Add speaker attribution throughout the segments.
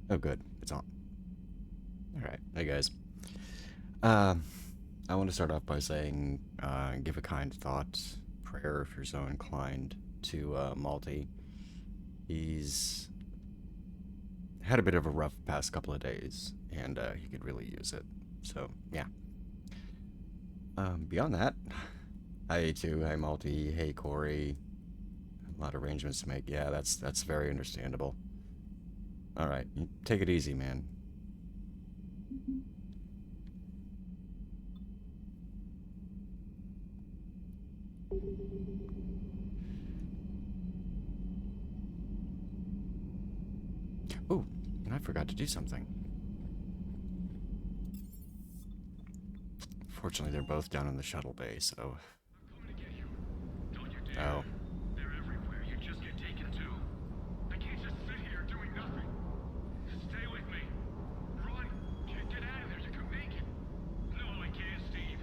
Speaker 1: Oh, good. It's on. Alright. Hey, guys. Um, I want to start off by saying, give a kind thought, prayer if you're so inclined, to Malty. He's had a bit of a rough past couple of days, and he could really use it. So, yeah. Beyond that, hi A2, hi Malty, hey Corey. A lot of arrangements to make. Yeah, that's very understandable. Alright, take it easy, man. Oh, and I forgot to do something. Fortunately, they're both down in the shuttle bay, so... Oh.
Speaker 2: They're everywhere. You just get taken too. I can't just sit here doing nothing. Stay with me. Run. Get out of there. You can make it. No, I can't, Steve.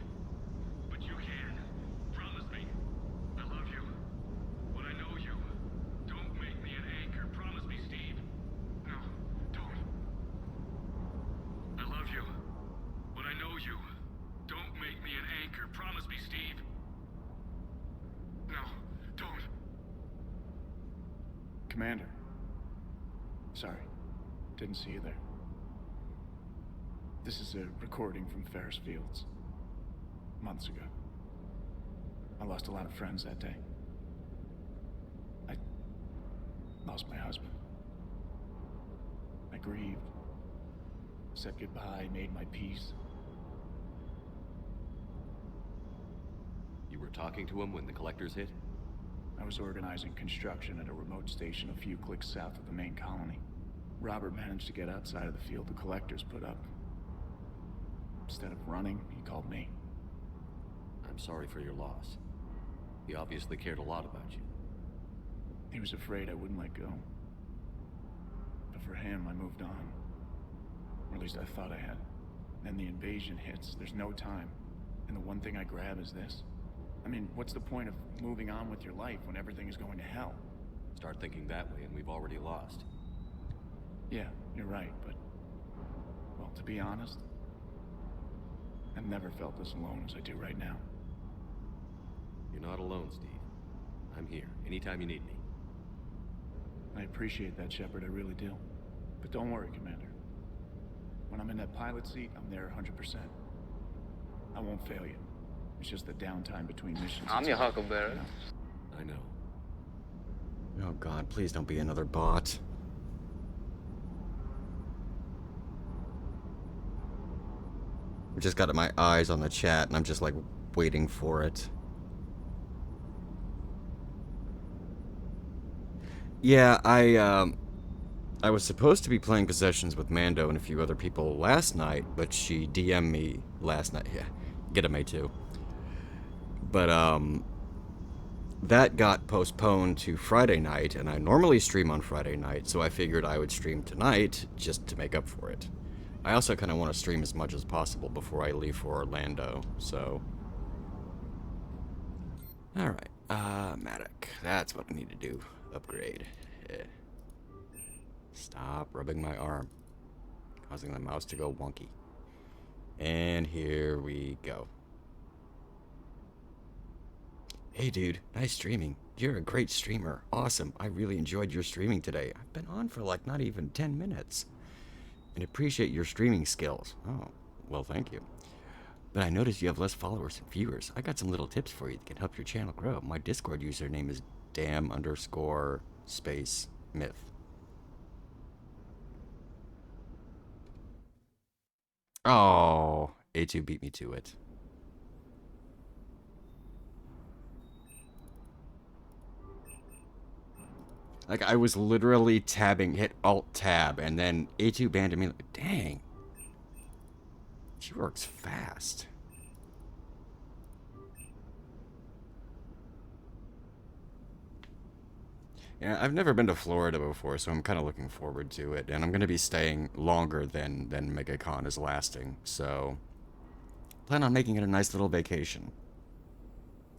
Speaker 2: But you can. Promise me. I love you. But I know you. Don't make me an anchor. Promise me, Steve. No, don't. I love you. But I know you. Don't make me an anchor. Promise me, Steve. No, don't.
Speaker 3: Commander. Sorry. Didn't see you there. This is a recording from Ferris Fields. Months ago. I lost a lot of friends that day. I lost my husband. I grieved. Said goodbye, made my peace.
Speaker 4: You were talking to him when the collectors hit?
Speaker 3: I was organizing construction at a remote station a few clicks south of the main colony. Robert managed to get outside of the field the collectors put up. Instead of running, he called me.
Speaker 4: I'm sorry for your loss. He obviously cared a lot about you.
Speaker 3: He was afraid I wouldn't let go. But for him, I moved on. Or at least I thought I had. Then the invasion hits, there's no time. And the one thing I grab is this. I mean, what's the point of moving on with your life when everything is going to hell?
Speaker 4: Start thinking that way and we've already lost.
Speaker 3: Yeah, you're right, but... well, to be honest, I've never felt as alone as I do right now.
Speaker 4: You're not alone, Steve. I'm here, anytime you need me.
Speaker 3: I appreciate that, Shepard, I really do. But don't worry, Commander. When I'm in that pilot seat, I'm there 100%. I won't fail you. It's just the downtime between missions.
Speaker 5: I'm your Huckleberry.
Speaker 4: I know.
Speaker 1: Oh god, please don't be another bot. I just got my eyes on the chat and I'm just like waiting for it. Yeah, I was supposed to be playing Possessions with Mando and a few other people last night, but she DM'd me last night. Yeah, get him A2. But that got postponed to Friday night, and I normally stream on Friday night, so I figured I would stream tonight just to make up for it. I also kind of want to stream as much as possible before I leave for Orlando, so... Alright, Matic. That's what I need to do. Upgrade. Yeah. Stop rubbing my arm. Causing the mouse to go wonky. And here we go. Hey dude, nice streaming. You're a great streamer. Awesome. I really enjoyed your streaming today. I've been on for like not even 10 minutes. And appreciate your streaming skills. Oh, well thank you. But I noticed you have less followers and viewers. I got some little tips for you that can help your channel grow. My Discord username is dam_space_myth. Oh, A2 beat me to it. Like, I was literally tabbing, hit Alt-Tab, and then A2 banned me. Like, dang. She works fast. Yeah, I've never been to Florida before, so I'm kind of looking forward to it. And I'm going to be staying longer than MegaCon is lasting, so... plan on making it a nice little vacation.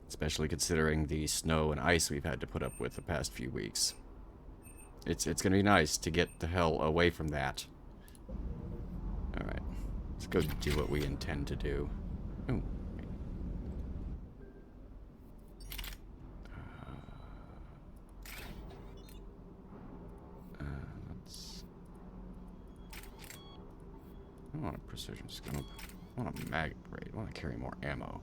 Speaker 1: Especially considering the snow and ice we've had to put up with the past few weeks. It's going to be nice to get the hell away from that Let's go do what we intend to do. Oh. Let's... I want a precision scope. I want a mag braid. I want to carry more ammo.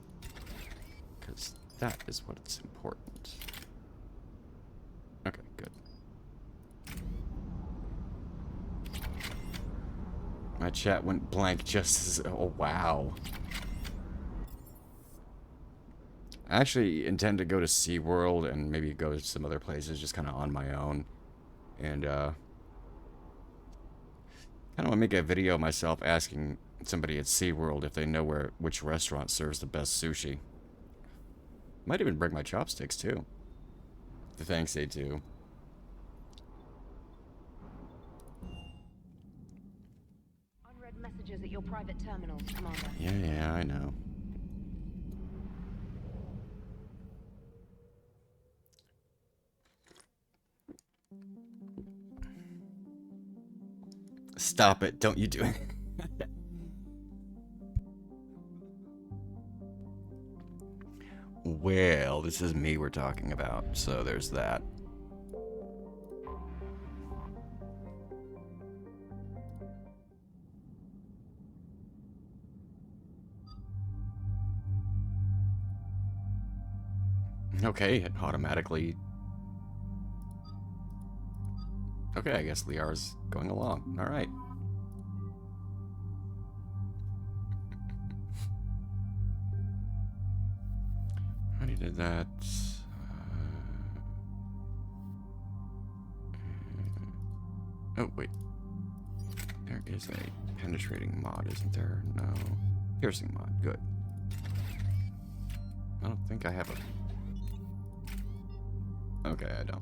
Speaker 1: Because that is what's important. Okay, good. My chat went blank just as... Oh, wow. I actually intend to go to SeaWorld and maybe go to some other places just kind of on my own. And, kind of want to make a video myself asking somebody at SeaWorld if they know which restaurant serves the best sushi. Might even bring my chopsticks, too. Thanks, A2.
Speaker 5: Unread messages at your private terminal, Commander.
Speaker 1: Yeah, I know. Stop it. Don't you do it. Well, this is me we're talking about, so there's that. Okay, it automatically... Okay, I guess Liar's going along. Alright. Already did that. Oh, wait. There is a penetrating mod, isn't there? No. Piercing mod. Good. I don't think I have a... Okay, I don't.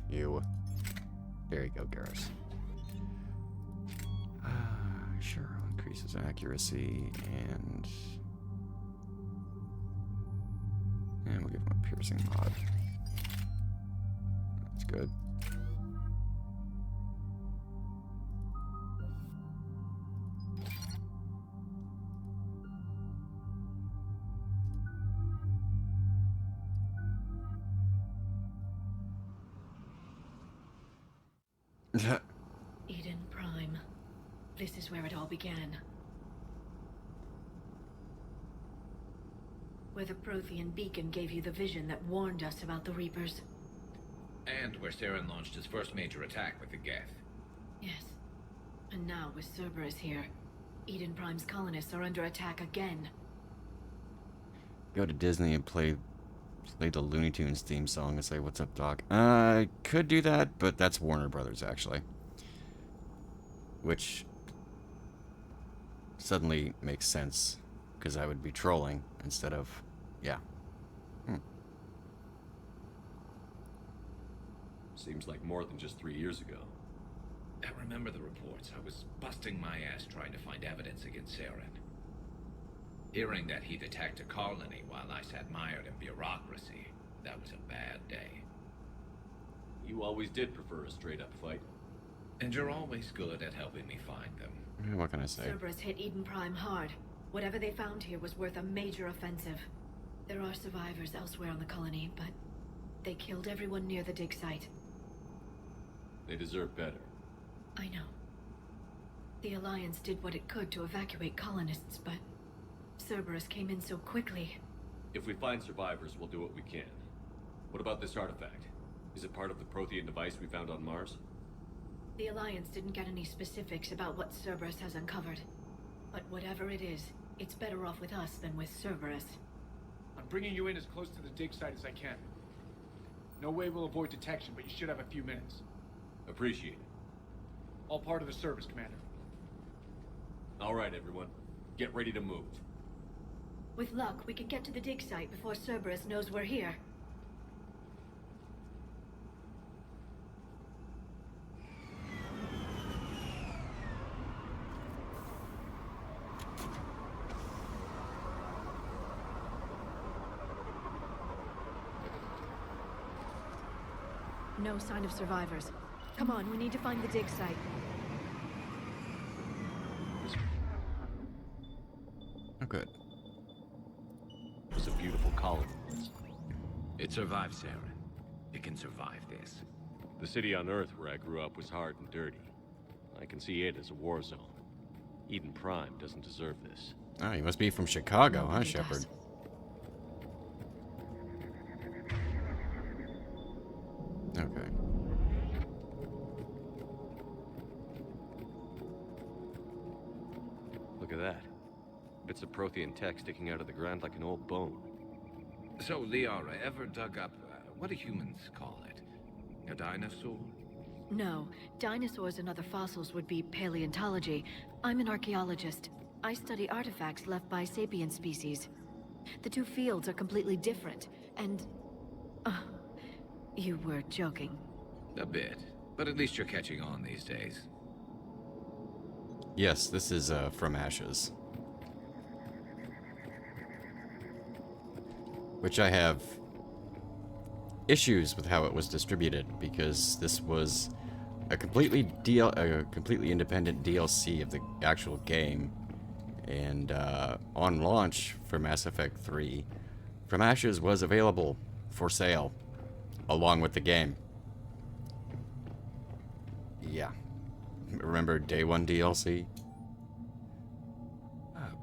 Speaker 1: You. There you go, Garrus. Sure, increases accuracy, and we'll give him a piercing mod. That's good.
Speaker 6: Eden Prime. This is where it all began. Where the Prothean beacon gave you the vision that warned us about the Reapers.
Speaker 7: And where Saren launched his first major attack with the Geth.
Speaker 6: Yes. And now, with Cerberus here, Eden Prime's colonists are under attack again.
Speaker 1: Go to Disney and play the Looney Tunes theme song and say, "What's up, Doc?" I could do that, but that's Warner Brothers, actually. Which suddenly makes sense, because I would be trolling instead of... Yeah.
Speaker 4: Seems like more than just 3 years ago.
Speaker 7: I remember the reports. I was busting my ass trying to find evidence against Saren. Hearing that he'd attacked a colony while I sat mired in bureaucracy, that was a bad day.
Speaker 4: You always did prefer a straight-up fight.
Speaker 7: And you're always good at helping me find them.
Speaker 1: What can I say?
Speaker 6: Cerberus hit Eden Prime hard. Whatever they found here was worth a major offensive. There are survivors elsewhere on the colony, but they killed everyone near the dig site.
Speaker 4: They deserve better.
Speaker 6: I know. The Alliance did what it could to evacuate colonists, but Cerberus came in so quickly.
Speaker 4: If we find survivors, we'll do what we can. What about this artifact? Is it part of the Prothean device we found on Mars?
Speaker 6: The Alliance didn't get any specifics about what Cerberus has uncovered. But whatever it is, it's better off with us than with Cerberus.
Speaker 3: I'm bringing you in as close to the dig site as I can. No way we'll avoid detection, but you should have a few minutes.
Speaker 4: Appreciate it.
Speaker 3: All part of the service, Commander.
Speaker 4: All right, everyone. Get ready to move.
Speaker 6: With luck, we can get to the dig site before Cerberus knows we're here. No sign of survivors. Come on, we need to find the dig site.
Speaker 1: Oh, good.
Speaker 4: It was a beautiful colony once.
Speaker 7: It survived, Saren. It can survive this.
Speaker 4: The city on Earth where I grew up was hard and dirty. I can see it as a war zone. Eden Prime doesn't deserve this.
Speaker 1: Oh, you must be from Chicago, huh,
Speaker 6: Nobody
Speaker 1: Shepard?
Speaker 6: does.
Speaker 1: Okay.
Speaker 4: Look at that. Bits of Prothean tech sticking out of the ground like an old bone.
Speaker 7: So, Liara, ever dug up, what do humans call it? A dinosaur?
Speaker 6: No, dinosaurs and other fossils would be paleontology. I'm an archaeologist. I study artifacts left by sapient species. The two fields are completely different, and... you were joking.
Speaker 7: A bit. But at least you're catching on these days.
Speaker 1: Yes, this is From Ashes. Which I have issues with how it was distributed, because this was a completely independent DLC of the actual game. And on launch for Mass Effect 3, From Ashes was available for sale along with the game. Yeah. Remember Day 1 DLC?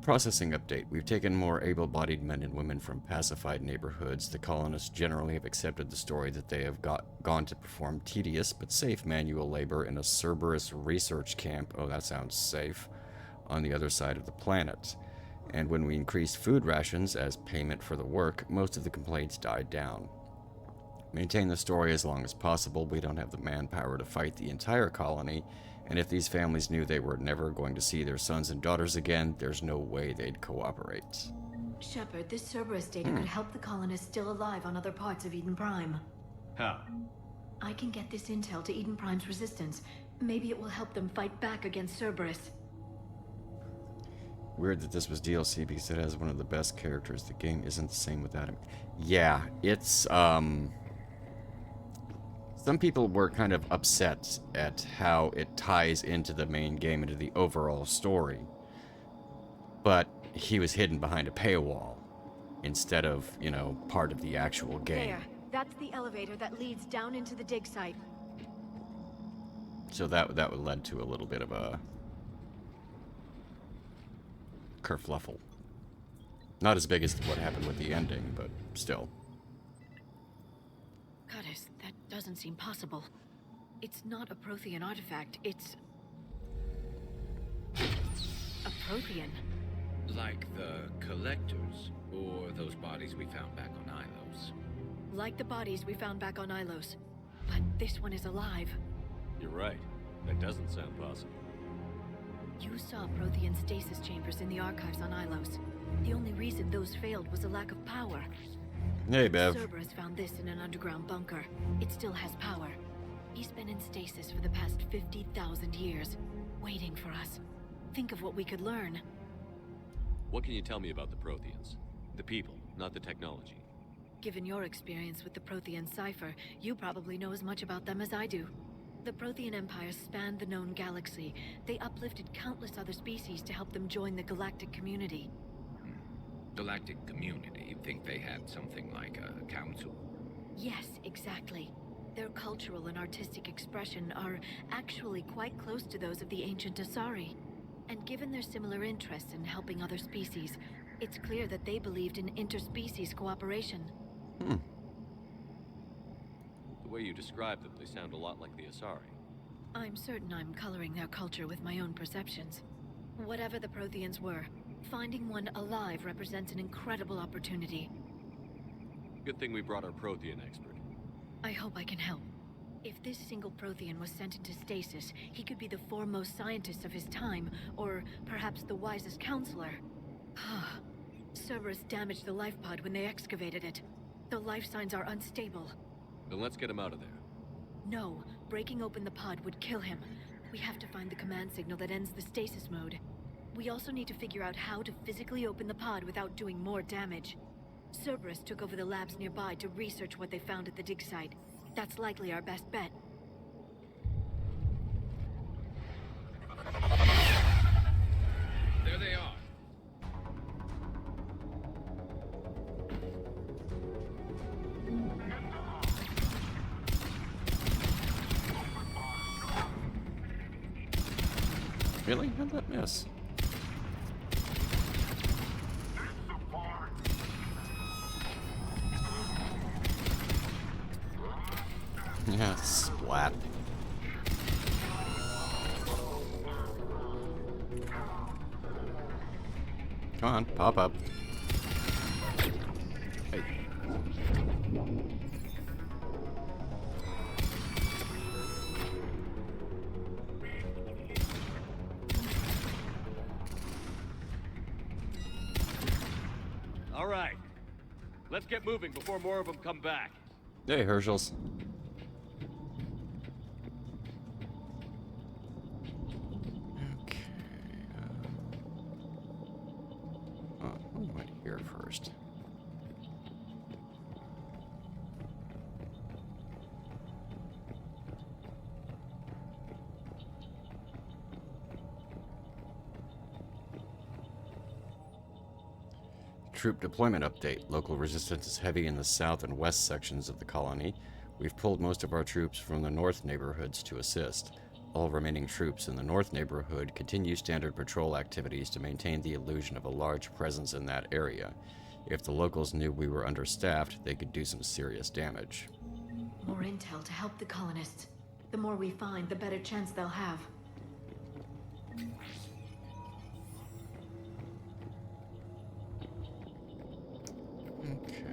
Speaker 1: Processing update. We've taken more able-bodied men and women from pacified neighborhoods. The colonists generally have accepted the story that they have gone to perform tedious but safe manual labor in a Cerberus research camp. Oh, that sounds safe. On the other side of the planet. And when we increased food rations as payment for the work, most of the complaints died down. Maintain the story as long as possible. We don't have the manpower to fight the entire colony, and if these families knew they were never going to see their sons and daughters again, there's no way they'd cooperate.
Speaker 6: Shepard, this Cerberus data could help the colonists still alive on other parts of Eden Prime.
Speaker 4: How?
Speaker 6: I can get this intel to Eden Prime's resistance. Maybe it will help them fight back against Cerberus.
Speaker 1: Weird that this was DLC because it has one of the best characters. The game isn't the same without him. Yeah, it's, some people were kind of upset at how it ties into the main game, into the overall story. But he was hidden behind a paywall instead of, you know, part of the actual game.
Speaker 6: There. That's the elevator that leads down into the dig site.
Speaker 1: So that led to a little bit of a kerfluffle. Not as big as what happened with the ending, but still.
Speaker 6: Goddess, that doesn't seem possible. It's not a Prothean artifact, it's... a Prothean.
Speaker 7: Like the Collectors, or those bodies we found back on Ilos.
Speaker 6: Like the bodies we found back on Ilos. But this one is alive.
Speaker 4: You're right. That doesn't sound possible.
Speaker 6: You saw Prothean stasis chambers in the archives on Ilos. The only reason those failed was a lack of power.
Speaker 1: Hey, Bev.
Speaker 6: Cerberus found this in an underground bunker. It still has power. He's been in stasis for the past 50,000 years, waiting for us. Think of what we could learn.
Speaker 4: What can you tell me about the Protheans? The people, not the technology.
Speaker 6: Given your experience with the Prothean cipher, you probably know as much about them as I do. The Prothean Empire spanned the known galaxy. They uplifted countless other species to help them join the galactic community.
Speaker 7: Galactic community, you'd think they had something like a council.
Speaker 6: Yes, exactly. Their cultural and artistic expression are actually quite close to those of the ancient Asari. And given their similar interests in helping other species, it's clear that they believed in interspecies cooperation.
Speaker 1: Hmm.
Speaker 4: The way you describe them, they sound a lot like the Asari.
Speaker 6: I'm certain I'm coloring their culture with my own perceptions. Whatever the Protheans were, finding one alive represents an incredible opportunity.
Speaker 4: Good thing we brought our Prothean expert.
Speaker 6: I hope I can help. If this single Prothean was sent into stasis, he could be the foremost scientist of his time, or perhaps the wisest counselor. Cerberus damaged the life pod when they excavated it. The life signs are unstable.
Speaker 4: Then let's get him out of there.
Speaker 6: No, breaking open the pod would kill him. We have to find the command signal that ends the stasis mode. We also need to figure out how to physically open the pod without doing more damage. Cerberus took over the labs nearby to research what they found at the dig site. That's likely our best bet.
Speaker 7: There they are.
Speaker 1: Really? How'd that miss? Yeah, splat. Come on, pop up. Hey.
Speaker 4: All right. Let's get moving before more of them come back.
Speaker 1: Hey, Herschels. Okay. What went here first? Troop deployment update. Local resistance is heavy in the south and west sections of the colony. We've pulled most of our troops from the north neighborhoods to assist. All remaining troops in the north neighborhood continue standard patrol activities to maintain the illusion of a large presence in that area. If the locals knew we were understaffed, they could do some serious damage.
Speaker 6: More intel to help the colonists. The more we find, the better chance they'll have.
Speaker 1: Okay.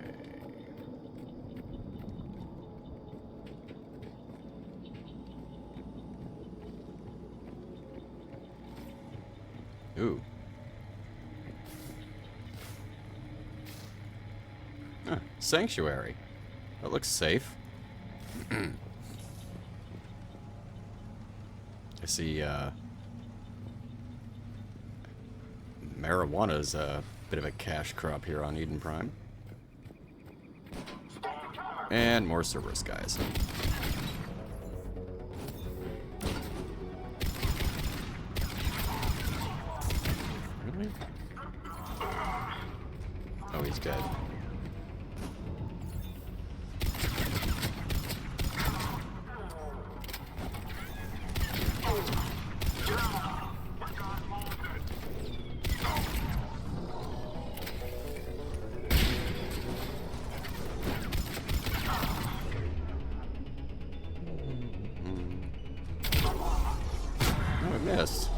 Speaker 1: Ooh. Huh, sanctuary. That looks safe. I see, marijuana's a bit of a cash crop here on Eden Prime. And more Cerberus guys. Really? Oh, he's dead. Oh, I missed.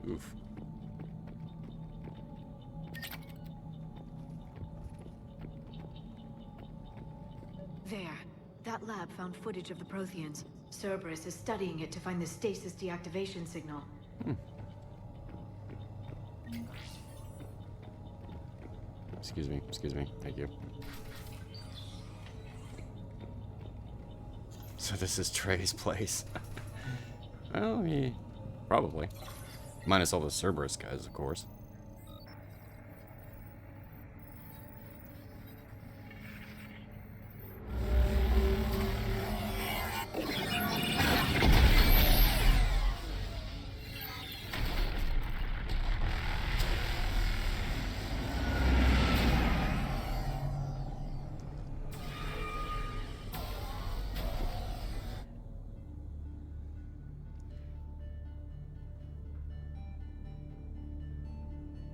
Speaker 1: Oof.
Speaker 6: There. That lab found footage of the Protheans. Cerberus is studying it to find the stasis deactivation signal.
Speaker 1: Excuse me, thank you. So this is Trey's place. Well, he... probably. Minus all the Cerberus guys, of course.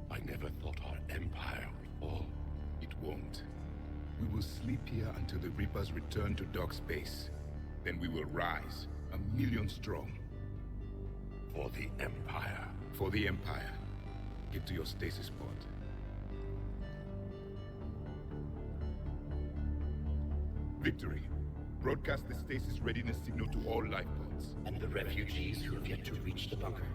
Speaker 8: I never thought our empire would fall. It won't. We will sleep here until the Reapers return to dock space. Then we will rise, 1,000,000 strong. For the Empire. For the Empire. Get to your stasis pod. Victory. Broadcast the stasis readiness signal to all lifeboats.
Speaker 9: And the refugees who have yet to reach the bunker.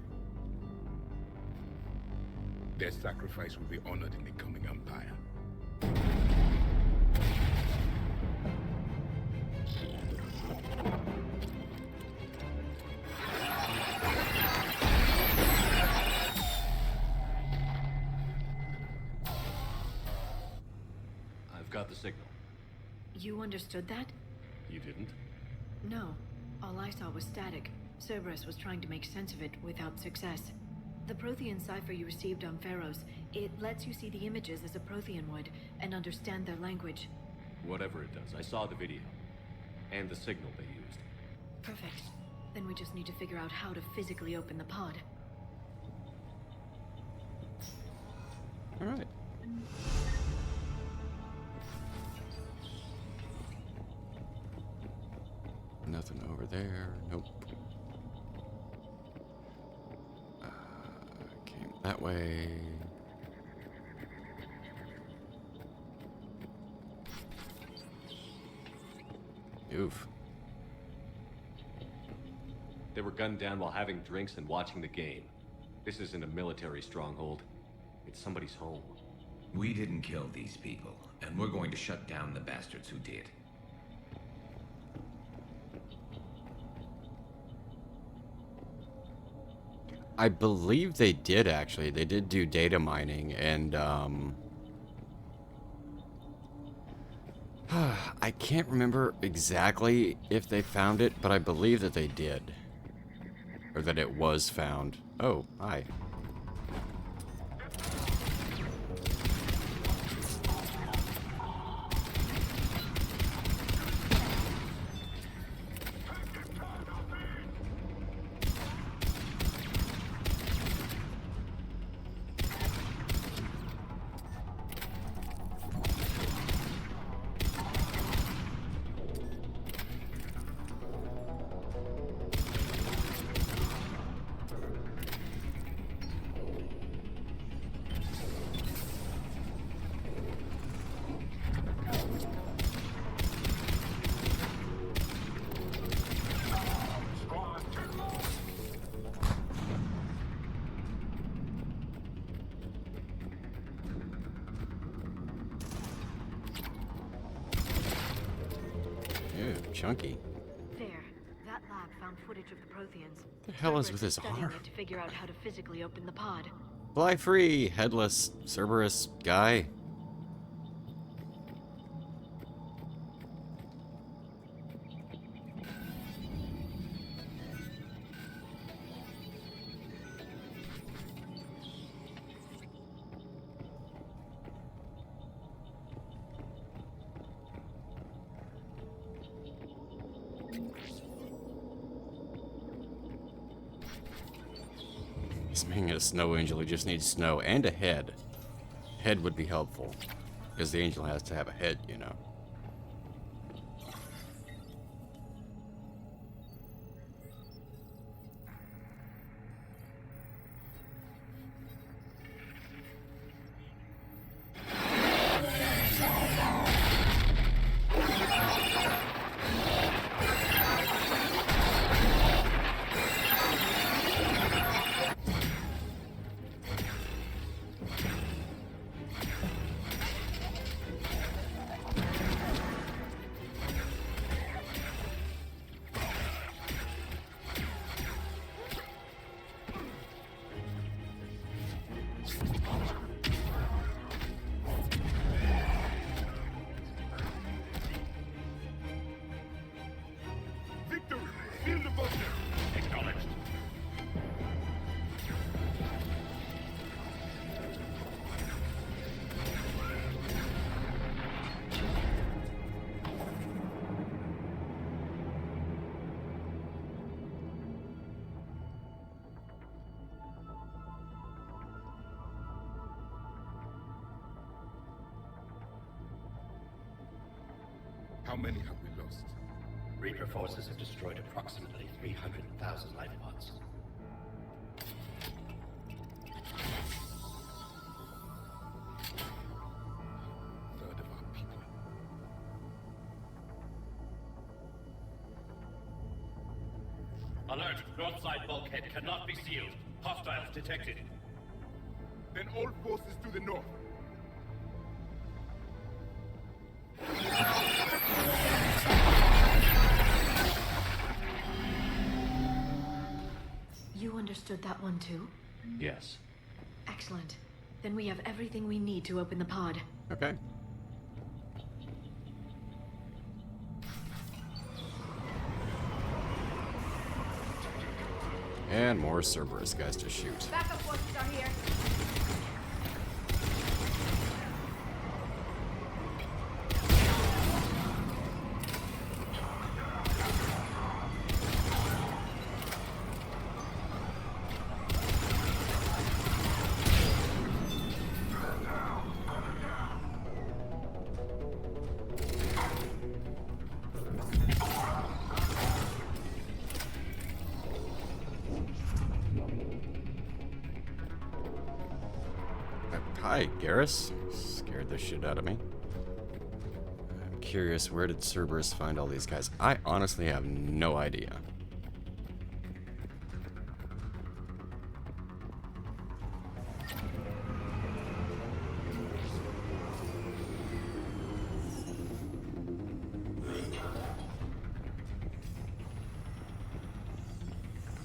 Speaker 8: Their sacrifice will be honored in the coming Empire.
Speaker 6: You understood that?
Speaker 4: You didn't?
Speaker 6: No. All I saw was static. Cerberus was trying to make sense of it without success. The Prothean cipher you received on Pharaohs, it lets you see the images as a Prothean would, and understand their language.
Speaker 4: Whatever it does, I saw the video. And the signal they used.
Speaker 6: Perfect. Then we just need to figure out how to physically open the pod.
Speaker 1: Alright. Nothing over there. Nope. Came that way. Oof.
Speaker 4: They were gunned down while having drinks and watching the game. This isn't a military stronghold. It's somebody's home.
Speaker 7: We didn't kill these people, and we're going to shut down the bastards who did.
Speaker 1: I believe they did, actually. They did do data mining, and, I can't remember exactly if they found it, but I believe that they did. Or that it was found. Oh, hi. Ew, chunky.
Speaker 6: There. That lab found footage of the Protheans.
Speaker 1: What the hell is with his
Speaker 6: Studying
Speaker 1: arm?
Speaker 6: it to figure out how to physically open the pod.
Speaker 1: Fly free, headless Cerberus guy. He's making a snow angel who just needs snow and a head. Head would be helpful, because the angel has to have a head, you know.
Speaker 8: Victor, seal the bunker. Acknowledged. How many have we lost?
Speaker 9: Reaper forces have destroyed approximately 300,000 life pods.
Speaker 8: Third of our people.
Speaker 9: Alert! Broadside bulkhead cannot be sealed. Hostiles detected.
Speaker 8: Then all forces to the north.
Speaker 6: You understood that one too?
Speaker 4: Yes.
Speaker 6: Excellent. Then we have everything we need to open the pod.
Speaker 1: Okay. And more Cerberus guys to shoot.
Speaker 5: Backup forces are here.
Speaker 1: Hi, Garrus. Scared the shit out of me. I'm curious, where did Cerberus find all these guys? I honestly have no idea.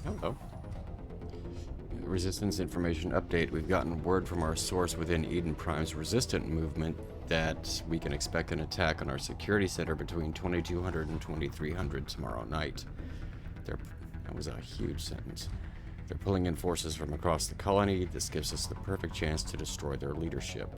Speaker 1: Hello. Resistance information update. We've gotten word from our source within Eden Prime's resistant movement that we can expect an attack on our security center between 2200 and 2300 tomorrow night. That was a huge sentence. They're pulling in forces from across the colony. This gives us the perfect chance to destroy their leadership.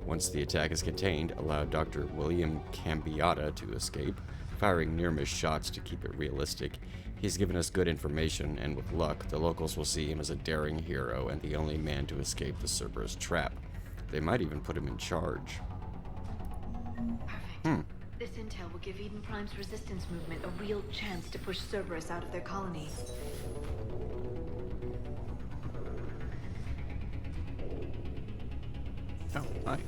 Speaker 1: Once the attack is contained, allow Dr. William Cambiata to escape, firing near-miss shots to keep it realistic. He's given us good information, and with luck, the locals will see him as a daring hero and the only man to escape the Cerberus trap. They might even put him in charge.
Speaker 6: Perfect. This intel will give Eden Prime's resistance movement a real chance to push Cerberus out of their colony.
Speaker 1: Oh, hi.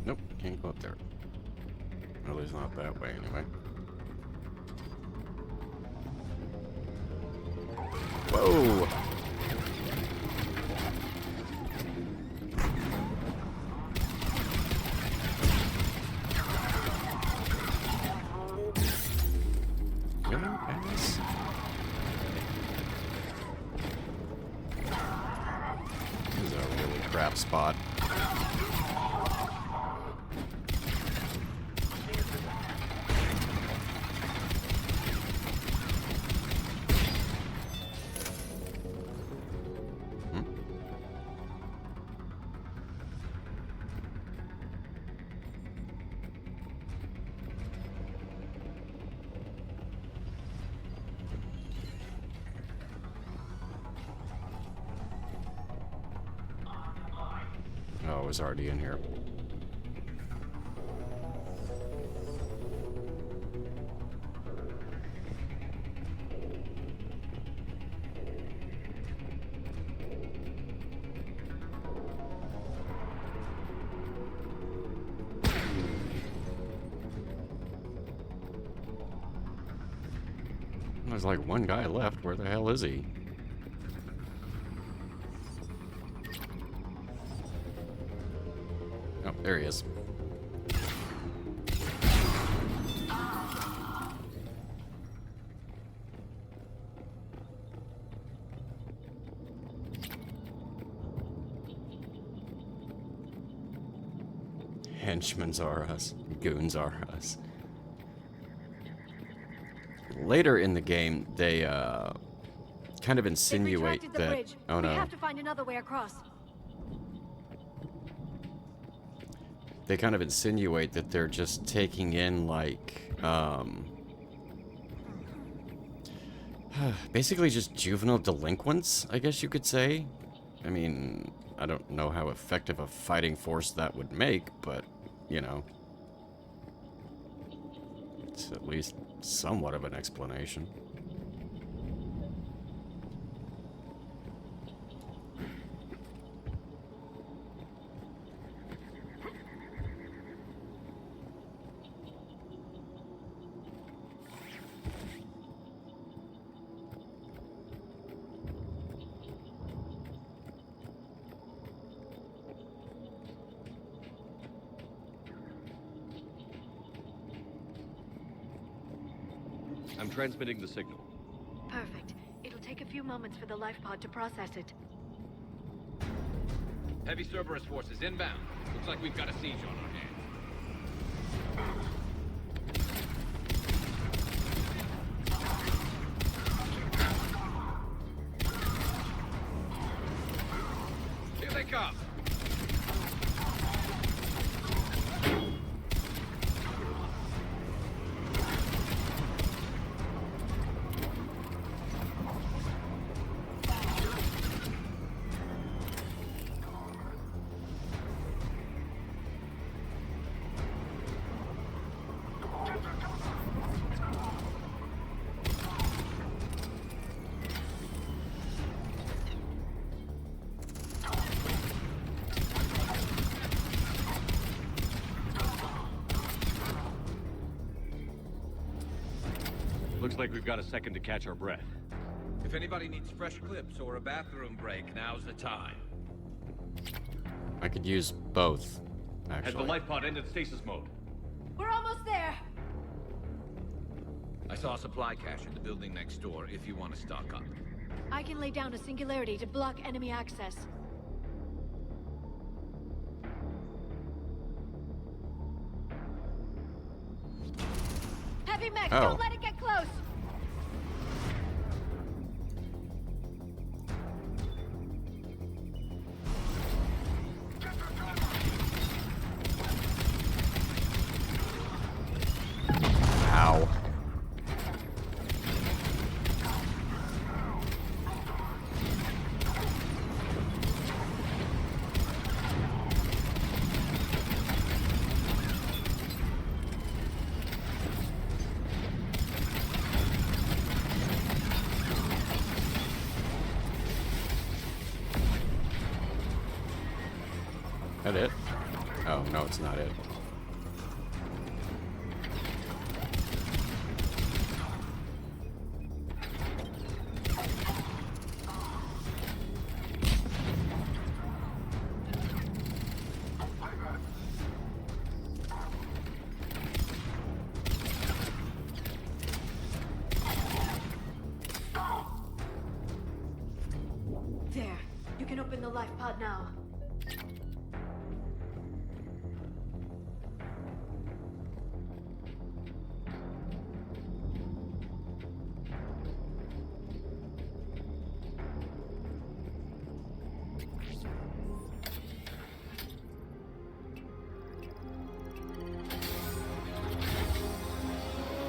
Speaker 1: Nope, can't go up there. At least not that way, anyway. Whoa! Really, guys? This is a really crap spot. Oh, it was already in here. There's like one guy left. Where the hell is he? Oh, there he is. Henchmen are us. Goons are us. Later in the game, they kind of insinuate
Speaker 5: the
Speaker 1: that.
Speaker 5: bridge.
Speaker 1: Oh no.
Speaker 5: We have to find another way across.
Speaker 1: They kind of insinuate that they're just taking in, like, basically just juvenile delinquents, I guess you could say. I mean, I don't know how effective a fighting force that would make, but, you know, it's at least somewhat of an explanation.
Speaker 4: I'm transmitting the signal.
Speaker 6: Perfect. It'll take a few moments for the life pod to process it.
Speaker 7: Heavy Cerberus forces inbound. Looks like we've got a siege on our hands. Here they come!
Speaker 4: Looks like we've got a second to catch our breath.
Speaker 7: If anybody needs fresh clips or a bathroom break, now's the time.
Speaker 1: I could use both,
Speaker 4: Head the
Speaker 1: actually.
Speaker 4: life pod into stasis mode.
Speaker 5: We're almost there!
Speaker 7: I saw a supply cache in the building next door if you want to stock up.
Speaker 6: I can lay down a singularity to block enemy access.
Speaker 5: Heavy mech,
Speaker 1: Oh.
Speaker 5: don't let it get close!
Speaker 1: Ow. That it? Oh, no, it's not it.
Speaker 6: There. You can open the life pod now.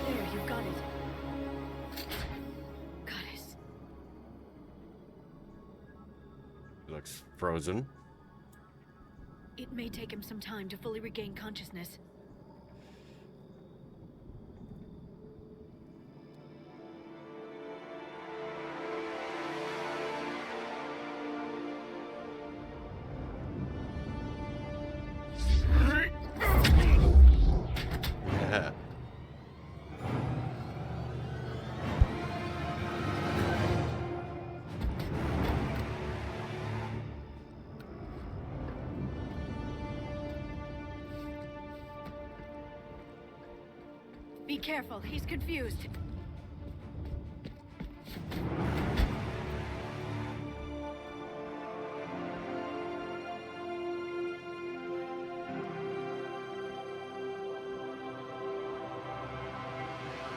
Speaker 6: There, you got it. Goddess.
Speaker 1: It looks frozen.
Speaker 6: It may take him some time to fully regain consciousness. Be careful, he's confused.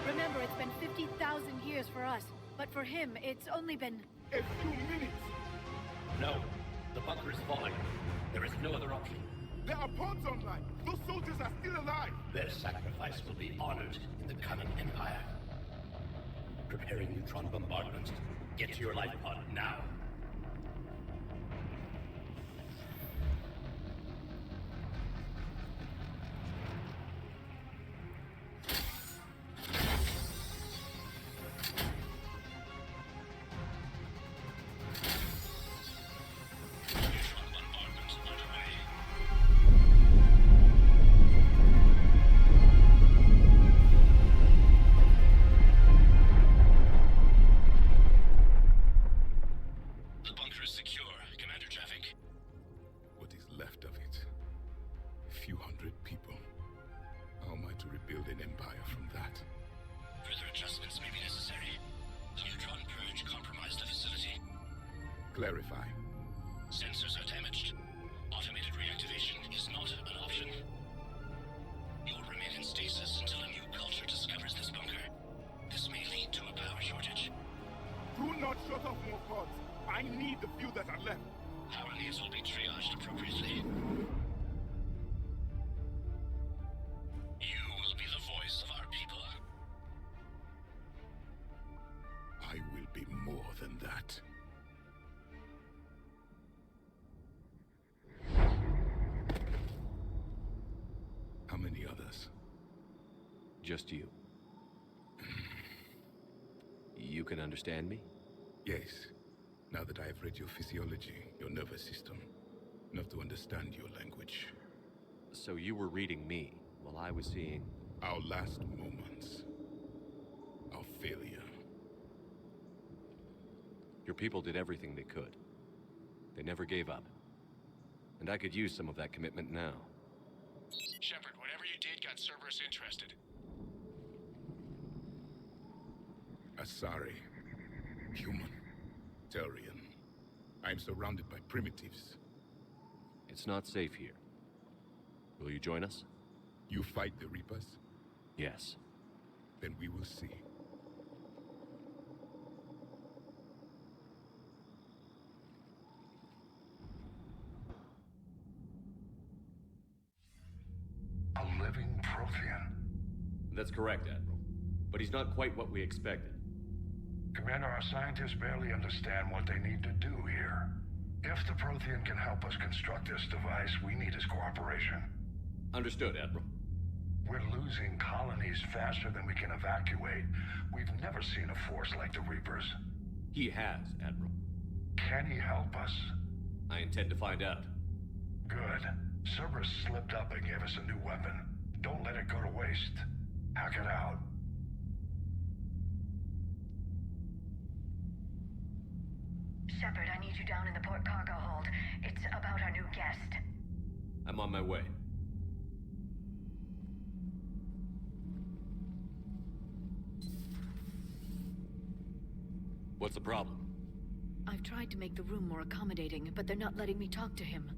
Speaker 6: Remember, it's been 50,000 years for us, but for him, it's only been...
Speaker 8: A few minutes!
Speaker 9: No, the bunker is falling. There is no other option.
Speaker 8: There are pods online! Those soldiers are still alive!
Speaker 9: Their sacrifice will be honored in the coming Empire. Preparing neutron bombardment. Get to your life pod now.
Speaker 8: Clarify.
Speaker 9: Sensors are damaged.
Speaker 8: not shut off more pods. I need the few that are left.
Speaker 9: Our needs will be triaged appropriately. You will be the voice of our people.
Speaker 8: I will be more than that. How many others?
Speaker 4: Just you. You can understand me?
Speaker 8: Yes. Now that I have read your physiology, your nervous system, enough to understand your language.
Speaker 4: So you were reading me, while I was seeing...
Speaker 8: Our last moments. Our failure.
Speaker 4: Your people did everything they could. They never gave up. And I could use some of that commitment now.
Speaker 2: Shepard, whatever you did got Cerberus interested.
Speaker 8: Asari. Human. Turian. I'm surrounded by primitives.
Speaker 4: It's not safe here. Will you join us?
Speaker 8: You fight the Reapers?
Speaker 4: Yes.
Speaker 8: Then we will see.
Speaker 2: A living Prothean.
Speaker 4: That's correct, Admiral. But he's not quite what we expected.
Speaker 2: Commander, our scientists barely understand what they need to do here. If the Prothean can help us construct this device, we need his cooperation.
Speaker 4: Understood, Admiral.
Speaker 2: We're losing colonies faster than we can evacuate. We've never seen a force like the Reapers.
Speaker 4: He has, Admiral.
Speaker 2: Can he help us?
Speaker 4: I intend to find out.
Speaker 2: Good. Cerberus slipped up and gave us a new weapon. Don't let it go to waste. Hack it out.
Speaker 5: Shepard, I need you down in the port cargo hold. It's about our new guest.
Speaker 4: I'm on my way. What's the problem?
Speaker 6: I've tried to make the room more accommodating, but they're not letting me talk to him.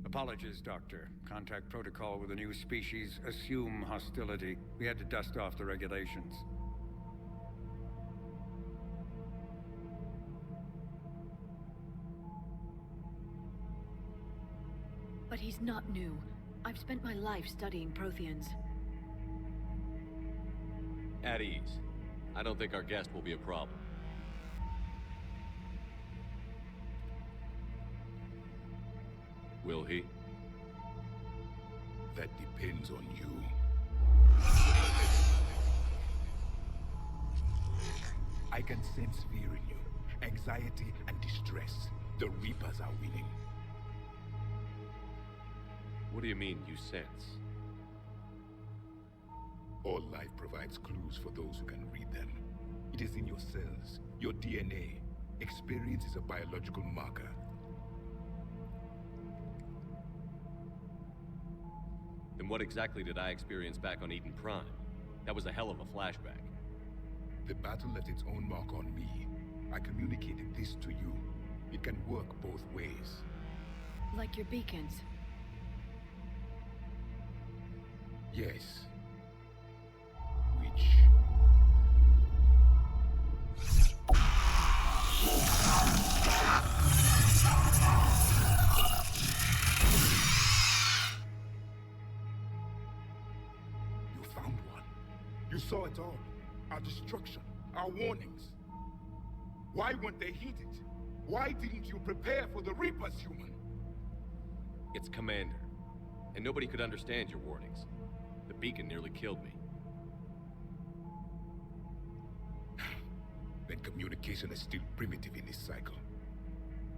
Speaker 10: Apologies, Doctor. Contact protocol with a new species. Assume hostility. We had to dust off the regulations.
Speaker 6: But he's not new. I've spent my life studying Protheans.
Speaker 4: At ease. I don't think our guest will be a problem. Will he?
Speaker 8: That depends on you. I can sense fear in you. Anxiety and distress. The Reapers are winning.
Speaker 4: What do you mean, you sense?
Speaker 8: All life provides clues for those who can read them. It is in your cells, your DNA. Experience is a biological marker.
Speaker 4: Then what exactly did I experience back on Eden Prime? That was a hell of a flashback.
Speaker 8: The battle left its own mark on me. I communicated this to you. It can work both ways.
Speaker 6: Like your beacons.
Speaker 8: Yes. Which... You found one. You saw it all. Our destruction. Our warnings. Why weren't they heeded? Why didn't you prepare for the Reapers, human?
Speaker 4: It's Commander. And nobody could understand your warnings. The beacon nearly killed me.
Speaker 8: Then communication is still primitive in this cycle.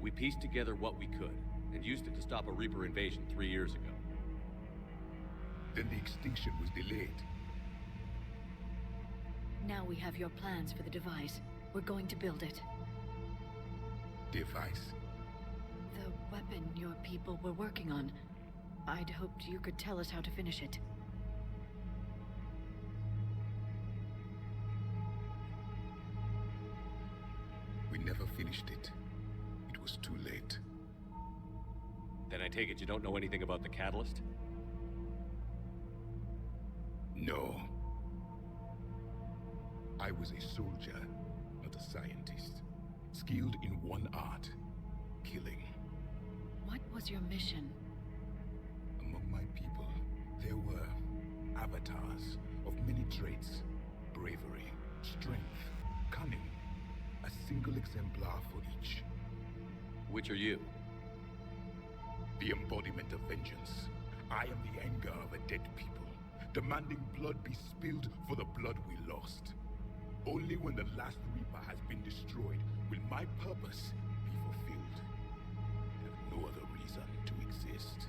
Speaker 4: We pieced together what we could, and used it to stop a Reaper invasion 3 years ago.
Speaker 8: Then the extinction was delayed.
Speaker 6: Now we have your plans for the device. We're going to build it.
Speaker 8: Device?
Speaker 6: The weapon your people were working on. I'd hoped you could tell us how to finish it.
Speaker 8: We never finished it. It was too late.
Speaker 4: Then I take it you don't know anything about the catalyst?
Speaker 8: No. I was a soldier, not a scientist. skilled in one art, killing.
Speaker 6: What was your mission?
Speaker 8: Among my people, there were avatars of many traits: bravery, strength, cunning. A single exemplar for each.
Speaker 4: Which are you?
Speaker 8: The embodiment of vengeance. I am the anger of a dead people, demanding blood be spilled for the blood we lost. Only when the last Reaper has been destroyed will my purpose be fulfilled. I have no other reason to exist.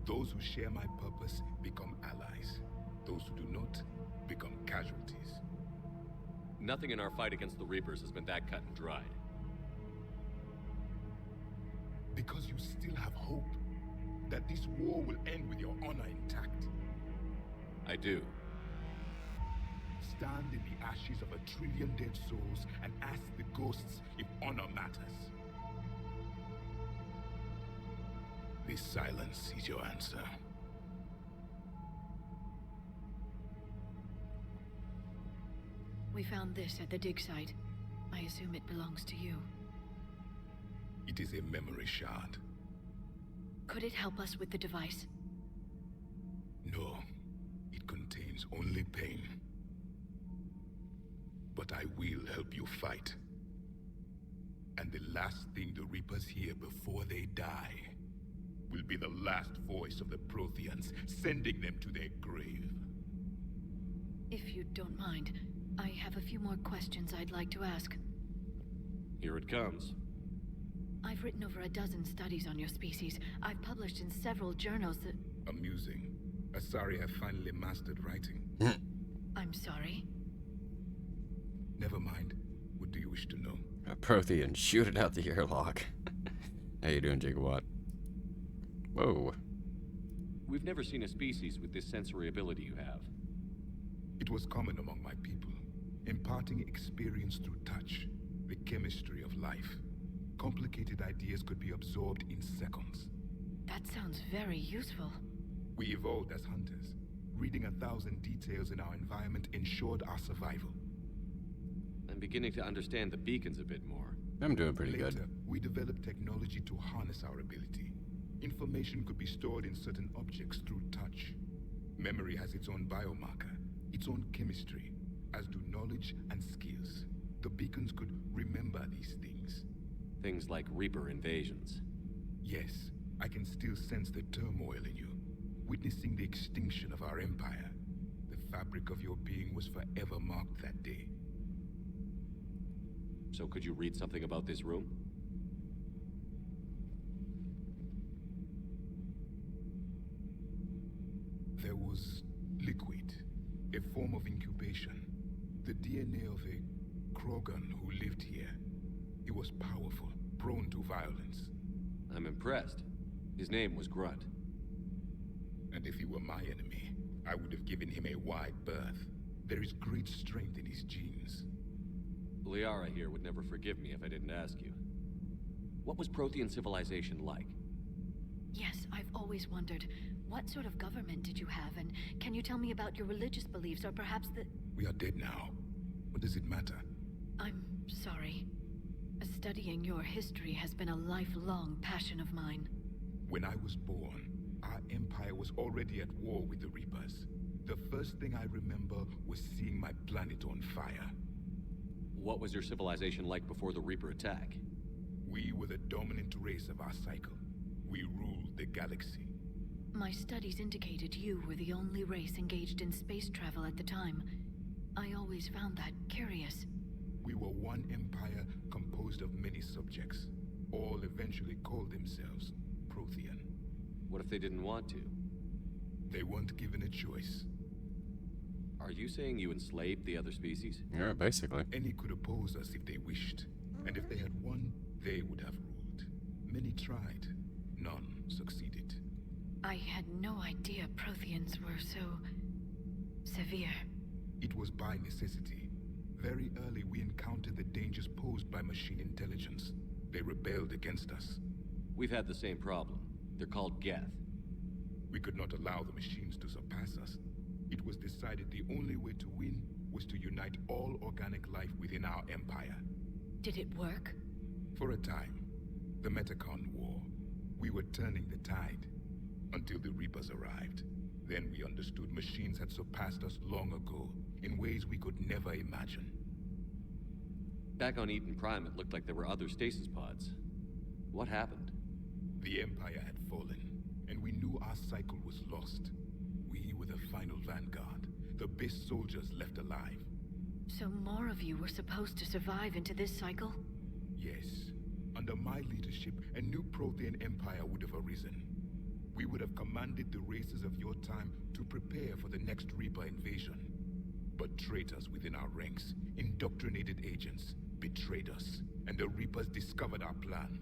Speaker 8: Those who share my purpose become allies. Those who do not become casualties.
Speaker 4: Nothing in our fight against the Reapers has been that cut and dried.
Speaker 8: Because you still have hope that this war will end with your honor intact.
Speaker 4: I do.
Speaker 8: Stand in the ashes of 1 trillion dead souls and ask the ghosts if honor matters. This silence is your answer.
Speaker 6: We found this at the dig site. I assume it belongs to you.
Speaker 8: It is a memory shard.
Speaker 6: Could it help us with the device?
Speaker 8: No, it contains only pain. But I will help you fight. And the last thing the Reapers hear before they die will be the last voice of the Protheans, sending them to their grave.
Speaker 6: If you don't mind, I have a few more questions I'd like to ask.
Speaker 4: Here it comes.
Speaker 6: I've written over a dozen studies on your species. I've published in several journals that...
Speaker 8: Amusing. Asari have finally mastered writing.
Speaker 6: I'm sorry.
Speaker 8: Never mind. What do you wish to know?
Speaker 1: Prothean, shoot it out the airlock. How you doing, Gigawatt? Whoa.
Speaker 4: We've never seen a species with this sensory ability you have.
Speaker 8: It was common among my people, imparting experience through touch, the chemistry of life. Complicated ideas could be absorbed in seconds.
Speaker 6: That sounds very useful.
Speaker 8: We evolved as hunters. Reading 1,000 details in our environment ensured our survival.
Speaker 4: I'm beginning to understand the beacons a bit more.
Speaker 1: I'm doing pretty
Speaker 8: Later,
Speaker 1: good.
Speaker 8: we developed technology to harness our ability. Information could be stored in certain objects through touch. Memory has its own biomarker, its own chemistry, as do knowledge and skills. The beacons could remember these things.
Speaker 4: Things like Reaper invasions.
Speaker 8: Yes, I can still sense the turmoil in you, witnessing the extinction of our empire. The fabric of your being was forever marked that day.
Speaker 4: So could you read something about this room?
Speaker 8: There was liquid, a form of incubation. The DNA of a Krogan who lived here. He was powerful, prone to violence.
Speaker 4: I'm impressed. His name was Grunt.
Speaker 8: And if he were my enemy, I would have given him a wide berth. There is great strength in his genes.
Speaker 4: Liara here would never forgive me if I didn't ask you. What was Prothean civilization like?
Speaker 6: Yes, I've always wondered, what sort of government did you have, and can you tell me about your religious beliefs, or perhaps the...
Speaker 8: We are dead now. What does it matter?
Speaker 6: I'm sorry. Studying your history has been a lifelong passion of mine.
Speaker 8: When I was born, our empire was already at war with the Reapers. The first thing I remember was seeing my planet on fire.
Speaker 4: What was your civilization like before the Reaper attack?
Speaker 8: We were the dominant race of our cycle. We ruled the galaxy.
Speaker 6: My studies indicated you were the only race engaged in space travel at the time. I always found that curious.
Speaker 8: We were one empire composed of many subjects. All eventually called themselves Prothean.
Speaker 4: What if they didn't want to?
Speaker 8: They weren't given a choice.
Speaker 4: Are you saying you enslaved the other species?
Speaker 1: Yeah, basically.
Speaker 8: Any could oppose us if they wished. And if they had won, they would have ruled. Many tried. None succeeded.
Speaker 6: I had no idea Protheans were so... severe.
Speaker 8: It was by necessity. Very early we encountered the dangers posed by machine intelligence. They rebelled against us.
Speaker 4: We've had the same problem. They're called Geth.
Speaker 8: We could not allow the machines to surpass us. It was decided the only way to win was to unite all organic life within our empire.
Speaker 6: Did it work?
Speaker 8: For a time, the Metacon War, we were turning the tide until the Reapers arrived. Then we understood machines had surpassed us long ago in ways we could never imagine.
Speaker 4: Back on Eden Prime, it looked like there were other stasis pods. What happened?
Speaker 8: The Empire had fallen, and we knew our cycle was lost. We were the final vanguard, the best soldiers left alive.
Speaker 6: So more of you were supposed to survive into this cycle?
Speaker 8: Yes. Under my leadership, a new Prothean empire would have arisen. We would have commanded the races of your time to prepare for the next Reaper invasion. But traitors within our ranks, indoctrinated agents, betrayed us, and the Reapers discovered our plan.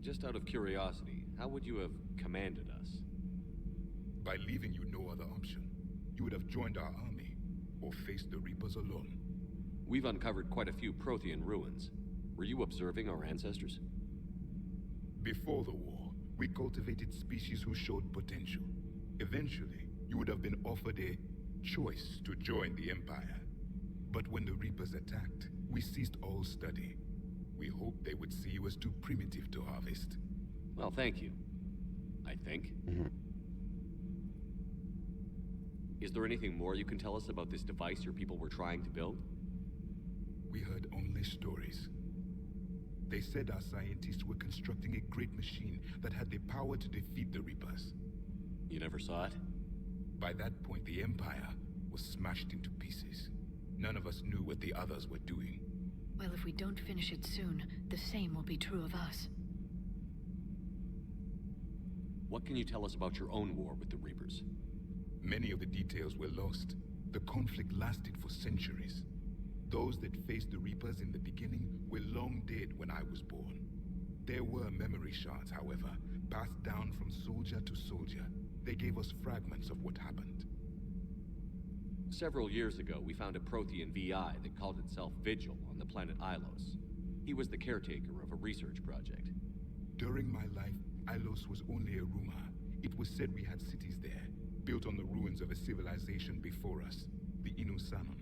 Speaker 4: Just out of curiosity, how would you have commanded us?
Speaker 8: By leaving you no other option. You would have joined our army, or faced the Reapers alone.
Speaker 4: We've uncovered quite a few Prothean ruins. Were you observing our ancestors?
Speaker 8: Before the war, we cultivated species who showed potential. Eventually, you would have been offered a choice to join the Empire. But when the Reapers attacked, we ceased all study. We hoped they would see you as too primitive to harvest.
Speaker 4: Well, thank you. I think. Is there anything more you can tell us about this device your people were trying to build?
Speaker 8: We heard only stories. They said our scientists were constructing a great machine that had the power to defeat the Reapers.
Speaker 4: You never saw it?
Speaker 8: By that point, the Empire was smashed into pieces. None of us knew what the others were doing.
Speaker 6: Well, if we don't finish it soon, the same will be true of us.
Speaker 4: What can you tell us about your own war with the Reapers?
Speaker 8: Many of the details were lost. The conflict lasted for centuries. Those that faced the Reapers in the beginning were long dead when I was born. There were memory shards, however, passed down from soldier to soldier. They gave us fragments of what happened.
Speaker 4: Several years ago, we found a Prothean VI that called itself Vigil on the planet Ilos. He was the caretaker of a research project.
Speaker 8: During my life, Ilos was only a rumor. It was said we had cities there, built on the ruins of a civilization before us, the Inusanon.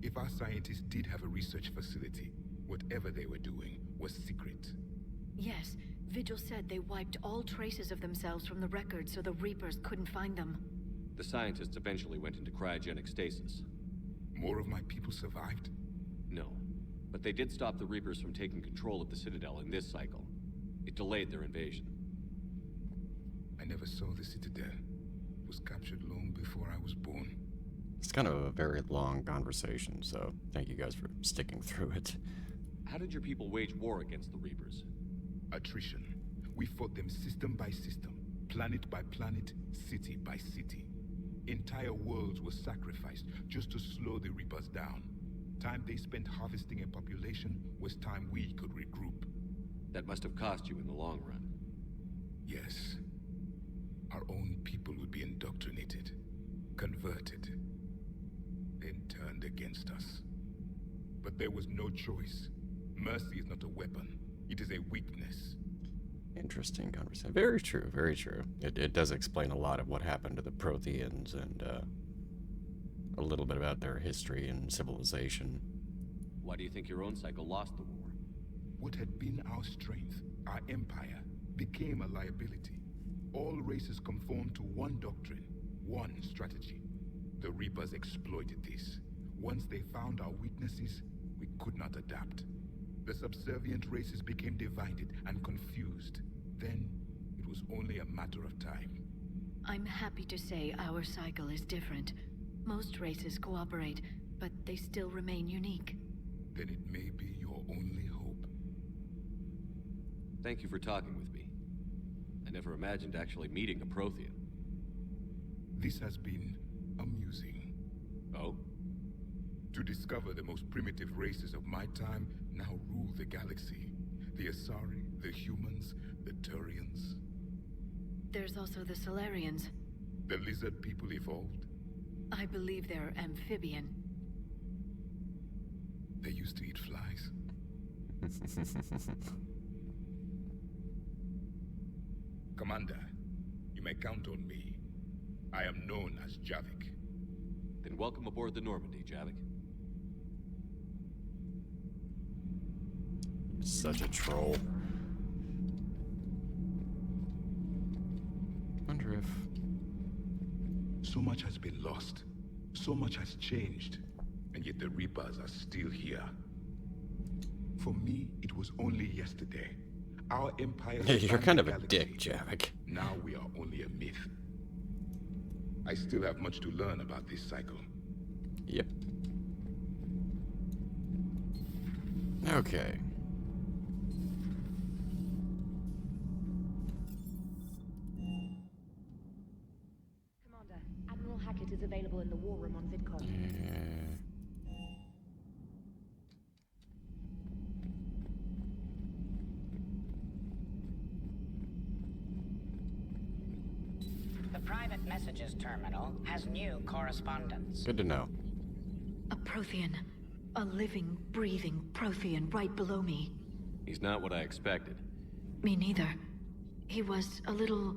Speaker 8: If our scientists did have a research facility, whatever they were doing was secret.
Speaker 6: Yes, Vigil said they wiped all traces of themselves from the records so the Reapers couldn't find them.
Speaker 4: The scientists eventually went into cryogenic stasis.
Speaker 8: More of my people survived?
Speaker 4: No, but they did stop the Reapers from taking control of the Citadel in this cycle. It delayed their invasion.
Speaker 8: I never saw the Citadel. It was captured long before I was born.
Speaker 1: It's kind of a very long conversation, so thank you guys for sticking through it.
Speaker 4: How did your people wage war against the Reapers?
Speaker 8: Attrition. We fought them system by system, planet by planet, city by city. Entire worlds were sacrificed just to slow the Reapers down. Time they spent harvesting a population was time we could regroup.
Speaker 4: That must have cost you in the long run.
Speaker 8: Yes. Our own people would be indoctrinated, converted, then turned against us. But there was no choice. Mercy is not a weapon. It is a weakness.
Speaker 1: Interesting conversation. Very true, very true. It does explain a lot of what happened to the Protheans and a little bit about their history and civilization.
Speaker 4: Why do you think your own cycle lost the war?
Speaker 8: What had been our strength, our empire, became a liability. All races conformed to one doctrine, one strategy. The Reapers exploited this. Once they found our weaknesses, we could not adapt. The subservient races became divided and confused. Then, it was only a matter of time.
Speaker 6: I'm happy to say our cycle is different. Most races cooperate, but they still remain unique.
Speaker 8: Then it may be your only hope.
Speaker 4: Thank you for talking with me. I never imagined actually meeting a Prothean.
Speaker 8: This has been amusing.
Speaker 4: Oh?
Speaker 8: To discover the most primitive races of my time now rule the galaxy. The Asari, the humans, the Turians.
Speaker 6: There's also the Solarians.
Speaker 8: The lizard people evolved?
Speaker 6: I believe they're amphibian.
Speaker 8: They used to eat flies. Commander, you may count on me. I am known as Javik.
Speaker 4: Then welcome aboard the Normandy, Javik.
Speaker 1: Such a troll. Wonder if...
Speaker 8: So much has been lost. So much has changed. And yet the Reapers are still here. For me, it was only yesterday. Our empire...
Speaker 1: You're kind of a dick, Javik.
Speaker 8: Now we are only a myth. I still have much to learn about this cycle.
Speaker 1: Yep. Okay.
Speaker 11: Commander, Admiral Hackett is available in the war room on VidCon.
Speaker 12: The private messages terminal has new correspondence.
Speaker 1: Good to know.
Speaker 6: A Prothean. A living, breathing Prothean right below me.
Speaker 4: He's not what I expected.
Speaker 6: Me neither. He was a little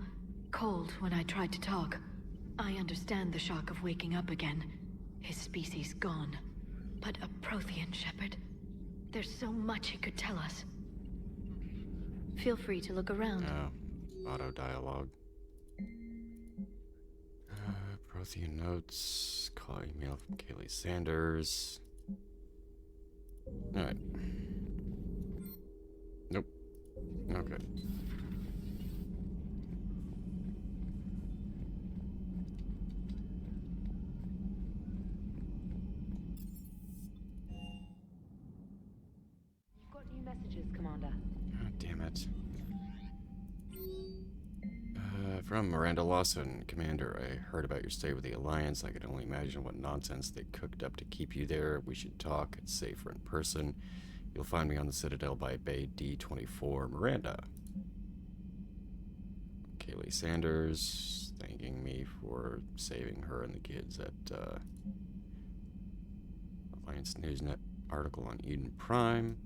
Speaker 6: cold when I tried to talk. I understand the shock of waking up again. His species gone. But a Prothean, Shepard. There's so much he could tell us. Feel free to look around.
Speaker 1: Auto dialogue. Prothean notes. Call email from Kaylee Sanders. Alright. Nope. Okay.
Speaker 11: You've got new messages, Commander.
Speaker 1: God damn it. From Miranda Lawson, Commander, I heard about your stay with the Alliance. I can only imagine what nonsense they cooked up to keep you there. We should talk. It's safer in person. You'll find me on the Citadel by Bay D24. Miranda. Kaylee Sanders, thanking me for saving her and the kids at Alliance Newsnet article on Eden Prime.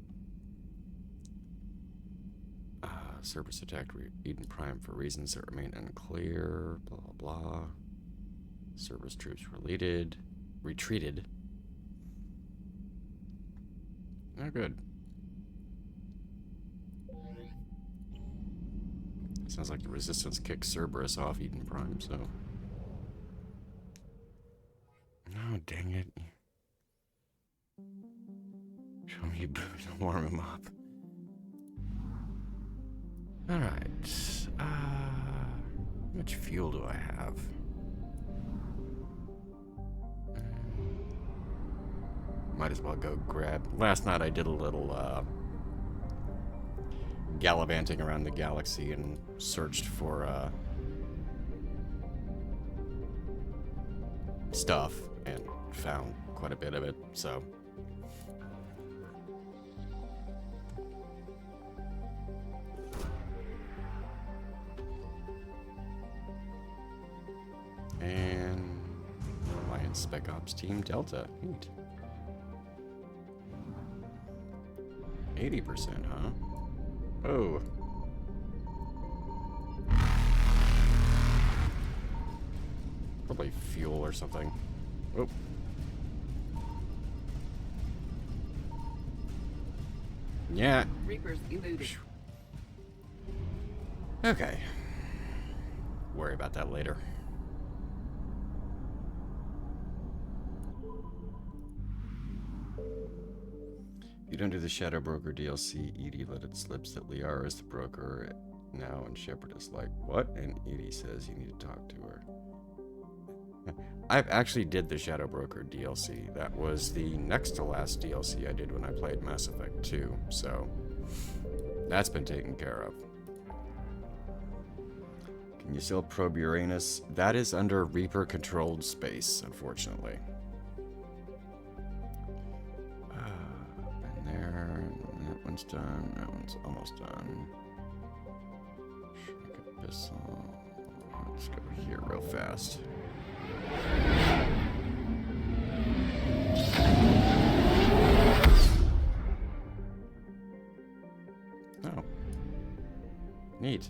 Speaker 1: Cerberus attacked Eden Prime for reasons that remain unclear. Blah, blah, blah. Cerberus troops retreated. Oh, good. Sounds like the Resistance kicked Cerberus off Eden Prime, so... Oh, dang it. Show me booze and warm him up. Alright. How much fuel do I have? Might as well go grab... Last night I did a little, gallivanting around the galaxy and searched for, stuff and found quite a bit of it, so... And Alliance Spec Ops Team Delta. Neat. 80%, huh? Oh. Probably fuel or something. Oh. Yeah.
Speaker 13: Reapers eluded.
Speaker 1: Okay. Worry about that later. You don't do the Shadow Broker DLC, Edie let it slip that Liara is the broker now, and Shepard is like, what? And Edie says you need to talk to her. I actually did the Shadow Broker DLC. That was the next to last DLC I did when I played Mass Effect 2, so that's been taken care of. Can you still probe Uranus? That is under Reaper-controlled space, unfortunately. There, that one's done, that one's almost done. Shrink Abyssal. Let's go here real fast. Oh. Neat.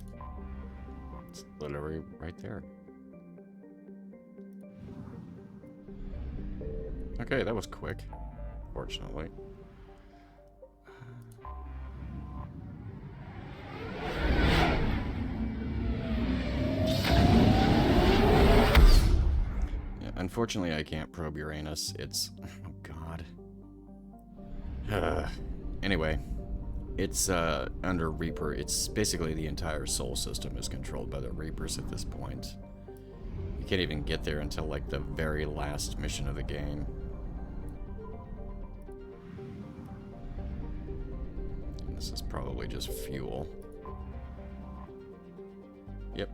Speaker 1: right there. Okay, that was quick, fortunately. Yeah, unfortunately, I can't probe Uranus. It's... oh, God. Anyway, it's under Reaper. It's basically the entire Sol system is controlled by the Reapers at this point. You can't even get there until, like, the very last mission of the game. And this is probably just fuel. Yep.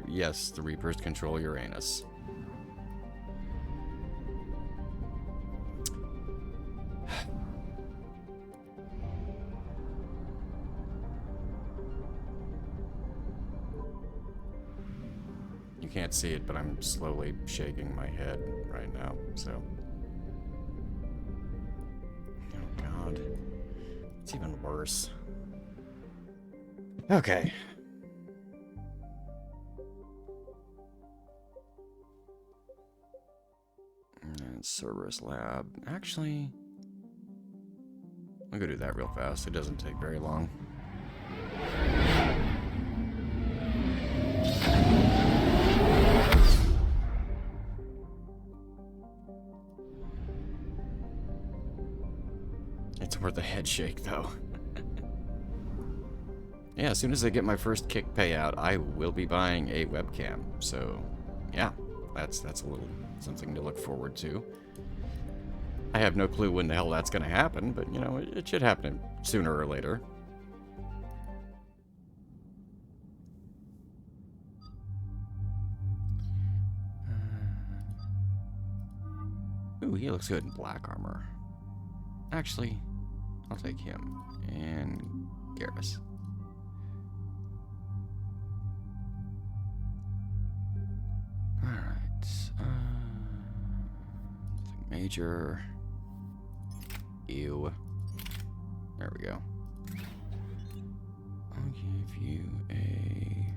Speaker 1: Yes, the Reapers control Uranus. You can't see it, but I'm slowly shaking my head right now, so... oh, God. It's even worse. Okay. And Cerberus Lab. Actually... I'll go do that real fast. It doesn't take very long. It's worth a head shake, though. Yeah, as soon as I get my first kick payout, I will be buying a webcam. So, yeah, that's a little something to look forward to. I have no clue when the hell that's going to happen, but, you know, it should happen sooner or later. Ooh, he looks good in black armor. Actually, I'll take him. And Garrus. Alright. Nothing major. Ew. There we go. I'll give you a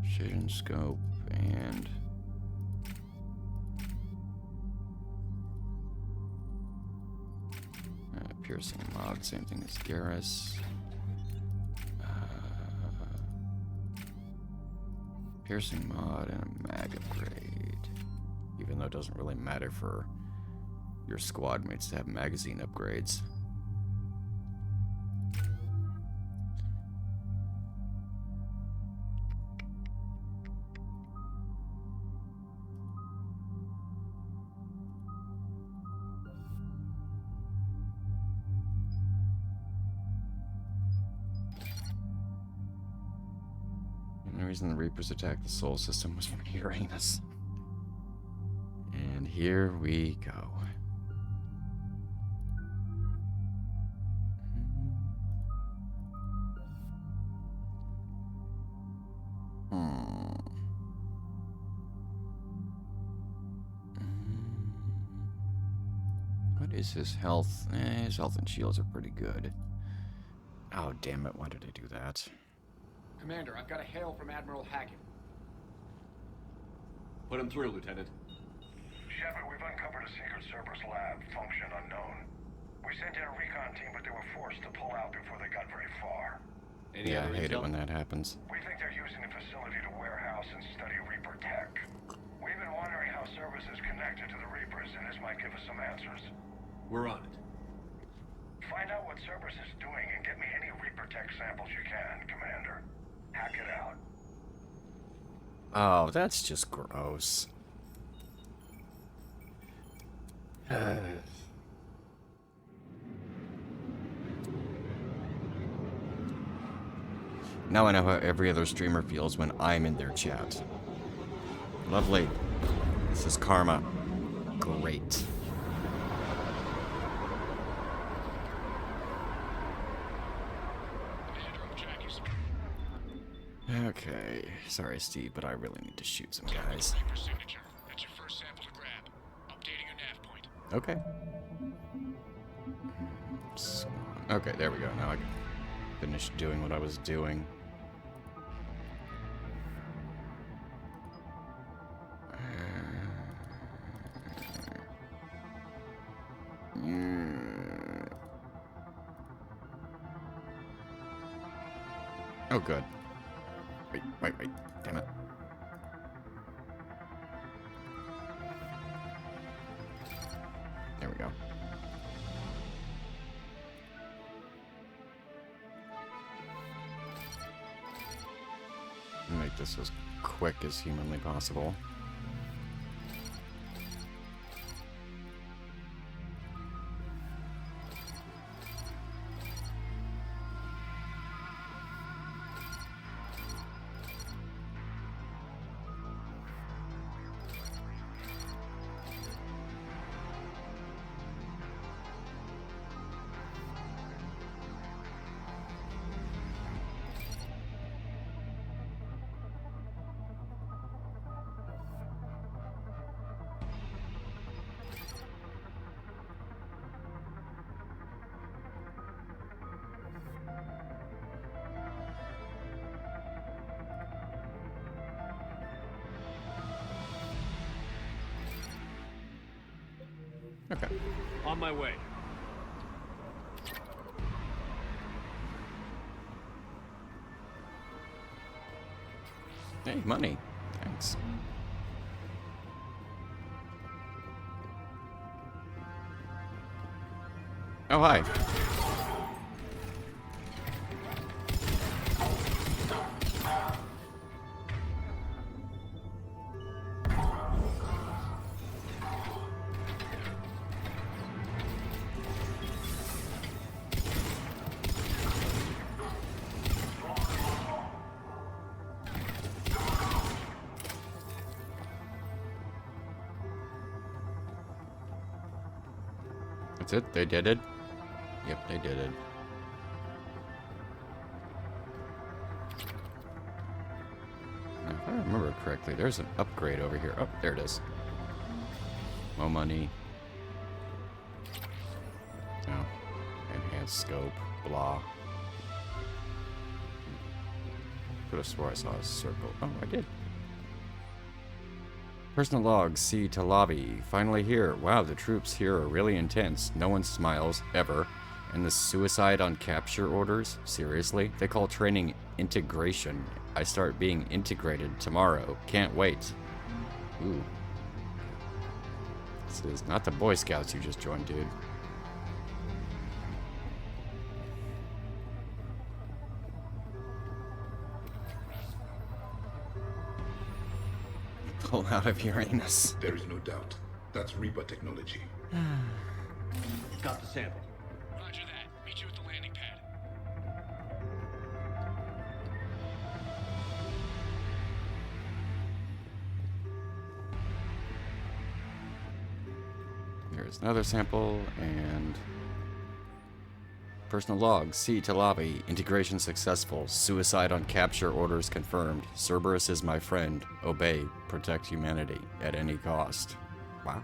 Speaker 1: precision scope and piercing mod, same thing as Garrus. Piercing mod and a mag upgrade. Even though it doesn't really matter for your squad mates to have magazine upgrades. The reason the Reapers attacked the Sol system was from Uranus. And here we go. What is his health? His health and shields are pretty good. Oh, damn it. Why did I do that?
Speaker 13: Commander, I've got a hail from Admiral Hackett.
Speaker 4: Put him through, Lieutenant.
Speaker 2: Shepard, we've uncovered a secret Cerberus lab, function unknown. We sent in a recon team, but they were forced to pull out before they got very far.
Speaker 1: Yeah, I hate it when that happens.
Speaker 2: We think they're using the facility to warehouse and study Reaper tech. We've been wondering how Cerberus is connected to the Reapers, and this might give us some answers.
Speaker 4: We're on it.
Speaker 2: Find out what Cerberus is doing and get me any Reaper tech samples you can, Commander. Hack it out.
Speaker 1: Oh, that's just gross. Now I know how every other streamer feels when I'm in their chat. Lovely. This is karma. Great. Okay. Sorry, Steve, but I really need to shoot some guys.
Speaker 2: That's your first sample to grab. Updating your nav point.
Speaker 1: Okay. Okay, there we go. Now I can finish doing what I was doing. Oh, good. Wait. Damn it. There we go. Make this as quick as humanly possible. Okay.
Speaker 4: On my way.
Speaker 1: Hey, money. Thanks. Oh, hi. That's it? They did it? Yep, they did it. Now, if I remember correctly, there's an upgrade over here. Oh, there it is. More money. Oh. Enhanced scope. Blah. Could have swore I saw a circle. Oh, I did. Personal log, C. Talavi. Finally here. Wow, the troops here are really intense. No one smiles, ever. And the suicide on capture orders? Seriously? They call training integration. I start being integrated tomorrow. Can't wait. Ooh. This is not the Boy Scouts you just joined, dude. Pull out of Uranus.
Speaker 8: There is no doubt. That's Reaper technology.
Speaker 4: Got the sample.
Speaker 2: Roger that. Meet you at the landing pad.
Speaker 1: There's another sample, and... Personal log, C. Talavi. Integration successful. Suicide on capture orders confirmed. Cerberus is my friend. Obey. Protect humanity. At any cost. Wow.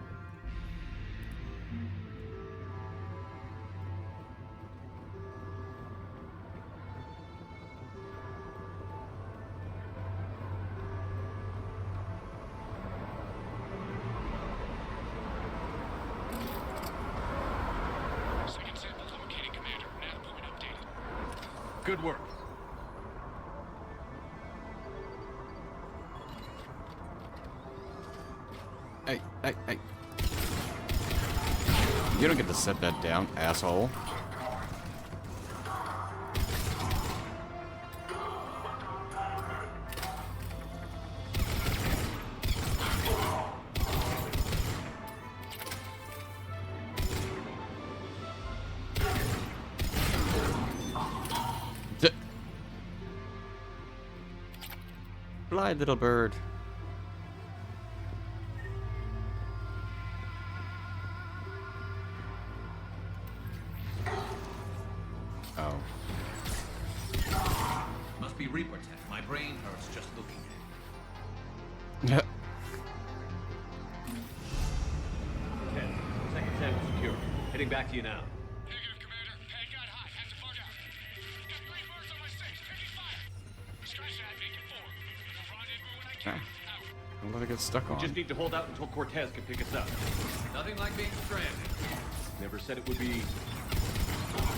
Speaker 2: Second sample located, Commander. Nav point updated.
Speaker 4: Good work.
Speaker 1: Hey. You don't get to set that down, asshole. Fly, little bird. Oh.
Speaker 7: Must be Reaper tech. My brain hurts just looking at it.
Speaker 1: Yep.
Speaker 4: Okay. Second sample secure. Heading back to you now.
Speaker 2: Negative, Commander. Pad got hot. Had to bug out. Got 3 birds on my stage. Taking fire. Scratch that. Vacant 4. Rendezvous when I can. Out.
Speaker 1: Don't let it get stuck on.
Speaker 4: We just need to hold out until Cortez can pick us up.
Speaker 7: Nothing like being stranded.
Speaker 4: Never said it would be...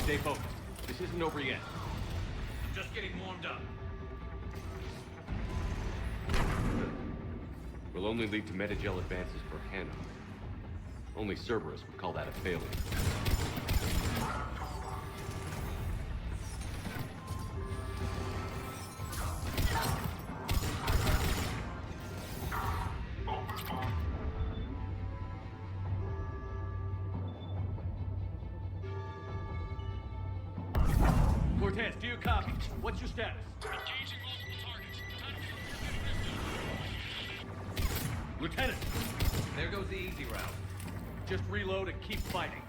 Speaker 4: Stay focused. This isn't over yet.
Speaker 7: Just getting warmed up.
Speaker 4: only lead to metagel advances for Hannah. Only Cerberus would call that a failure. Cortez, do you copy? What's your status?
Speaker 2: Engaging multiple targets.
Speaker 4: Lieutenant! There goes the easy route. Just reload and keep fighting.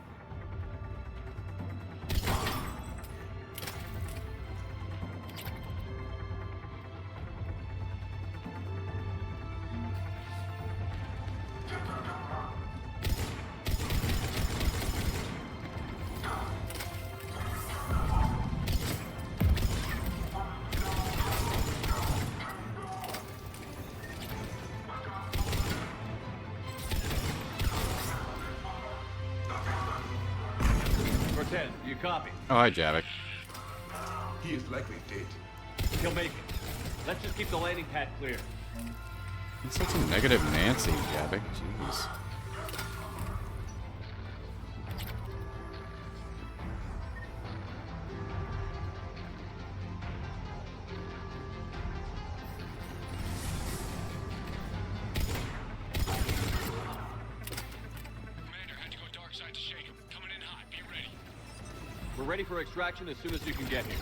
Speaker 4: Cortez, do you copy?
Speaker 1: Oh, hi, Javik.
Speaker 8: He is likely dead.
Speaker 4: He'll make it. Let's just keep the landing pad clear.
Speaker 1: He's such a negative Nancy, Javik. Jeez.
Speaker 2: Commander, had to go dark side to shake him. Coming in hot. Be ready.
Speaker 4: We're ready for extraction as soon as you can get here.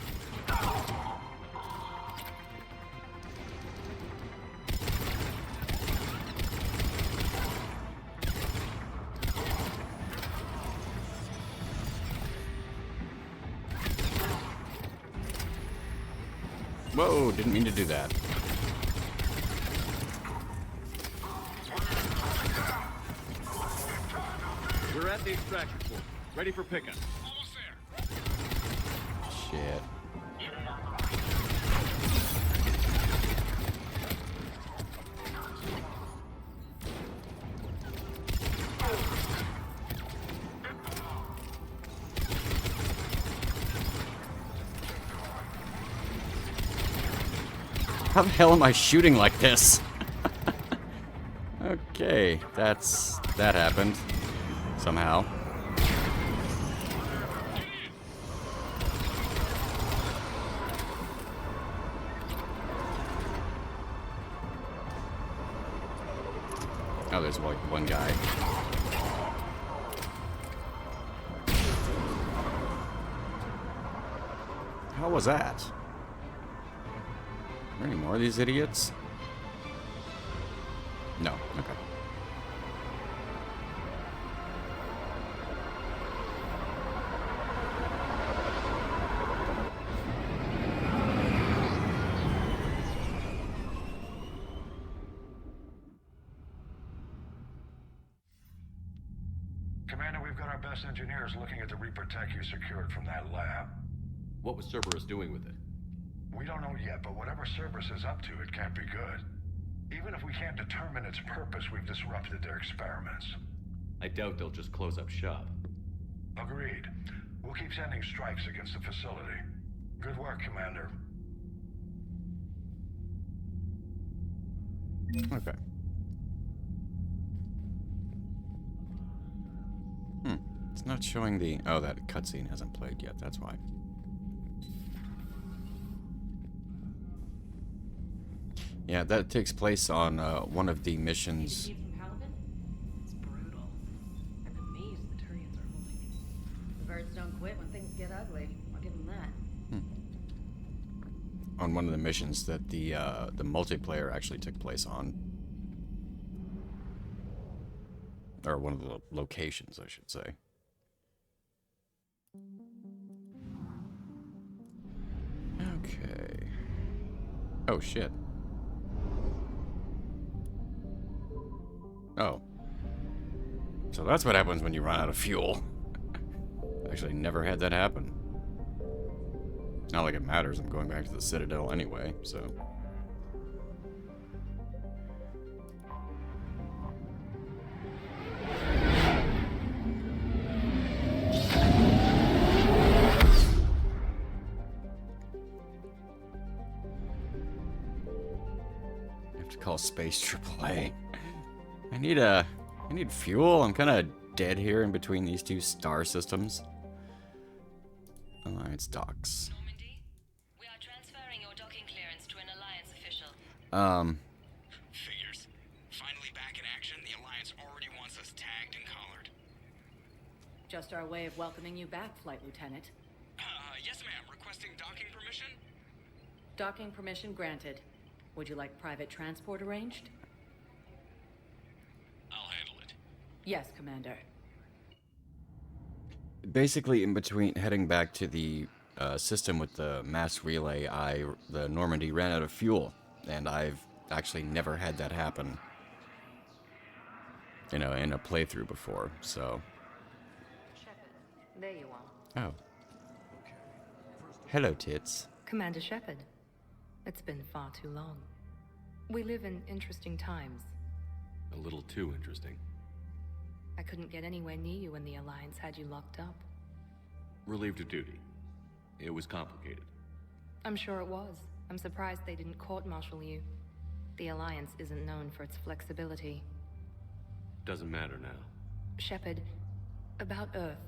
Speaker 1: Whoa, didn't mean to do that.
Speaker 4: We're at the extraction point. Ready for pickup.
Speaker 2: Almost there.
Speaker 1: Shit. How the hell am I shooting like this? Okay, that happened. Somehow. Oh, there's like one guy. How was that? Are there any more of these idiots? No. Okay.
Speaker 2: Commander, we've got our best engineers looking at the Reaper tech you secured from that lab.
Speaker 4: What was Cerberus doing with it?
Speaker 2: We don't know yet, but whatever Cerberus is up to, it can't be good. Even if we can't determine its purpose, we've disrupted their experiments.
Speaker 4: I doubt they'll just close up shop.
Speaker 2: Agreed. We'll keep sending strikes against the facility. Good work, Commander.
Speaker 1: Okay. It's not showing the... Oh, that cutscene hasn't played yet, that's why. Yeah, that takes place on one of the missions.
Speaker 14: It's brutal. I'm amazed the Turians are holding it. The birds don't quit when things get ugly. I'll give them that.
Speaker 1: On one of the missions that the multiplayer actually took place on. Or one of the locations, I should say. Okay. Oh, shit. Oh. So that's what happens when you run out of fuel. Actually, never had that happen. Not like it matters, I'm going back to the Citadel anyway, so... Call Space AAA. I need fuel. I'm kind of dead here in between these two star systems. Alliance docks.
Speaker 15: Normandy, we are transferring your docking clearance to an Alliance official.
Speaker 16: Figures. Finally back in action, the Alliance already wants us tagged and collared.
Speaker 14: Just our way of welcoming you back, Flight Lieutenant.
Speaker 16: Yes ma'am. Requesting docking permission?
Speaker 14: Docking permission granted. Would you like private transport arranged?
Speaker 16: I'll handle it.
Speaker 14: Yes, Commander.
Speaker 1: Basically, in between heading back to the system with the mass relay, the Normandy ran out of fuel, and I've actually never had that happen, in a playthrough before. So.
Speaker 11: Shepard, there you are.
Speaker 1: Oh. Hello, tits.
Speaker 11: Commander Shepard. It's been far too long. We live in interesting times.
Speaker 4: A little too interesting.
Speaker 11: I couldn't get anywhere near you when the Alliance had you locked up.
Speaker 4: Relieved of duty. It was complicated.
Speaker 11: I'm sure it was. I'm surprised they didn't court-martial you. The Alliance isn't known for its flexibility.
Speaker 4: Doesn't matter now.
Speaker 11: Shepard, about Earth.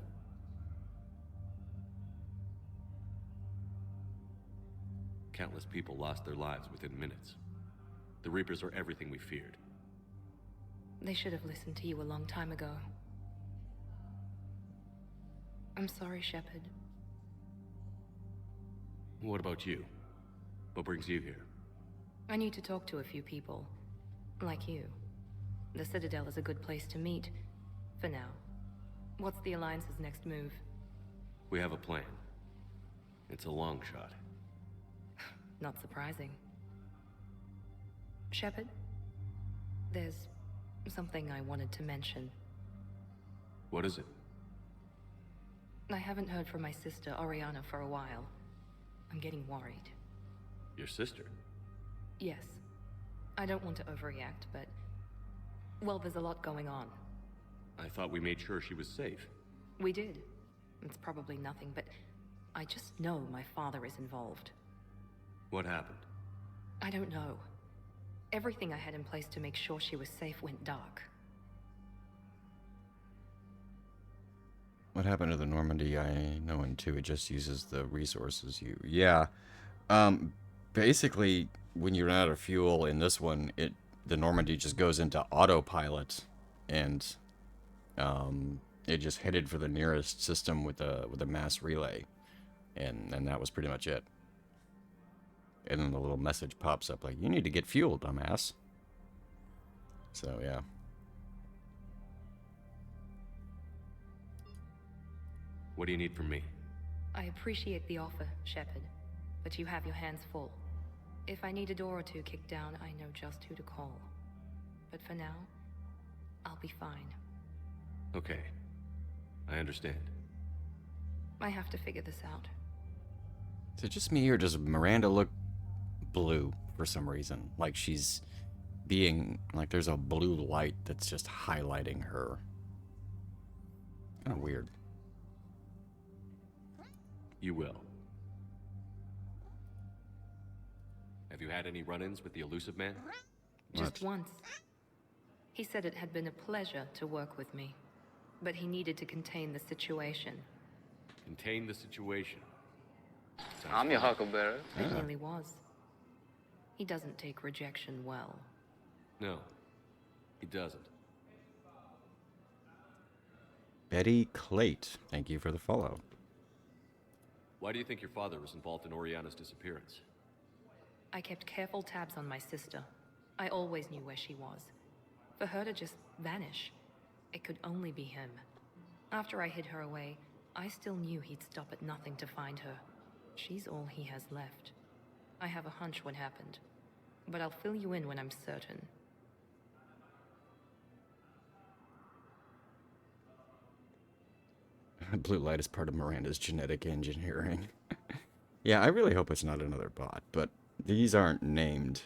Speaker 4: Countless people lost their lives within minutes. The Reapers are everything we feared.
Speaker 11: They should have listened to you a long time ago. I'm sorry, Shepard.
Speaker 4: What about you? What brings you here?
Speaker 11: I need to talk to a few people. Like you. The Citadel is a good place to meet. For now. What's the Alliance's next move?
Speaker 4: We have a plan. It's a long shot.
Speaker 11: Not surprising. Shepard, there's something I wanted to mention.
Speaker 4: What is it?
Speaker 11: I haven't heard from my sister, Oriana, for a while. I'm getting worried.
Speaker 4: Your sister?
Speaker 11: Yes. I don't want to overreact, but... well, there's a lot going on.
Speaker 4: I thought we made sure she was safe.
Speaker 11: We did. It's probably nothing, but I just know my father is involved.
Speaker 4: What happened?
Speaker 11: I don't know. Everything I had in place to make sure she was safe went dark.
Speaker 1: What happened to the Normandy? I know in 2 it just uses the resources you... Yeah. Basically, when you run out of fuel in this one, the Normandy just goes into autopilot, and it just headed for the nearest system with a mass relay, and that was pretty much it. And then the little message pops up like, you need to get fuel, dumbass. So, yeah.
Speaker 4: What do you need from me?
Speaker 11: I appreciate the offer, Shepard, but you have your hands full. If I need a door or two kicked down, I know just who to call. But for now, I'll be fine.
Speaker 4: Okay. I understand.
Speaker 11: I have to figure this out.
Speaker 1: Is it just me, or does Miranda look blue for some reason? Like she's being... like there's a blue light that's just highlighting her. Kind of weird.
Speaker 4: You will. Have you had any run-ins with the elusive man?
Speaker 11: Just once. He said it had been a pleasure to work with me, but he needed to contain the situation.
Speaker 4: Contain the situation.
Speaker 17: I'm your huckleberry.
Speaker 11: It really was. He doesn't take rejection well.
Speaker 4: No, he doesn't.
Speaker 1: Betty Clate, thank you for the follow.
Speaker 4: Why do you think your father was involved in Oriana's disappearance?
Speaker 11: I kept careful tabs on my sister. I always knew where she was. For her to just vanish, it could only be him. After I hid her away, I still knew he'd stop at nothing to find her. She's all he has left. I have a hunch what happened, but I'll fill you in when I'm certain.
Speaker 1: Blue light is part of Miranda's genetic engineering. Yeah, I really hope it's not another bot, but these aren't named.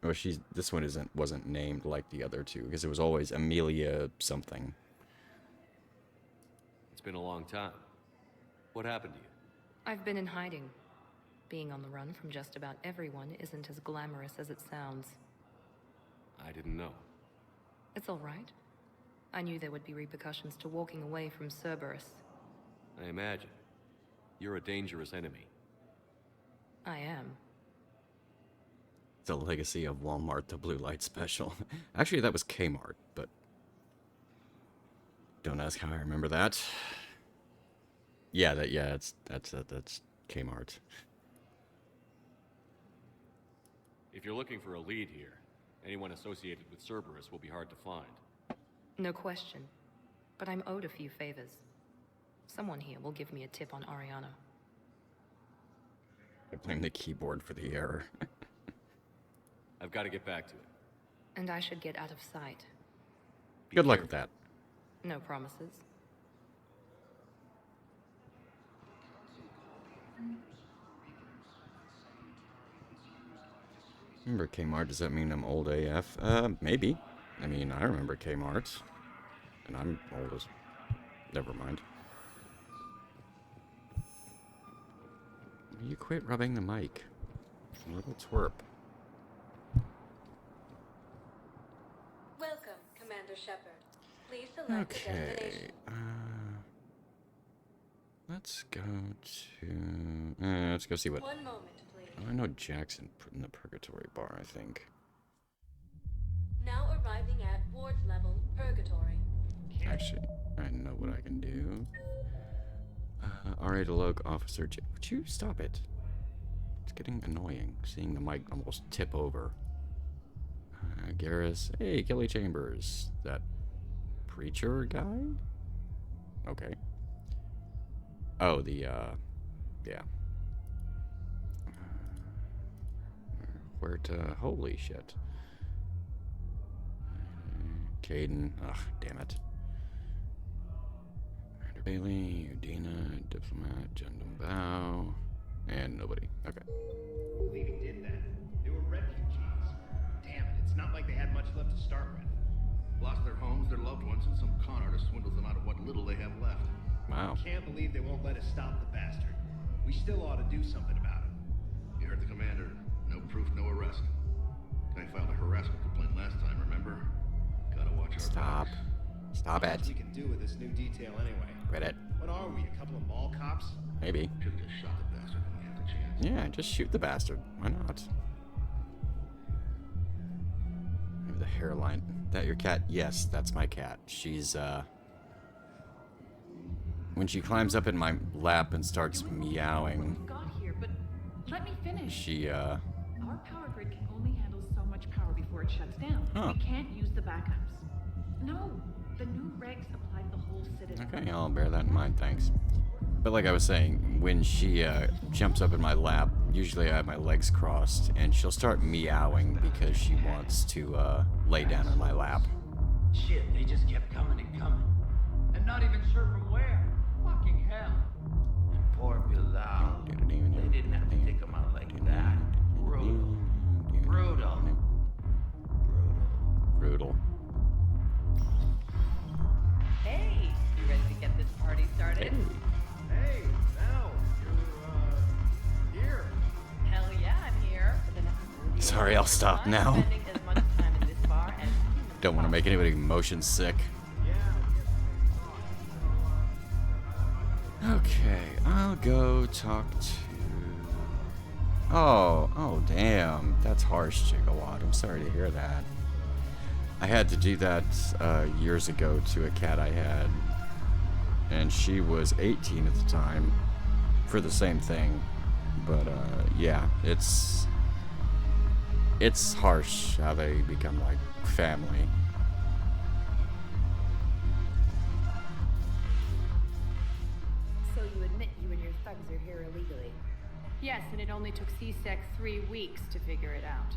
Speaker 1: Well, this one wasn't named like the other two, because it was always Amelia something.
Speaker 4: It's been a long time. What happened to you?
Speaker 11: I've been in hiding. Being on the run from just about everyone isn't as glamorous as it sounds.
Speaker 4: I didn't know.
Speaker 11: It's all right. I knew there would be repercussions to walking away from Cerberus.
Speaker 4: I imagine. You're a dangerous enemy.
Speaker 11: I am.
Speaker 1: The legacy of Walmart, the blue light special. Actually, that was Kmart, but don't ask how I remember that. Yeah, that's Kmart.
Speaker 4: If you're looking for a lead here, anyone associated with Cerberus will be hard to find.
Speaker 11: No question. But I'm owed a few favors. Someone here will give me a tip on Ariana.
Speaker 1: I blame the keyboard for the error.
Speaker 4: I've got to get back to it.
Speaker 11: And I should get out of sight.
Speaker 1: Good luck with that.
Speaker 11: No promises.
Speaker 1: Remember Kmart? Does that mean I'm old AF? Maybe. I mean, I remember Kmart. And I'm old as... Never mind. You quit rubbing the mic. A little twerp.
Speaker 6: Welcome, Commander Shepard. Please select the destination.
Speaker 1: Let's go to... let's go see what...
Speaker 6: One moment, please.
Speaker 1: Oh, I know Jackson put in the Purgatory bar, I think.
Speaker 6: Now arriving at ward level Purgatory.
Speaker 1: Actually, I know what I can do. R.A. Delogue, Officer J... Would you stop it? It's getting annoying, seeing the mic almost tip over. Garrus... Hey, Kelly Chambers. That preacher guy? Okay. Oh, the, yeah. Where to... Holy shit. Caden. Ugh, damn it. Commander Bailey, Udina, Diplomat, Jundum Bao, and nobody. Okay.
Speaker 18: Who even did that? They were refugees. Damn it, it's not like they had much left to start with. Lost their homes, their loved ones, and some con artist swindles them out of what little they have left.
Speaker 1: Wow.
Speaker 18: Can't believe they won't let us stop the bastard. We still ought to do something about it. You heard the commander. No proof, no arrest. Guy filed a harassment complaint last time, remember? Gotta watch our
Speaker 1: Stop.
Speaker 18: backs.
Speaker 1: Stop it.
Speaker 18: What we can do with this new detail anyway?
Speaker 1: Quit it.
Speaker 18: What are we, a couple of mall cops?
Speaker 1: Maybe.
Speaker 18: Should've just shot the bastard when we had the chance.
Speaker 1: Yeah, just shoot the bastard. Why not? Maybe the hairline. That your cat? Yes, that's my cat. She's, when she climbs up in my lap and starts meowing,
Speaker 14: Got here, but let me finish.
Speaker 1: she,
Speaker 14: Our power grid can only handle so much power before it shuts down.
Speaker 1: Huh.
Speaker 14: We can't use the backups. No, the new regs apply to the whole Citadel.
Speaker 1: Okay, I'll bear that in mind, thanks. But like I was saying, when she jumps up in my lap, usually I have my legs crossed, and she'll start meowing because she wants to lay down in my lap.
Speaker 9: Shit, they just kept coming and coming. And not even sure from where. Fucking hell. And poor Bilal. They didn't have to take him out like that. Brutal. Brutal.
Speaker 1: Brutal.
Speaker 14: Hey, you ready to get this party started?
Speaker 18: Hey, now, you're, here.
Speaker 14: Hell yeah, I'm here.
Speaker 1: Sorry, I'll stop now.
Speaker 14: Spending as much time in this bar as
Speaker 1: Don't want to make anybody motion sick. Okay, I'll go talk to... Oh, damn. That's harsh, Gigawatt. I'm sorry to hear that. I had to do that years ago to a cat I had. And she was 18 at the time for the same thing. But, yeah, it's harsh how they become, like, family.
Speaker 14: So you admit you and your thugs are here illegally? Yes, and it only took CSEC 3 weeks to figure it out.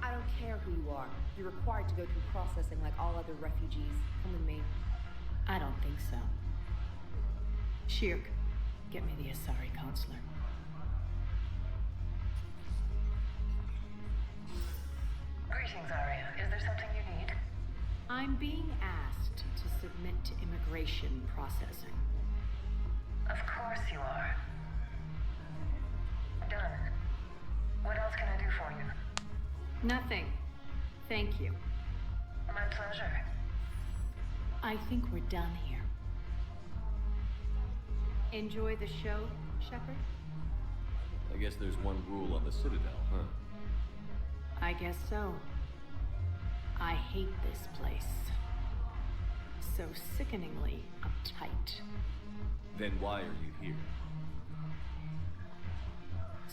Speaker 14: I don't care who you are. You're required to go through processing like all other refugees. Come with me. I don't think so. Shirk, get me the Asari counselor.
Speaker 5: Greetings, Arya. Is there something you need?
Speaker 14: I'm being asked to submit to immigration processing.
Speaker 5: Of course you are. Done. What else can I do for you?
Speaker 14: Nothing. Thank you.
Speaker 5: My pleasure.
Speaker 14: I think we're done here. Enjoy the show, Shepard?
Speaker 4: I guess there's one rule on the Citadel, huh?
Speaker 14: I guess so. I hate this place. So sickeningly uptight.
Speaker 4: Then why are you here?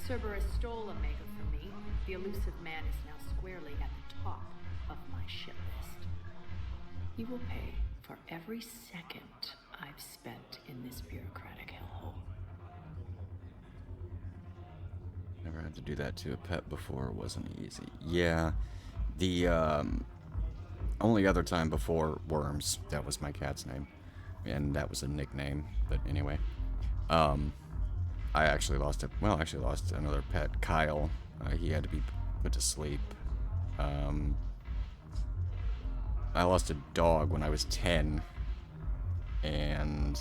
Speaker 14: Cerberus stole Omega from me. The elusive man is now squarely at the top of my shit list. He will pay for every second I've spent in this bureaucratic hellhole.
Speaker 1: Never had to do that to a pet before. It wasn't easy. Yeah, the only other time before Worms, that was my cat's name, and that was a nickname. But anyway, I actually lost another pet, Kyle. He had to be put to sleep. I lost a dog when I was 10, and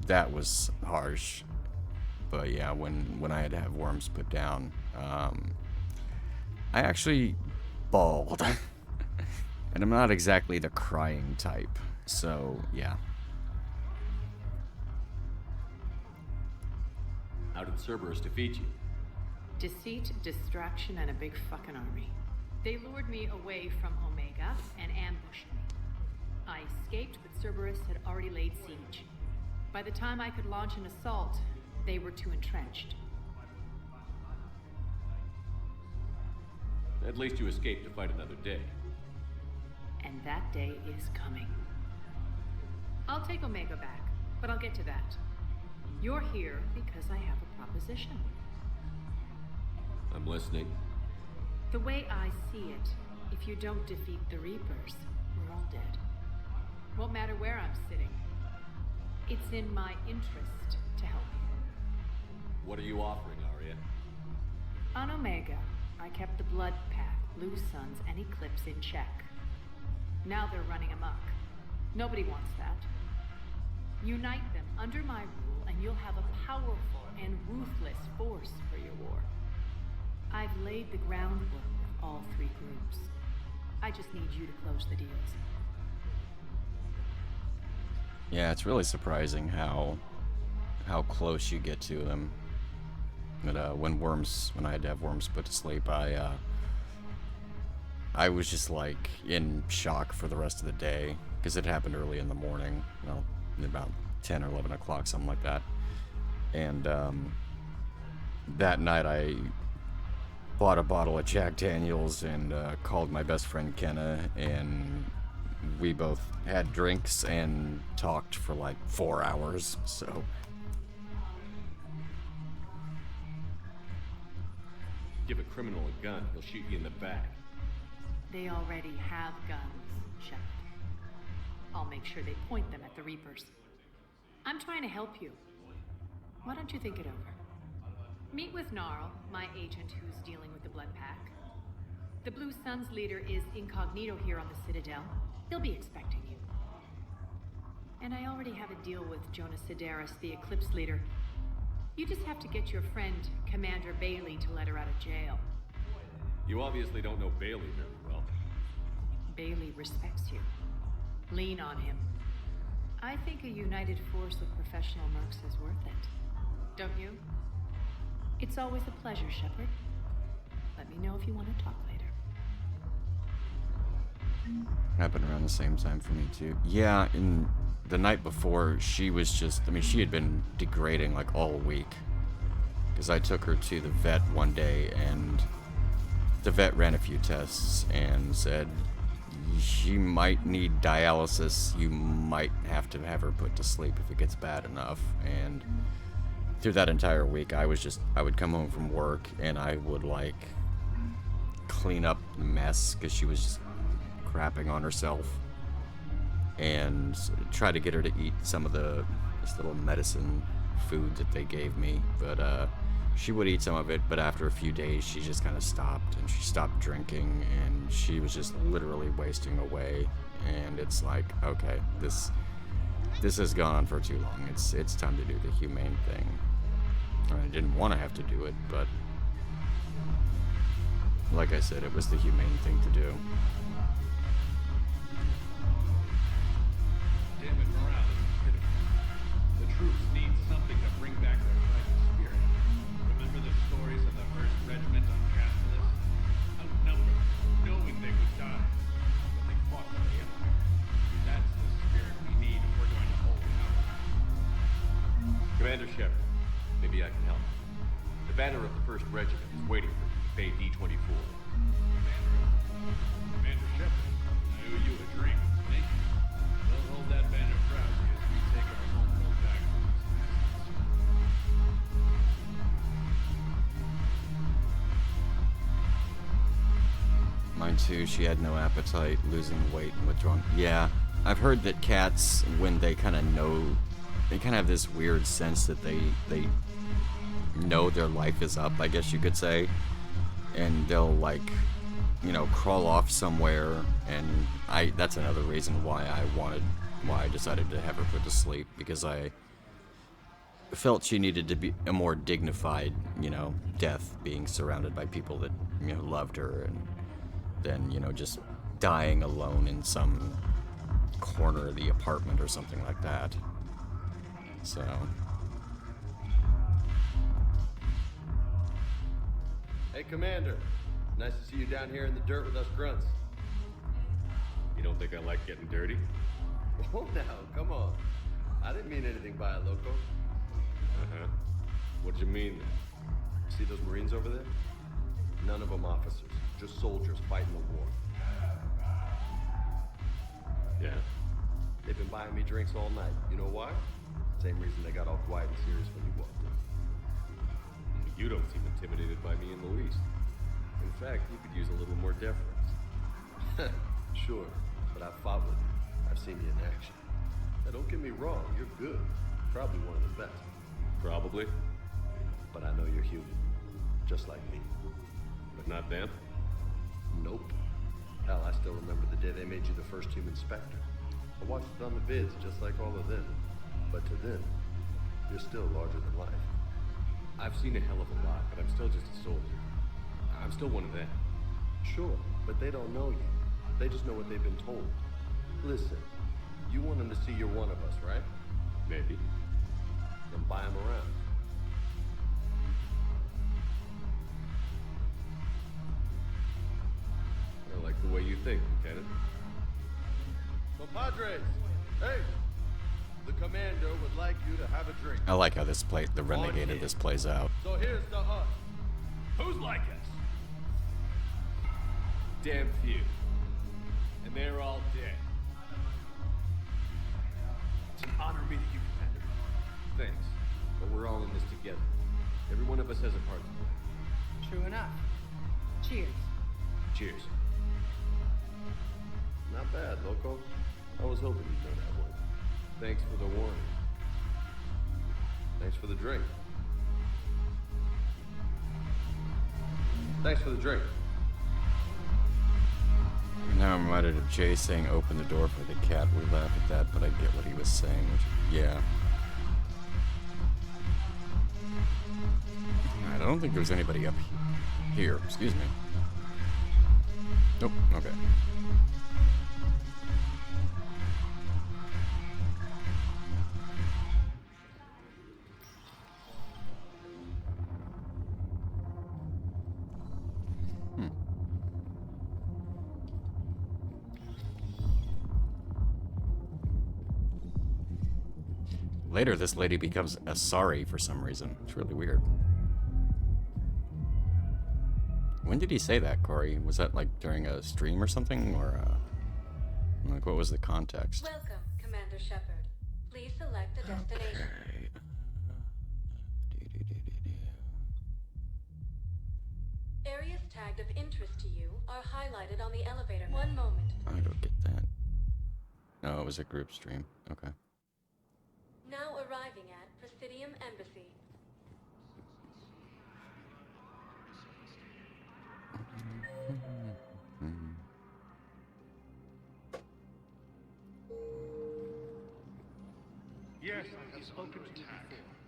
Speaker 1: that was harsh. But yeah, when I had to have Worms put down, I actually bawled. And I'm not exactly the crying type, so yeah.
Speaker 4: How did Cerberus defeat you?
Speaker 14: Deceit, distraction, and a big fucking army. They lured me away from Omega and ambushed me. I escaped, but Cerberus had already laid siege. By the time I could launch an assault, they were too entrenched.
Speaker 4: At least you escaped to fight another day.
Speaker 14: And that day is coming. I'll take Omega back, but I'll get to that. You're here because I have a proposition.
Speaker 4: I'm listening.
Speaker 14: The way I see it, if you don't defeat the Reapers, we're all dead. Won't matter where I'm sitting. It's in my interest to help you.
Speaker 4: What are you offering, Arya?
Speaker 14: On Omega, I kept the Blood Pack, Blue Suns, and Eclipse in check. Now they're running amok. Nobody wants that. Unite them under my rule, and you'll have a powerful and ruthless force for your war. I've laid the groundwork with all three groups. I just need you to close the deals.
Speaker 1: Yeah, it's really surprising how close you get to them. But when I had to have Worms put to sleep, I was just like in shock for the rest of the day because it happened early in the morning, about 10 or 11 o'clock, something like that. And that night I bought a bottle of Jack Daniels and called my best friend Kenna, and we both had drinks and talked for like 4 hours. So
Speaker 4: give a criminal a gun, he'll shoot you in the back.
Speaker 14: They already have guns, Shepard. I'll make sure they point them at the Reapers. I'm trying to help you. Why don't you think it over? Meet with Gnarl, my agent who's dealing with the Blood Pack. The Blue Suns leader is incognito here on the Citadel. He'll be expecting you. And I already have a deal with Jonas Sidaris, the Eclipse leader. You just have to get your friend, Commander Bailey, to let her out of jail.
Speaker 4: You obviously don't know Bailey very well.
Speaker 14: Bailey respects you. Lean on him. I think a united force of professional mercs is worth it. Don't you? It's always a pleasure, Shepard. Let me know if you want to talk later.
Speaker 1: Happened around the same time for me too. Yeah, in the night before, she was just, she had been degrading like all week. Because I took her to the vet one day, and the vet ran a few tests and said she might need dialysis. You might have to have her put to sleep if it gets bad enough. And through that entire week, I would come home from work and I would like clean up the mess because she was just crapping on herself, and try to get her to eat some of this little medicine food that they gave me. But she would eat some of it, but after a few days she just kind of stopped, and she stopped drinking, and she was just literally wasting away. And it's like, okay, this has gone on for too long. It's time to do the humane thing. I didn't want to have to do it, but like I said, it was the humane thing to do.
Speaker 2: troops need something to bring back their fighting spirit. Remember the stories of the 1st Regiment on Castellus? Outnumbered, knowing they would die, but they fought for the Empire. That's the spirit we need if we're going to hold out.
Speaker 4: Commander Shepard, maybe I can help. The banner of the 1st Regiment is waiting for you at Bay D-24.
Speaker 2: Commander Shepard, I owe you a drink. Think? We'll hold that banner proudly as we take our home road back from these bastards.
Speaker 1: Mine too. She had no appetite, losing weight and withdrawing. Yeah, I've heard that cats, when they kind of know, they kind of have this weird sense that they know their life is up, I guess you could say, and they'll, like, you know, crawl off somewhere. And that's another reason why I decided to have her put to sleep, because I felt she needed to be a more dignified, you know, death, being surrounded by people that, you know, loved her, and then, you know, just dying alone in some corner of the apartment or something like that. So
Speaker 19: Hey, Commander. Nice to see you down here in the dirt with us grunts.
Speaker 4: You don't think I like getting dirty?
Speaker 19: Oh, now, come on. I didn't mean anything by it, Loco.
Speaker 4: Uh-huh. What'd you mean then?
Speaker 19: See those Marines over there? None of them officers, just soldiers fighting the war.
Speaker 4: Yeah.
Speaker 19: They've been buying me drinks all night. You know why? Same reason they got all quiet and serious when you walked in.
Speaker 4: You don't seem intimidated by me in the least.
Speaker 19: In fact, you could use a little more deference. Sure, but I've fought with you. I've seen you in action. Now, don't get me wrong, you're good. Probably one of the best.
Speaker 4: Probably.
Speaker 19: But I know you're human. Just like me.
Speaker 4: But not them?
Speaker 19: Nope. Hell, I still remember the day they made you the first human Spectre. I watched it on the vids, just like all of them. But to them, you're still larger than life.
Speaker 4: I've seen a hell of a lot, but I'm still just a soldier. I'm still one of them.
Speaker 19: Sure, but they don't know you. They just know what they've been told. Listen, you want them to see you're one of us, right?
Speaker 4: Maybe.
Speaker 19: Then buy them around.
Speaker 4: I like the way you think, Lieutenant.
Speaker 19: Compadres! Hey! The commander would like you to have a drink.
Speaker 1: I like how the renegade of this plays out.
Speaker 19: So here's the us.
Speaker 2: Who's like us?
Speaker 4: Damn few. And they're all dead.
Speaker 2: It's an honor meeting you, Commander.
Speaker 4: Thanks. But we're all in this together. Every one of us has a part to play.
Speaker 14: True enough. Cheers.
Speaker 4: Cheers.
Speaker 19: Not bad, Loco. I was hoping you'd know that one. Thanks for the warning. Thanks for the drink. Thanks for the drink.
Speaker 1: Now I'm reminded of Jay saying open the door for the cat. We laugh at that, but I get what he was saying, which, yeah. Alright, I don't think there's anybody up here. Excuse me. Nope, okay. Later, this lady becomes a sorry for some reason. It's really weird. When did he say that, Corey? Was that like during a stream or something, or like what was the context?
Speaker 15: Welcome, Commander Shepard. Please select a destination. Areas tagged of interest to you are highlighted on the elevator. One moment.
Speaker 1: I don't get that. No, it was a group stream. Okay.
Speaker 15: Now arriving at Prothean Embassy.
Speaker 2: Yes, I have spoken to you before.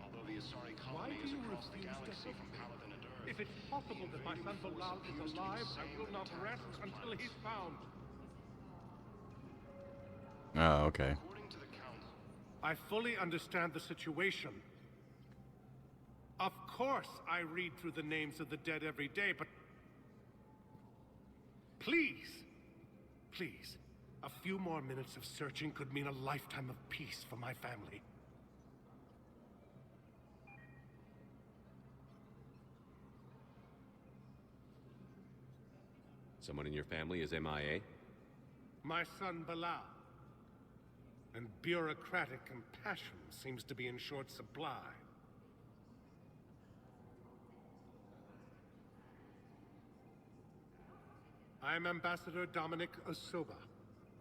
Speaker 18: Although the Asari
Speaker 2: Why
Speaker 18: colony
Speaker 2: do
Speaker 18: is
Speaker 2: you
Speaker 18: across the
Speaker 2: refuse to
Speaker 18: galaxy
Speaker 2: help
Speaker 18: from
Speaker 2: me?
Speaker 18: Paladin and Earth,
Speaker 2: If it's possible that my son Bilal is alive, I will not rest until he's found.
Speaker 1: Oh, okay.
Speaker 18: according to the Council,
Speaker 20: I fully understand the situation. Of course I read through the names of the dead every day, but... Please, please, a few more minutes of searching could mean a lifetime of peace for my family.
Speaker 4: Someone in your family is MIA?
Speaker 20: My son Bilal. And bureaucratic compassion seems to be in short supply. I am Ambassador Dominic Osoba.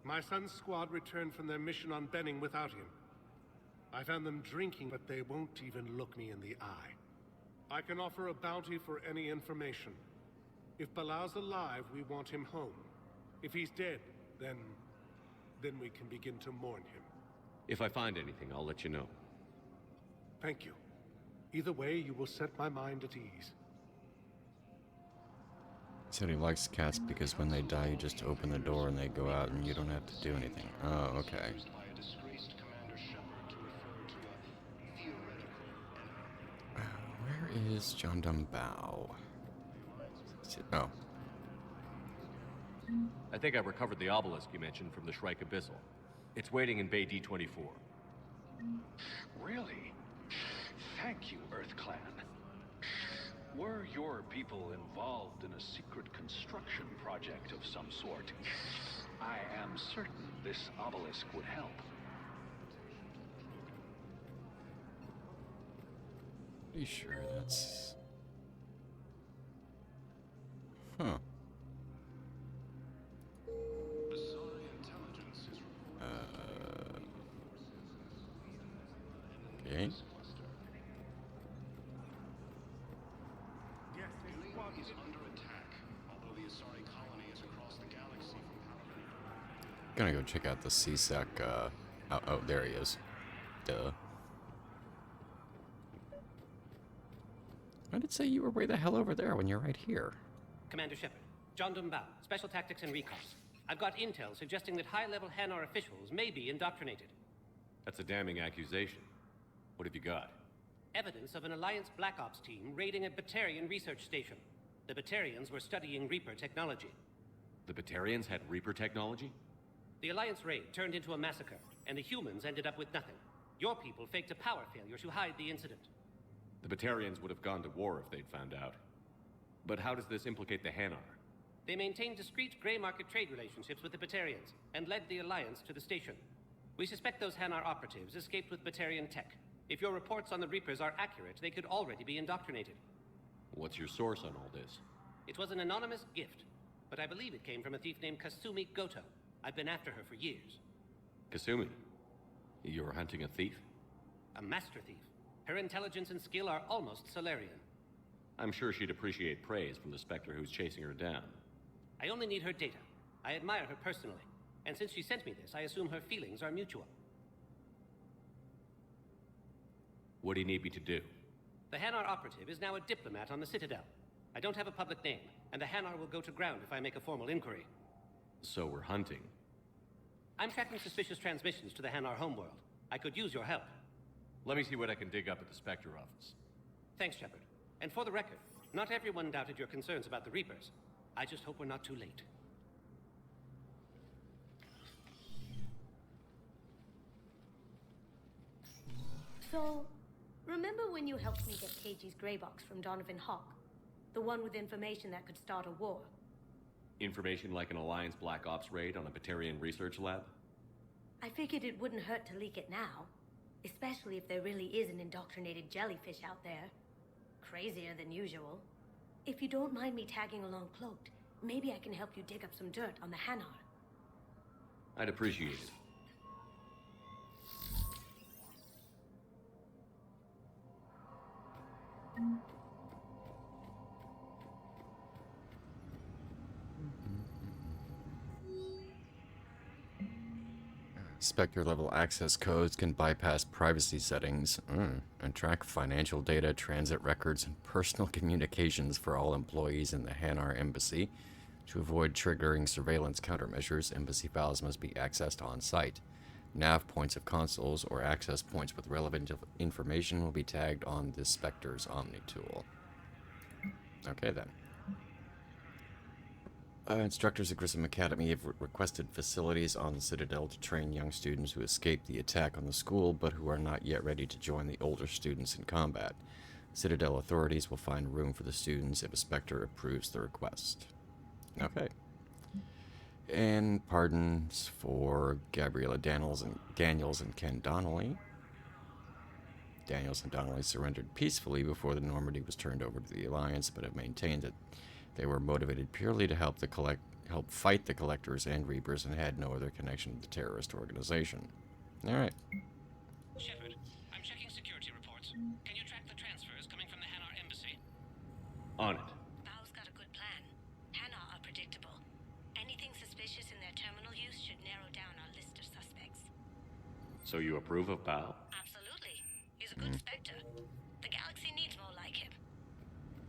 Speaker 20: My son's squad returned from their mission on Benning without him. I found them drinking, but they won't even look me in the eye. I can offer a bounty for any information. If Bilal's alive, we want him home. If he's dead, then we can begin to mourn him.
Speaker 4: If I find anything, I'll let you know.
Speaker 20: Thank you. Either way, you will set my mind at ease.
Speaker 1: Said he likes cats because when they die, you just open the door and they go out and you don't have to do anything. Oh, okay. Where is John Dumbao? Oh.
Speaker 4: I think I recovered the obelisk you mentioned from the Shrike Abyssal. It's waiting in Bay D-24.
Speaker 21: Really? Thank you, Earth Clan. Were your people involved in a secret construction project of some sort, I am certain this obelisk would help.
Speaker 1: Are you sure that's... Huh. Okay. Gonna go check out the CSEC, oh, there he is. Duh. I did say you were way the hell over there when you're right here.
Speaker 22: Commander Shepard, John Dumbao, Special Tactics and Recon. I've got intel suggesting that high-level Hanar officials may be indoctrinated.
Speaker 4: That's a damning accusation. What have you got?
Speaker 22: Evidence of an Alliance Black Ops team raiding a Batarian research station. The Batarians were studying Reaper technology.
Speaker 4: The Batarians had Reaper technology?
Speaker 22: The Alliance raid turned into a massacre, and the humans ended up with nothing. Your people faked a power failure to hide the incident.
Speaker 4: The Batarians would have gone to war if they'd found out. But how does this implicate the Hanar?
Speaker 22: They maintained discreet gray market trade relationships with the Batarians, and led the Alliance to the station. We suspect those Hanar operatives escaped with Batarian tech. If your reports on the Reapers are accurate, they could already be indoctrinated.
Speaker 4: What's your source on all this?
Speaker 22: It was an anonymous gift, but I believe it came from a thief named Kasumi Goto. I've been after her for years.
Speaker 4: Kasumi? You're hunting a thief?
Speaker 22: A master thief. Her intelligence and skill are almost Solarian.
Speaker 4: I'm sure she'd appreciate praise from the Spectre who's chasing her down.
Speaker 22: I only need her data. I admire her personally. And since she sent me this, I assume her feelings are mutual.
Speaker 4: What do you need me to do?
Speaker 22: The Hanar operative is now a diplomat on the Citadel. I don't have a public name, and the Hanar will go to ground if I make a formal inquiry.
Speaker 4: So we're hunting.
Speaker 22: I'm tracking suspicious transmissions to the Hanar homeworld. I could use your help.
Speaker 4: Let me see what I can dig up at the Spectre office.
Speaker 22: Thanks, Shepard. And for the record, not everyone doubted your concerns about the Reapers. I just hope we're not too late.
Speaker 23: So, remember when you helped me get KG's grey box from Donovan Hawk? The one with information that could start a war?
Speaker 4: Information like an Alliance Black Ops raid on a Batarian research lab?
Speaker 23: I figured it wouldn't hurt to leak it now. Especially if there really is an indoctrinated jellyfish out there. Crazier than usual. If you don't mind me tagging along cloaked, maybe I can help you dig up some dirt on the Hanar.
Speaker 4: I'd appreciate it.
Speaker 1: Spectre-level access codes can bypass privacy settings and track financial data, transit records, and personal communications for all employees in the Hanar Embassy. To avoid triggering surveillance countermeasures, embassy files must be accessed on-site. Nav points of consoles or access points with relevant information will be tagged on this Spectre's Omni tool. Okay then. Instructors at Grissom Academy have requested facilities on the Citadel to train young students who escaped the attack on the school but who are not yet ready to join the older students in combat. Citadel authorities will find room for the students if a Spectre approves the request. Okay. And pardons for Gabriella Daniels and Ken Donnelly. Daniels and Donnelly surrendered peacefully before the Normandy was turned over to the Alliance, but have maintained that they were motivated purely to help fight the Collectors and Reapers and had no other connection with the terrorist organization. Alright.
Speaker 22: Shepard, I'm checking security reports. Can you track the transfers coming from the Hanar embassy?
Speaker 4: On it.
Speaker 23: Bao's got a good plan. Hanar are predictable. Anything suspicious in their terminal use should narrow down our list of suspects.
Speaker 4: So you approve of Bao?
Speaker 23: Absolutely. He's a good Spectre. The galaxy needs more like him.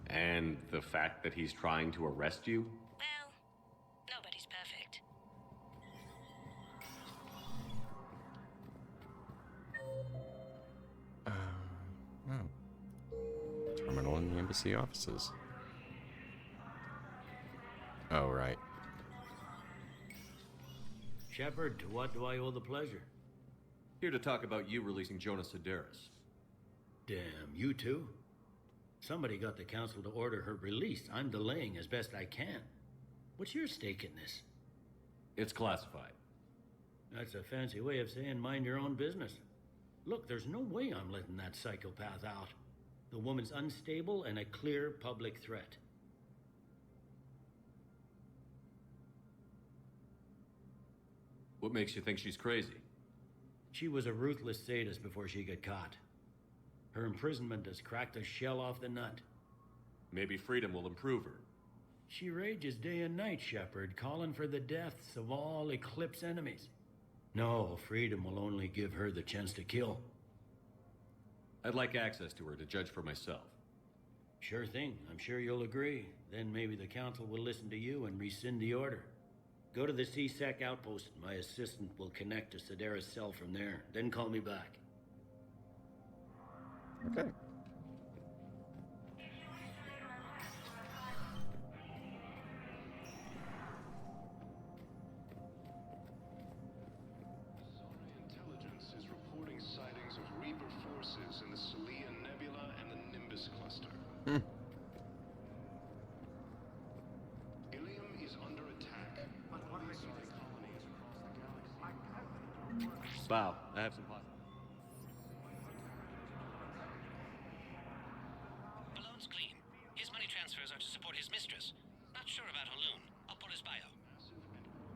Speaker 4: And the fact that he's trying to arrest you?
Speaker 23: Well, nobody's perfect.
Speaker 1: Terminal in the embassy offices. Oh, right.
Speaker 9: Shepard, to what do I owe the pleasure?
Speaker 19: Here to talk about you releasing Jonas Sedaris.
Speaker 9: Damn, you too? Somebody got the council to order her release. I'm delaying as best I can. What's your stake in this?
Speaker 19: It's classified.
Speaker 9: That's a fancy way of saying mind your own business. Look, there's no way I'm letting that psychopath out. The woman's unstable and a clear public threat.
Speaker 19: What makes you think she's crazy?
Speaker 9: She was a ruthless sadist before she got caught. Her imprisonment has cracked a shell off the nut.
Speaker 19: Maybe freedom will improve her.
Speaker 9: She rages day and night, Shepard, calling for the deaths of all Eclipse enemies. No, freedom will only give her the chance to kill.
Speaker 19: I'd like access to her to judge for myself.
Speaker 9: Sure thing. I'm sure you'll agree. Then maybe the council will listen to you and rescind the order. Go to the CSEC outpost. My assistant will connect to Sedaris' cell from there. Then call me back.
Speaker 1: Okay.
Speaker 8: Intelligence is reporting sightings of Reaper forces in the Celia Nebula and the Nimbus cluster. Ilium is under attack.
Speaker 19: Bao, I have some pot.
Speaker 22: Balloon's clean. His money transfers are to support his mistress. Not sure about Haloon. I'll pull his bio.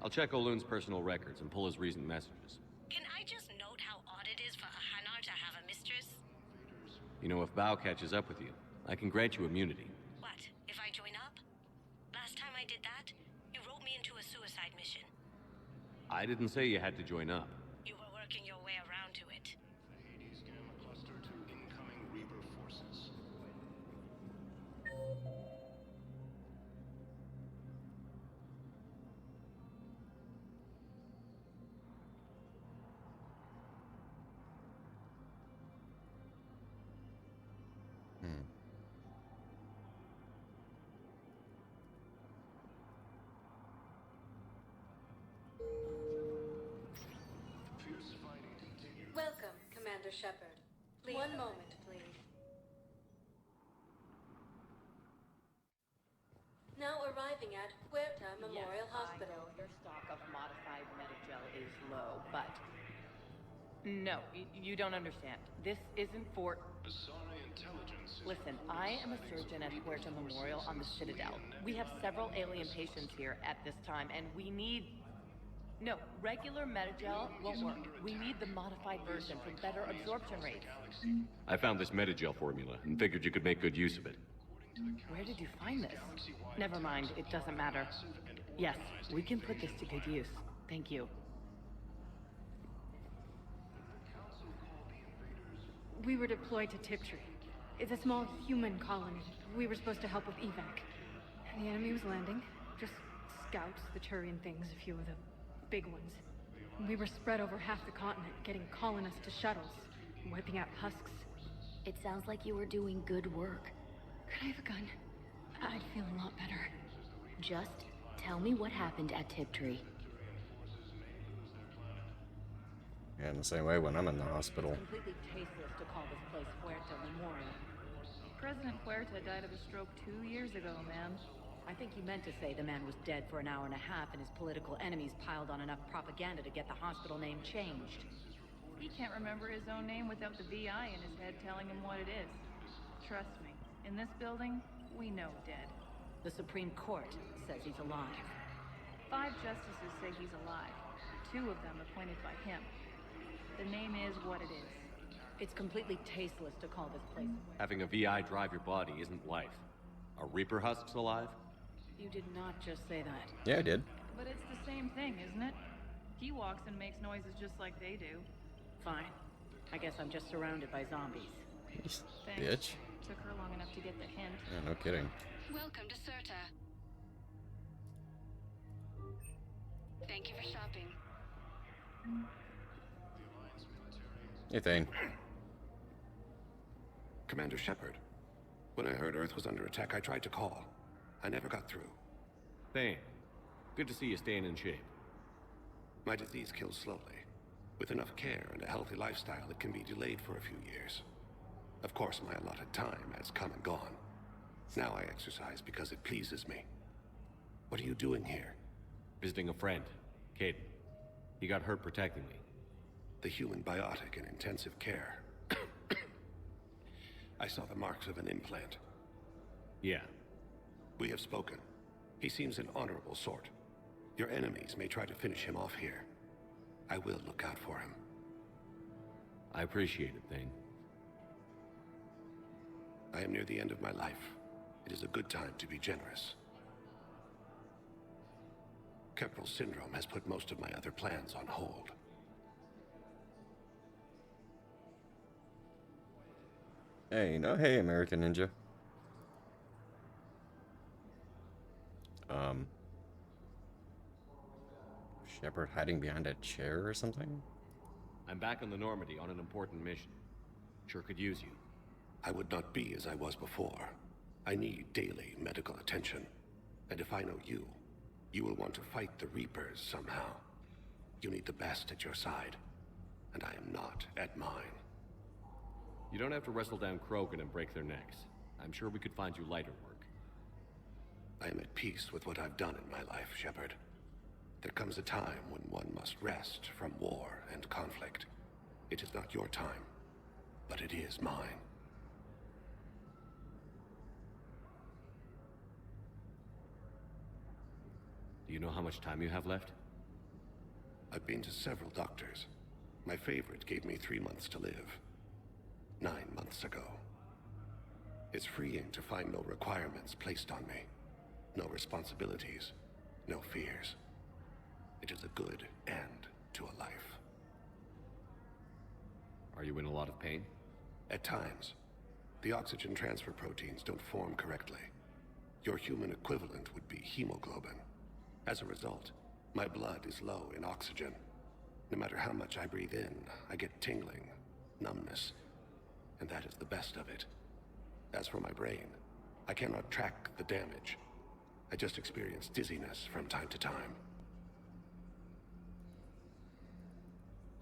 Speaker 4: I'll check Oloon's personal records and pull his recent messages.
Speaker 23: Can I just note how odd it is for a Hanar to have a mistress?
Speaker 4: You know, if Bao catches up with you, I can grant you immunity.
Speaker 23: What, if I join up? Last time I did that, you wrote me into a suicide mission.
Speaker 4: I didn't say you had to join up.
Speaker 23: You were working your way around to it.
Speaker 8: Hades Gamma cluster to incoming Reaper forces. Fierce fighting continues.
Speaker 15: Welcome, Commander Shepard. One moment, please. Now arriving at Huerta Memorial Hospital.
Speaker 14: I know your stock of modified Metagel is low, but... No, you don't understand. This isn't for...
Speaker 8: Asari intelligence is
Speaker 14: Listen, I am a surgeon at Huerta Memorial on the Citadel. We have several alien patients here at this time, and we need... No, regular Metagel won't work. We need the modified version for better absorption rates.
Speaker 4: I found this Metagel formula and figured you could make good use of it.
Speaker 14: Where did you find this? Never mind, it doesn't matter. Yes, we can put this to good use. Thank you.
Speaker 3: We were deployed to Tiptree. It's a small human colony. We were supposed to help with evac. The enemy was landing. Just scouts, the Turian things, a few of the big ones. We were spread over half the continent, getting colonists to shuttles, wiping out husks.
Speaker 6: It sounds like you were doing good work.
Speaker 3: Could I have a gun? I'd feel a lot better.
Speaker 6: Just tell me what happened at Tiptree.
Speaker 1: Yeah, in the same way when I'm in the hospital.
Speaker 14: Completely tasteless to call this place Puerta Memorial.
Speaker 10: President Puerta died of a stroke 2 years ago, ma'am.
Speaker 14: I think you meant to say the man was dead for an hour and a half and his political enemies piled on enough propaganda to get the hospital name changed.
Speaker 10: He can't remember his own name without the VI in his head telling him what it is. Trust me, in this building, we know dead.
Speaker 14: The Supreme Court says he's alive.
Speaker 10: 5 justices say he's alive. 2 of them appointed by him. The name is what it is.
Speaker 14: It's completely tasteless to call this place.
Speaker 4: Having a VI drive your body isn't life. Are Reaper husks alive?
Speaker 14: You did not just say that.
Speaker 1: Yeah, I did.
Speaker 10: But it's the same thing, isn't it? He walks and makes noises just like they do.
Speaker 14: Fine. I guess I'm just surrounded by zombies.
Speaker 1: Thanks. Bitch.
Speaker 10: Took her long enough to get the hint.
Speaker 1: Yeah, no kidding.
Speaker 15: Welcome to Serta. Thank you for shopping.
Speaker 1: Hey, Thane.
Speaker 12: Commander Shepard. When I heard Earth was under attack, I tried to call. I never got through.
Speaker 4: Thane, good to see you staying in shape.
Speaker 12: My disease kills slowly. With enough care and a healthy lifestyle, it can be delayed for a few years. Of course, my allotted time has come and gone. Now I exercise because it pleases me. What are you doing here?
Speaker 4: Visiting a friend, Caden. He got hurt protecting me.
Speaker 12: The human biotic in intensive care. I saw the marks of an implant.
Speaker 4: Yeah.
Speaker 12: We have spoken. He seems an honorable sort. Your enemies may try to finish him off here. I will look out for him.
Speaker 4: I appreciate it, Thane.
Speaker 12: I am near the end of my life. It is a good time to be generous. Kepral syndrome has put most of my other plans on hold.
Speaker 1: Hey, no, hey, American Ninja. Shepard hiding behind a chair or something?
Speaker 4: I'm back on the Normandy on an important mission. Sure could use you.
Speaker 12: I would not be as I was before. I need daily medical attention. And if I know you, you will want to fight the Reapers somehow. You need the best at your side, and I am not at mine.
Speaker 4: You don't have to wrestle down Krogan and break their necks. I'm sure we could find you lighter work.
Speaker 12: I am at peace with what I've done in my life, Shepard. There comes a time when one must rest from war and conflict. It is not your time, but it is mine.
Speaker 4: Do you know how much time you have left?
Speaker 12: I've been to several doctors. My favorite gave me 3 months to live. 9 months ago. It's freeing to find no requirements placed on me. No responsibilities. No fears. It is a good end to a life.
Speaker 4: Are you in a lot of pain?
Speaker 12: At times. The oxygen transfer proteins don't form correctly. Your human equivalent would be hemoglobin. As a result, my blood is low in oxygen. No matter how much I breathe in, I get tingling, numbness, and that is the best of it. As for my brain, I cannot track the damage. I just experience dizziness from time to time.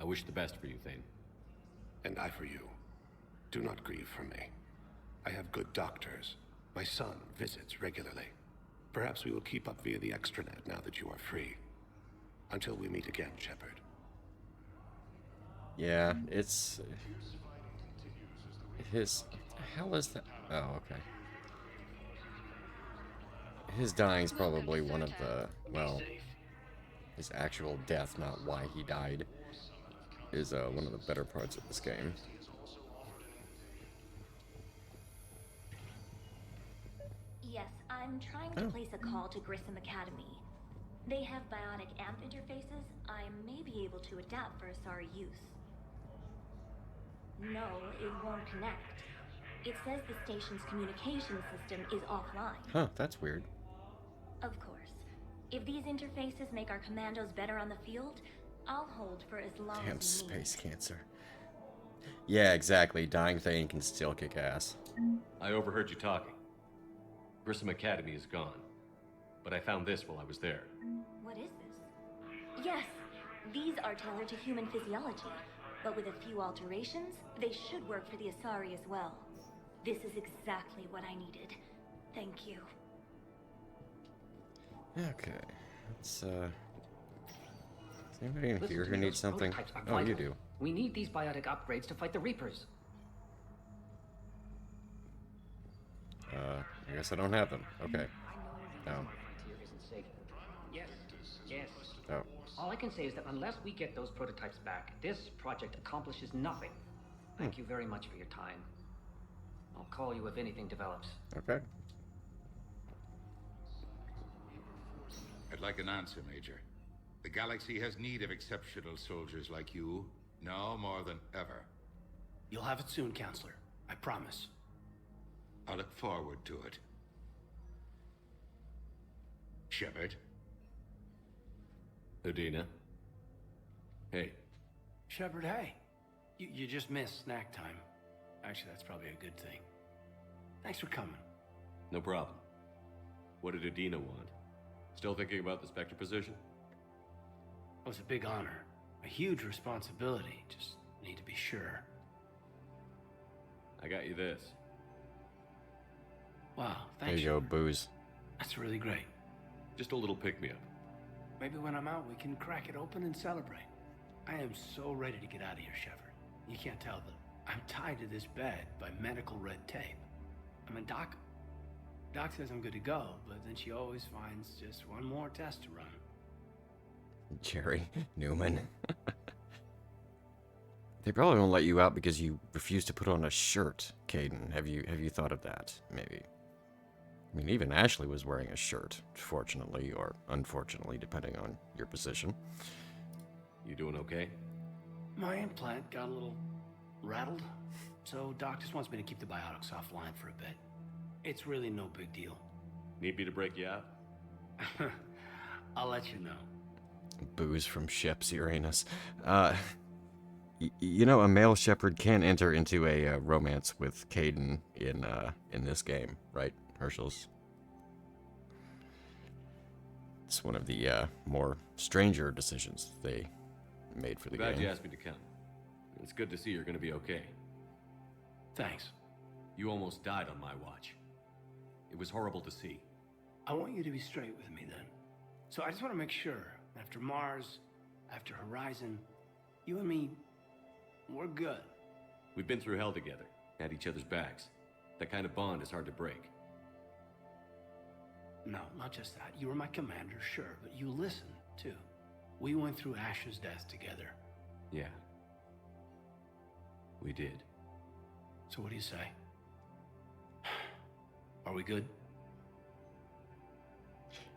Speaker 4: I wish the best for you, Thane.
Speaker 12: And I for you. Do not grieve for me. I have good doctors. My son visits regularly. Perhaps we will keep up via the extranet now that you are free. Until we meet again, Shepard.
Speaker 1: Yeah, it's... His... How is that? Oh, okay. His dying's probably one of the... Well, his actual death, not why he died, is one of the better parts of this game.
Speaker 13: Yes, I'm trying to place a call to Grissom Academy. They have biotic amp interfaces I may be able to adapt for Asari use. No, it won't connect. It says the station's communication system is offline.
Speaker 1: Huh, that's weird.
Speaker 13: Of course. If these interfaces make our commandos better on the field, I'll hold for as long
Speaker 1: Damn
Speaker 13: as you need.
Speaker 1: space cancer. Yeah, exactly. Dying Thane can still kick ass.
Speaker 4: I overheard you talking. Grissom Academy is gone. But I found this while I was there.
Speaker 13: What is this? Yes, these are tailored to human physiology, but with a few alterations, they should work for the Asari as well. This is exactly what I needed. Thank you.
Speaker 1: Okay. Let's, is anybody in here who needs something? Oh, you do.
Speaker 7: We need these biotic upgrades to fight the Reapers.
Speaker 1: I guess I don't have them. Okay.
Speaker 7: Yes, yes.
Speaker 1: Oh.
Speaker 7: All I can say is that unless we get those prototypes back, this project accomplishes nothing. Thank you very much for your time. I'll call you if anything develops.
Speaker 1: Okay.
Speaker 8: I'd like an answer, Major. The galaxy has need of exceptional soldiers like you, now more than ever.
Speaker 9: You'll have it soon, Counselor. I promise.
Speaker 8: I look forward to it. Shepard?
Speaker 4: Udina? Hey.
Speaker 9: Shepard, hey. You just missed snack time. Actually, that's probably a good thing. Thanks for coming.
Speaker 4: No problem. What did Udina want? Still thinking about the Spectre position?
Speaker 9: It was a big honor. A huge responsibility. Just need to be sure.
Speaker 4: I got you this.
Speaker 9: Wow,
Speaker 1: There
Speaker 9: thanks.
Speaker 1: you go, booze.
Speaker 9: That's really great.
Speaker 4: Just a little pick-me-up.
Speaker 9: Maybe when I'm out, we can crack it open and celebrate. I am so ready to get out of here, Shepard. You can't tell, but I'm tied to this bed by medical red tape. I mean, Doc says I'm good to go, but then she always finds just one more test to run.
Speaker 1: Jerry Newman. They probably won't let you out because you refuse to put on a shirt, Caden. Have you thought of that? Maybe. I mean, even Ashley was wearing a shirt, fortunately or unfortunately, depending on your position.
Speaker 4: You doing okay?
Speaker 9: My implant got a little rattled, so Doc just wants me to keep the biotics offline for a bit. It's really no big deal.
Speaker 4: Need me to break you out?
Speaker 9: I'll let you know.
Speaker 1: Booze from ships, Uranus. You know, a male shepherd can enter into a romance with Caden in this game, right, Herschel's? It's one of the more stranger decisions they made for the
Speaker 4: Glad
Speaker 1: game.
Speaker 4: you asked me to come. It's good to see you're gonna be okay.
Speaker 9: Thanks.
Speaker 4: You almost died on my watch. It was horrible to see.
Speaker 9: I want you to be straight with me then. So I just want to make sure, after Mars, after Horizon, you and me, we're good.
Speaker 4: We've been through hell together, had each other's backs. That kind of bond is hard to break.
Speaker 9: No, not just that. You were my commander, sure, but you listened, too. We went through Ash's death together.
Speaker 4: Yeah. We did.
Speaker 9: So what do you say? Are we good?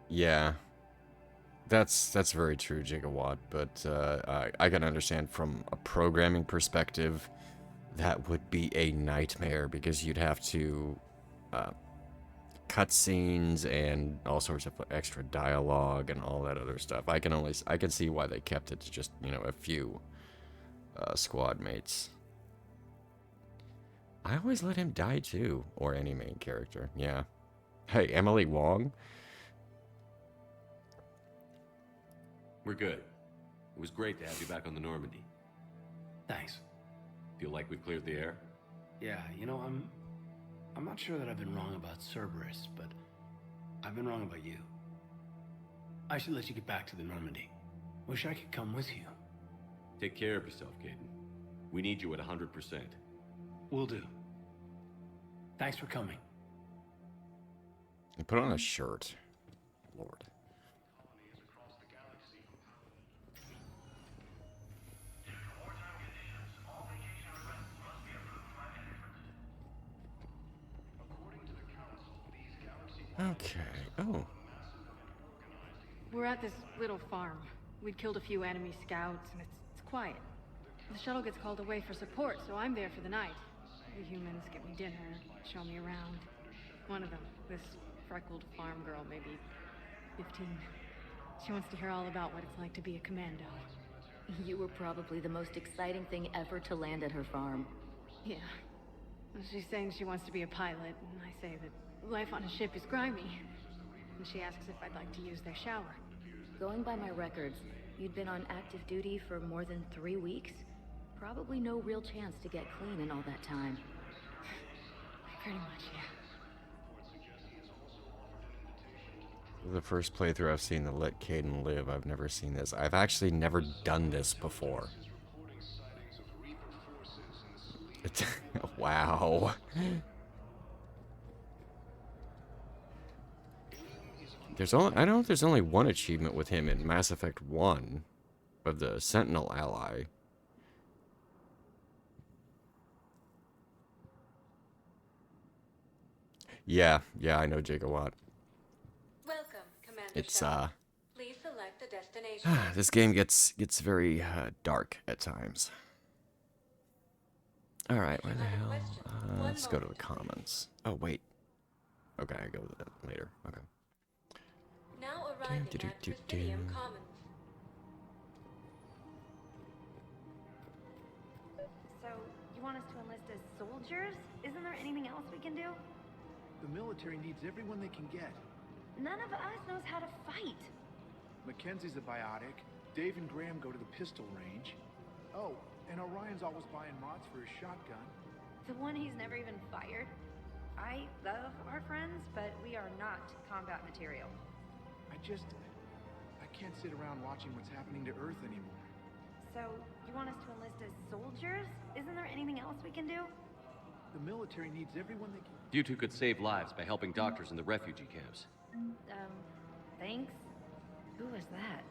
Speaker 1: Yeah. That's very true, Gigawatt, but I can understand from a programming perspective that would be a nightmare because you'd have to cut scenes and all sorts of extra dialogue and all that other stuff. I can see why they kept it to just, you know, a few squad mates. I always let him die too, or any main character. Yeah. Hey, Emily Wong.
Speaker 4: We're good. It was great to have you back on the Normandy.
Speaker 9: Thanks.
Speaker 4: Feel like we've cleared the air?
Speaker 9: Yeah, you know, I'm not sure that I've been wrong about Cerberus, but I've been wrong about you. I should let you get back to the Normandy. Wish I could come with you.
Speaker 4: Take care of yourself, Caden. We need you at 100%.
Speaker 9: Will do. Thanks for coming.
Speaker 1: And put on a shirt. Lord. Okay. Oh.
Speaker 3: We're at this little farm. We'd killed a few enemy scouts, and it's quiet. The shuttle gets called away for support, so I'm there for the night. The humans get me dinner, show me around. One of them, this freckled farm girl, maybe 15. She wants to hear all about what it's like to be a commando.
Speaker 6: You were probably the most exciting thing ever to land at her farm.
Speaker 3: Yeah. Well, she's saying she wants to be a pilot, and I say that life on a ship is grimy. And she asks if I'd like to use their shower.
Speaker 6: Going by my records, you'd been on active duty for more than 3 weeks. Probably no real chance to get clean in all that time.
Speaker 3: Pretty much, yeah.
Speaker 1: The first playthrough I've seen to let Caden live. I've never seen this. I've actually never done this before. It's wow. I know there's only one achievement with him in Mass Effect 1 of the Sentinel ally. Yeah, I know Gigawatt.
Speaker 15: Welcome, Commander
Speaker 1: It's
Speaker 15: Shell. Please select a destination.
Speaker 1: this game gets very dark at times. All right, where the hell? Let's go to the commons. Oh wait. Okay, I go with that later. Okay.
Speaker 15: Now arriving at Prothean Commons.
Speaker 23: So, you want us to enlist as soldiers? Isn't there anything else we can do?
Speaker 18: The military needs everyone they can get.
Speaker 23: None of us knows how to fight.
Speaker 18: Mackenzie's a biotic. Dave and Graham go to the pistol range. Oh, and Orion's always buying mods for his shotgun.
Speaker 23: The one he's never even fired. I love our friends, but we are not combat material.
Speaker 18: I can't sit around watching what's happening to Earth anymore.
Speaker 23: So, you want us to enlist as soldiers? Isn't there anything else we can do?
Speaker 18: The military needs everyone they can.
Speaker 4: You two could save lives by helping doctors in the refugee camps.
Speaker 23: Thanks? Who was that?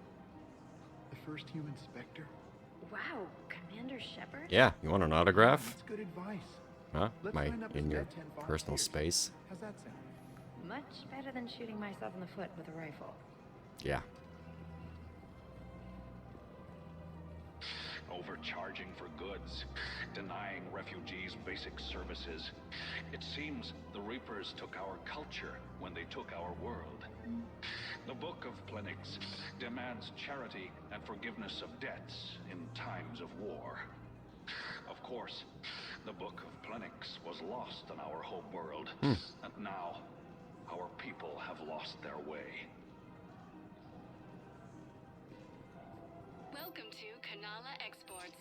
Speaker 18: The first human Spectre.
Speaker 23: Wow, Commander Shepard?
Speaker 1: Yeah, you want an autograph?
Speaker 18: That's good advice.
Speaker 1: Huh?
Speaker 18: Let's
Speaker 1: My
Speaker 18: line up
Speaker 1: in
Speaker 18: for
Speaker 1: your
Speaker 18: that 10
Speaker 1: personal
Speaker 18: volunteers.
Speaker 1: space?
Speaker 18: How's that sound?
Speaker 23: Much better than shooting myself in the foot with a rifle.
Speaker 1: Yeah.
Speaker 21: Overcharging for goods, denying refugees basic services. It seems the Reapers took our culture when they took our world. The Book of Plenix demands charity and forgiveness of debts in times of war. Of course, the Book of Plenix was lost in our home world, and now our people have lost their way.
Speaker 15: Welcome to Kanala Exports.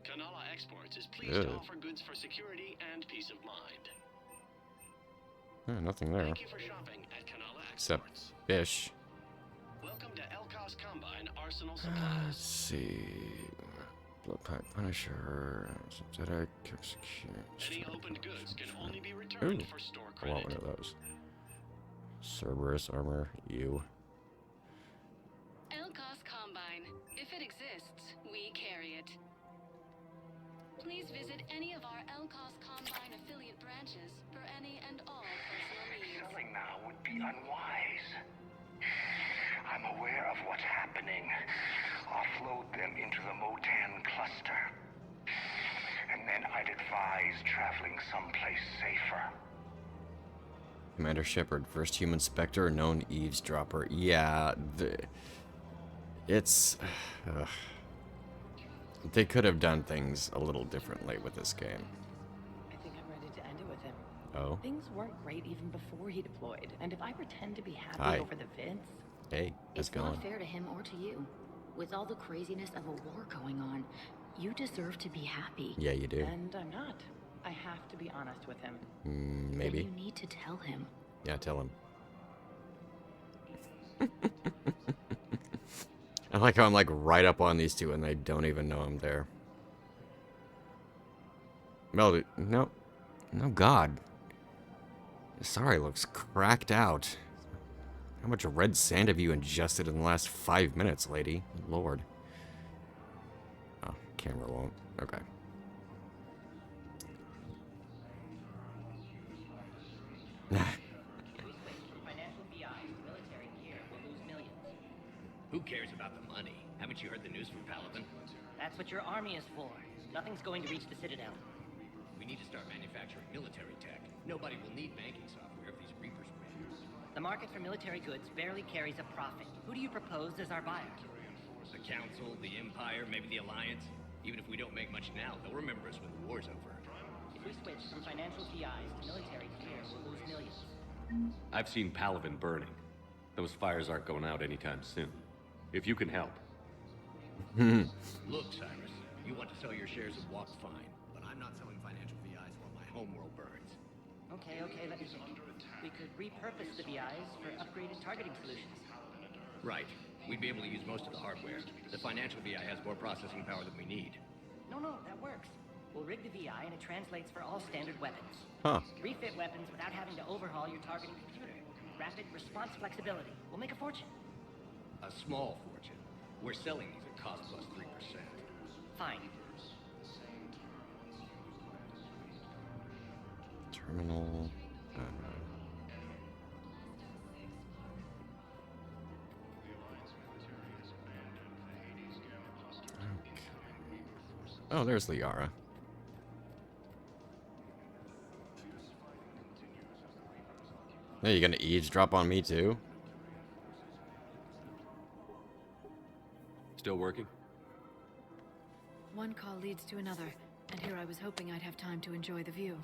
Speaker 11: Kanala Exports is pleased to offer goods for security and peace of mind.
Speaker 1: Nothing there.
Speaker 11: Thank you for shopping at Kanala
Speaker 1: Except
Speaker 11: Exports.
Speaker 1: fish.
Speaker 11: Welcome to Elkos Combine Arsenal Supplies.
Speaker 1: Let's see. Blood Pack Punisher. Synthetic execution.
Speaker 11: Any opened goods can only be returned for store
Speaker 1: I
Speaker 11: credit.
Speaker 1: want one of those. Cerberus armor. You.
Speaker 15: Elkos Combine. If it exists, we carry it. Please visit any of our Elkos Combine affiliate branches for any and all personal needs.
Speaker 16: Selling now would be unwise. I'm aware of what's happening. Offload them into the Motan cluster. And then I'd advise traveling someplace safer.
Speaker 1: Commander Shepard, first human Spectre, known eavesdropper. Yeah, it's... they could have done things a little differently with this game.
Speaker 14: I think I'm ready to end it with him.
Speaker 1: Oh?
Speaker 14: Things weren't great even before he deployed, and if I pretend to be happy
Speaker 1: Hi.
Speaker 14: over the vids...
Speaker 1: Hey, how's
Speaker 6: It's
Speaker 1: it going?
Speaker 6: not fair to him or to you. With all the craziness of a war going on, you deserve to be happy.
Speaker 1: Yeah, you do.
Speaker 14: And I'm not. I have to be honest with him.
Speaker 1: Maybe.
Speaker 6: Then you need to tell him.
Speaker 1: Yeah, tell him. I like how I'm like right up on these two and they don't even know I'm there. Melody, no. No, God. Sorry, looks cracked out. How much red sand have you ingested in the last 5 minutes, lady? Lord. Oh, camera won't. Okay.
Speaker 17: Who cares about the money? Haven't you heard the news from Paladin?
Speaker 7: That's what your army is for. Nothing's going to reach the Citadel.
Speaker 17: We need to start manufacturing military tech. Nobody will need banking software if these Reapers win.
Speaker 7: The market for military goods barely carries a profit. Who do you propose as our buyer?
Speaker 17: The Council, the Empire, maybe the Alliance. Even if we don't make much now, they'll remember us when the war's over.
Speaker 7: If we switch from financial PIs to military gear, we'll lose millions.
Speaker 4: I've seen Palaven burning. Those fires aren't going out anytime soon. If you can help.
Speaker 17: Look, Cyrus, you want to sell your shares of Walk, fine, but I'm not selling financial VIs while my homeworld burns.
Speaker 7: Okay, let me think. We could repurpose the VIs for upgraded targeting solutions.
Speaker 17: Right. We'd be able to use most of the hardware. The financial VI has more processing power than we need.
Speaker 7: No, that works. We'll rig the VI and it translates for all standard weapons.
Speaker 1: Huh.
Speaker 7: Refit weapons without having to overhaul your targeting computer. Rapid response flexibility. We'll make a fortune.
Speaker 17: A small fortune. We're selling these at cost plus 3%.
Speaker 7: Fine.
Speaker 1: Terminal. Oh, there's Liara. Hey, you gonna eavesdrop on me too?
Speaker 4: Still working?
Speaker 6: One call leads to another, and here I was hoping I'd have time to enjoy the view.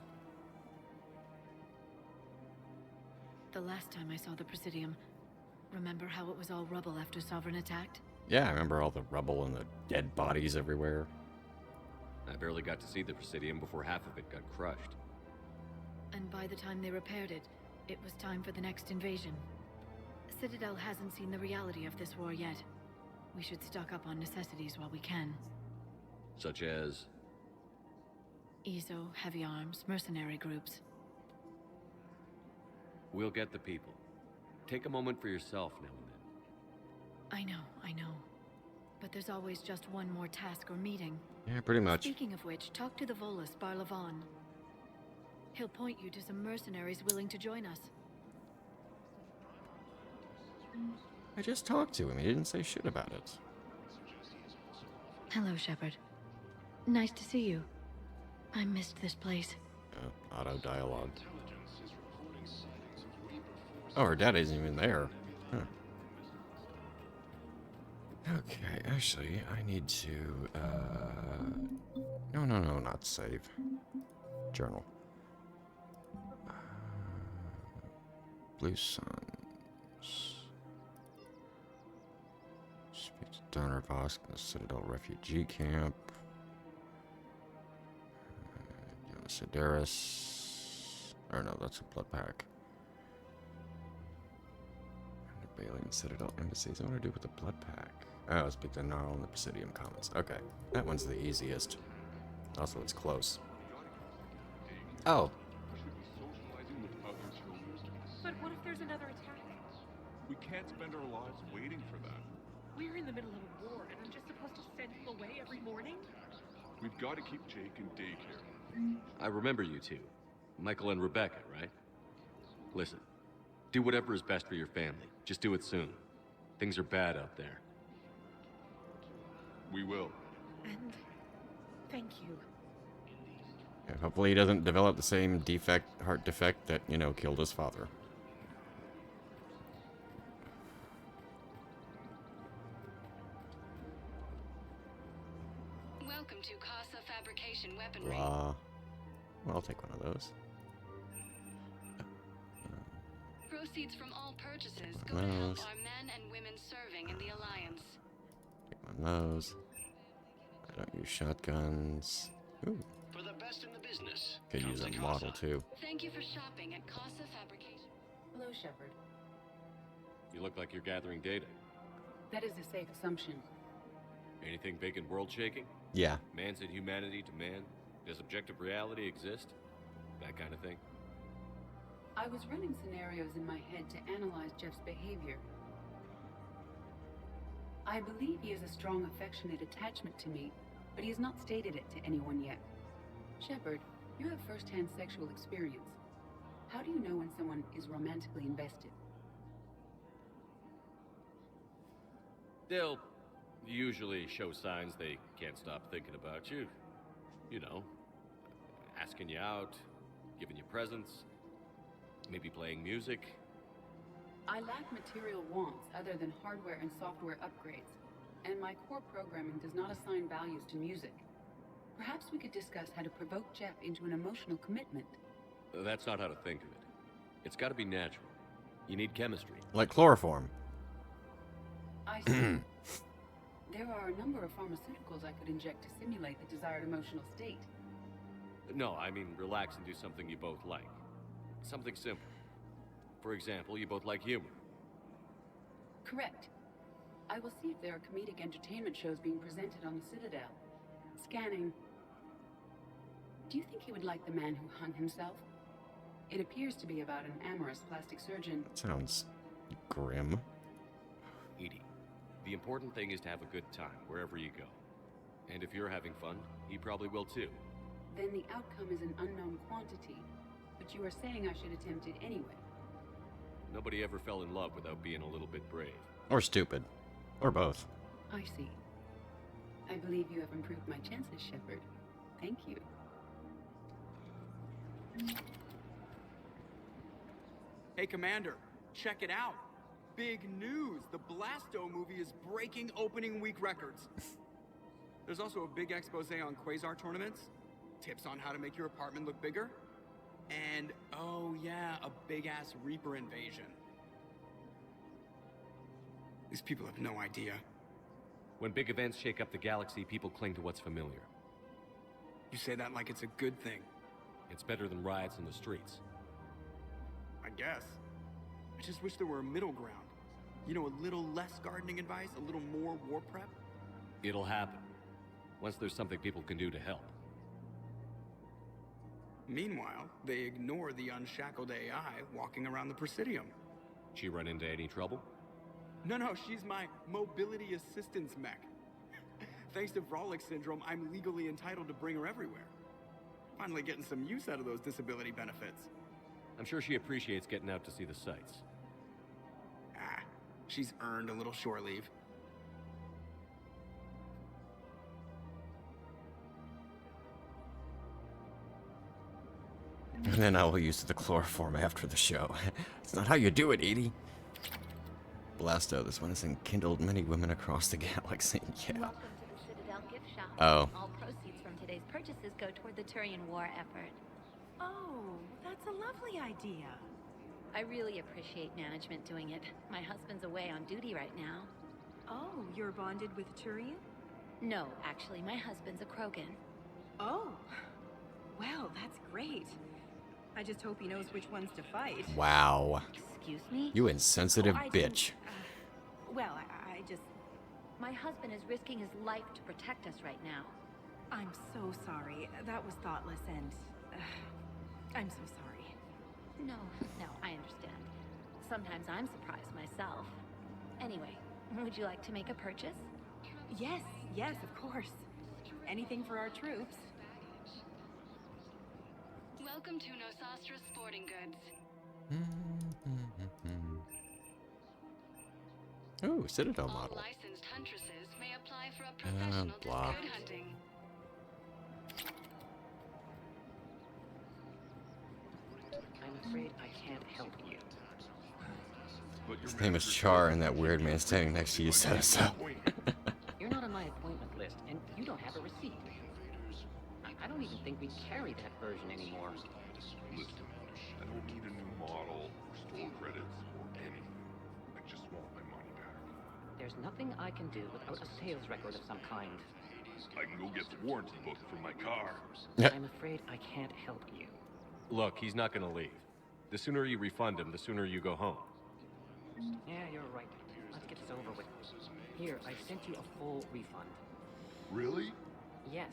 Speaker 6: The last time I saw the Presidium, remember how it was all rubble after Sovereign attacked?
Speaker 1: Yeah, I remember all the rubble and the dead bodies everywhere.
Speaker 4: I barely got to see the Presidium before half of it got crushed.
Speaker 6: And by the time they repaired it, it was time for the next invasion. Citadel hasn't seen the reality of this war yet. We should stock up on necessities while we can.
Speaker 4: Such as?
Speaker 6: ESO, heavy arms, mercenary groups.
Speaker 4: We'll get the people. Take a moment for yourself now and then.
Speaker 6: I know. But there's always just one more task or meeting.
Speaker 1: Yeah, pretty much.
Speaker 6: Speaking of which, talk to the Volus, Barlavan. He'll point you to some mercenaries willing to join us.
Speaker 1: I just talked to him. He didn't say shit about it.
Speaker 6: Hello, Shepard. Nice to see you. I missed this place.
Speaker 1: Auto dialogue. Oh, her dad isn't even there. Huh. Okay, actually, I need to, No, not save. Journal. Blue Suns. Speak to Donor Vosk in the Citadel refugee camp. Sidaris. Or no, that's a blood pack. Bailing Citadel embassies. What do I do with the blood pack? Oh, speak to Gnarl in the Presidium Commons. Okay, that one's the easiest. Also, it's close. Oh.
Speaker 2: But what if there's another attack?
Speaker 5: We can't spend our lives waiting for that.
Speaker 2: We're in the middle of a war, and I'm just supposed to send him away every morning?
Speaker 5: We've got to keep Jake in daycare.
Speaker 4: I remember you two. Michael and Rebecca, right? Listen, do whatever is best for your family. Just do it soon. Things are bad out there.
Speaker 5: We will.
Speaker 2: And thank you.
Speaker 1: Yeah, hopefully he doesn't develop the same heart defect that, killed his father.
Speaker 15: Welcome to Casa Fabrication Weaponry.
Speaker 1: Well, I'll take one of those.
Speaker 15: Proceeds from all purchases go to help our men and women serving in the Alliance.
Speaker 1: Take one of those. I don't use shotguns. Ooh.
Speaker 11: For the best in the business.
Speaker 1: Could use a model too.
Speaker 15: Thank you for shopping at Casa Fabrication.
Speaker 14: Hello, Shepard.
Speaker 4: You look like you're gathering data.
Speaker 14: That is a safe assumption.
Speaker 4: Anything big and world-shaking?
Speaker 1: Yeah.
Speaker 4: Man's inhumanity to man? Does objective reality exist? That kind of thing?
Speaker 14: I was running scenarios in my head to analyze Jeff's behavior. I believe he has a strong affectionate attachment to me, but he has not stated it to anyone yet. Shepard, you have first-hand sexual experience. How do you know when someone is romantically invested?
Speaker 4: They'll usually show signs they can't stop thinking about you. You know, asking you out, giving you presents, maybe playing music.
Speaker 19: I lack material wants other than hardware and software upgrades, and my core programming does not assign values to music. Perhaps we could discuss how to provoke Jeff into an emotional commitment.
Speaker 4: That's not how to think of it. It's got to be natural. You need chemistry.
Speaker 1: Like chloroform.
Speaker 19: I see. There are a number of pharmaceuticals I could inject to simulate the desired emotional state.
Speaker 4: No, I mean relax and do something you both like. Something simple. For example, you both like humor.
Speaker 19: Correct. I will see if there are comedic entertainment shows being presented on the Citadel. Scanning. Do you think he would like The Man Who Hung Himself? It appears to be about an amorous plastic surgeon.
Speaker 1: Sounds grim.
Speaker 4: Edie, the important thing is to have a good time wherever you go. And if you're having fun, he probably will too.
Speaker 19: Then the outcome is an unknown quantity. But you are saying I should attempt it anyway.
Speaker 4: Nobody ever fell in love without being a little bit brave.
Speaker 1: Or stupid. Or both.
Speaker 19: I see. I believe you have improved my chances, Shepard. Thank you.
Speaker 20: Hey, Commander, check it out. Big news! The Blasto movie is breaking opening week records. There's also a big expose on Quasar tournaments, tips on how to make your apartment look bigger, and, oh yeah, a big-ass Reaper invasion. These people have no idea.
Speaker 4: When big events shake up the galaxy, people cling to what's familiar.
Speaker 20: You say that like it's a good thing.
Speaker 4: It's better than riots in the streets.
Speaker 20: I guess. I just wish there were a middle ground. You know, a little less gardening advice, a little more war prep.
Speaker 4: It'll happen. Once there's something people can do to help.
Speaker 20: Meanwhile, they ignore the unshackled AI walking around the Presidium.
Speaker 4: She run into any trouble?
Speaker 20: No, she's my mobility assistance mech. Thanks to Vrolic syndrome, I'm legally entitled to bring her everywhere. Finally getting some use out of those disability benefits.
Speaker 4: I'm sure she appreciates getting out to see the sights.
Speaker 20: She's earned a little shore leave.
Speaker 1: And then I will use the chloroform after the show. It's not how you do it, Edie. Blasto, this one has enkindled many women across the galaxy. Yeah.
Speaker 13: Welcome to the Citadel gift shop.
Speaker 1: Oh.
Speaker 13: All proceeds from today's purchases go toward the Turian war effort.
Speaker 22: Oh, that's a lovely idea.
Speaker 13: I really appreciate management doing it. My husband's away on duty right now.
Speaker 22: Oh, you're bonded with Turian?
Speaker 13: No, actually, my husband's a Krogan.
Speaker 22: Oh, well, that's great. I just hope he knows which ones to fight.
Speaker 1: Wow.
Speaker 13: Excuse me?
Speaker 1: You insensitive
Speaker 22: I
Speaker 1: bitch.
Speaker 22: Well, I just...
Speaker 13: My husband is risking his life to protect us right now.
Speaker 22: I'm so sorry. That was thoughtless and... I'm so sorry.
Speaker 13: No, I understand. Sometimes I'm surprised myself. Anyway, would you like to make a purchase?
Speaker 22: Yes, of course. Anything for our troops.
Speaker 15: Welcome to Nosastra Sporting Goods.
Speaker 1: Ooh, Citadel
Speaker 15: All
Speaker 1: model.
Speaker 15: licensed huntresses may apply for a professional
Speaker 1: blah.
Speaker 15: good hunting.
Speaker 7: I'm afraid I can't help you.
Speaker 1: His name is Char, and that weird man standing next to you set us up.
Speaker 7: You're not on my appointment list, and you don't have a receipt. I don't even think we carry that version anymore.
Speaker 5: Listen, I don't need a new model, or store credits, or anything. I just want my money back.
Speaker 7: There's nothing I can do without a sales record of some kind.
Speaker 5: I can go get the warranty book from my car.
Speaker 7: I'm afraid I can't help you.
Speaker 4: Look, he's not gonna leave. The sooner you refund him, the sooner you go home.
Speaker 7: Yeah, you're right. Let's get this over with. Here, I sent you a full refund.
Speaker 5: Really?
Speaker 7: Yes.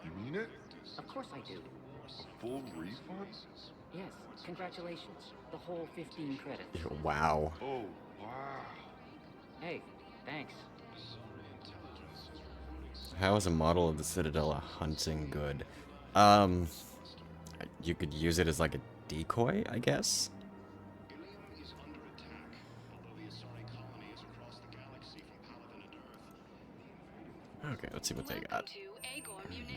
Speaker 5: You mean it?
Speaker 7: Of course I do.
Speaker 5: A full refund?
Speaker 7: Yes, congratulations. The whole 15 credits.
Speaker 1: Wow.
Speaker 5: Oh, wow.
Speaker 7: Hey, thanks.
Speaker 1: How is a model of the Citadel a hunting good? You could use it as like a decoy, I guess? Okay, let's see what they got.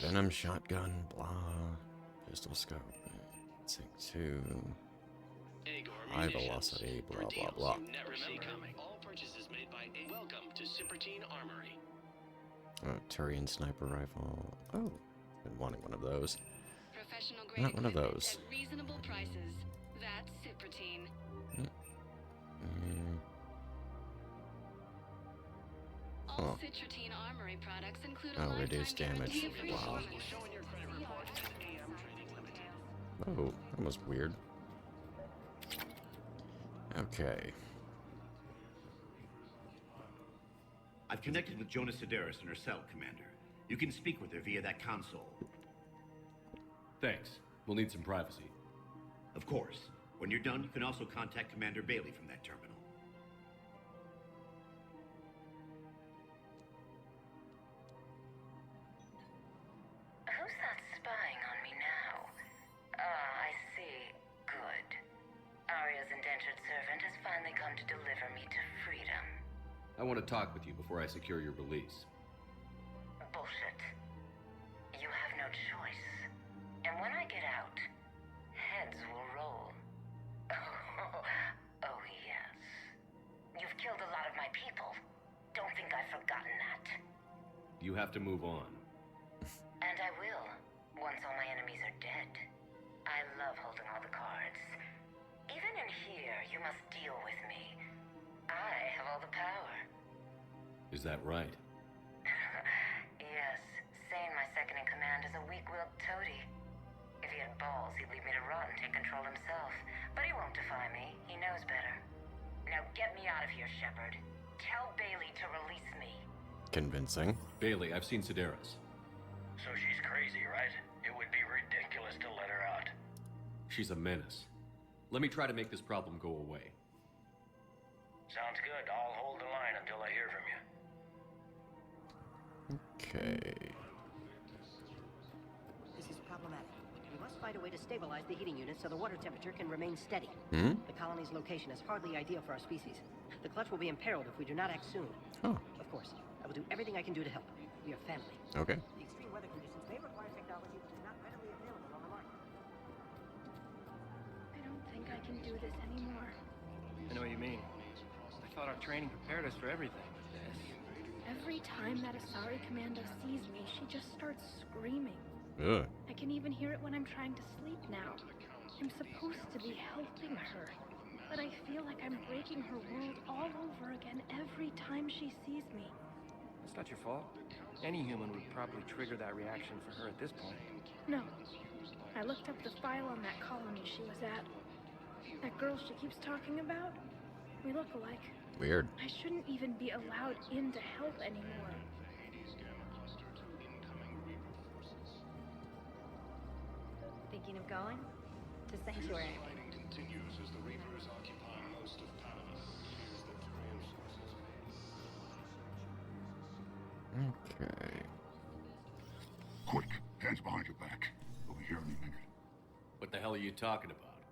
Speaker 1: Venom, shotgun, blah, pistol scope, take 2, high velocity, blah, blah, blah.
Speaker 11: You never see coming. All purchases made by Welcome to Prothean Armory.
Speaker 1: Turian sniper rifle. Oh, been wanting one of those.
Speaker 15: Professional grade
Speaker 1: Not one of
Speaker 15: equipment
Speaker 1: those.
Speaker 15: at reasonable prices. That's Prothean. All Prothean Armory products include a lifetime
Speaker 1: reduced damage.
Speaker 15: guarantee.
Speaker 1: Wow. Oh, that was weird. Okay.
Speaker 18: I've connected with Jonas Sedaris in her cell, Commander. You can speak with her via that console.
Speaker 4: Thanks. We'll need some privacy.
Speaker 18: Of course. When you're done, you can also contact Commander Bailey from that terminal.
Speaker 8: Who's that spying on me now? I see. Good. Arya's indentured servant has finally come to deliver me to freedom.
Speaker 4: I want to talk with you before I secure your release.
Speaker 8: Bullshit. You have no choice. And when I get out, heads will roll. Oh, yes. You've killed a lot of my people. Don't think I've forgotten that.
Speaker 4: You have to move on.
Speaker 8: And I will, once all my enemies are dead. I love holding all the cards. Even in here, you must deal with me. I have all the power.
Speaker 4: Is that right?
Speaker 8: Yes, Sane, my second in command, is a weak-willed toady. If he had balls, he'd leave me to rot and take control himself. But he won't defy me. He knows better. Now get me out of here, Shepard. Tell Bailey to release me.
Speaker 1: Convincing.
Speaker 4: Bailey, I've seen Sedaris.
Speaker 9: So she's crazy, right? It would be ridiculous to let her out.
Speaker 4: She's a menace. Let me try to make this problem go away.
Speaker 9: Sounds good. I'll hold the line until I hear from you.
Speaker 1: Okay.
Speaker 10: This is problematic. We must find a way to stabilize the heating unit so the water temperature can remain steady.
Speaker 1: Hmm?
Speaker 10: The colony's location is hardly ideal for our species. The clutch will be imperiled if we do not act soon.
Speaker 1: Oh.
Speaker 10: Of course, I will do everything I can do to help. We are family.
Speaker 1: Okay.
Speaker 10: The extreme weather conditions may require technology which is not readily available on the market.
Speaker 3: I don't think I can do this anymore.
Speaker 12: I know what you mean. I thought our training prepared us for everything.
Speaker 3: Every time that Asari commando sees me, she just starts screaming.
Speaker 1: Ugh.
Speaker 3: I can even hear it when I'm trying to sleep now. I'm supposed to be helping her, but I feel like I'm breaking her world all over again every time she sees me.
Speaker 12: It's not your fault. Any human would probably trigger that reaction for her at this point.
Speaker 3: No. I looked up the file on that colony she was at. That girl she keeps talking about, we look alike.
Speaker 1: Weird.
Speaker 3: I shouldn't even be allowed in to help anymore.
Speaker 13: Thinking of going? To Sanctuary.
Speaker 5: Continues as the Reapers occupy most of Panama.
Speaker 1: Okay.
Speaker 24: Quick, hands behind your back. We'll be here any minute.
Speaker 4: What the hell are you talking about?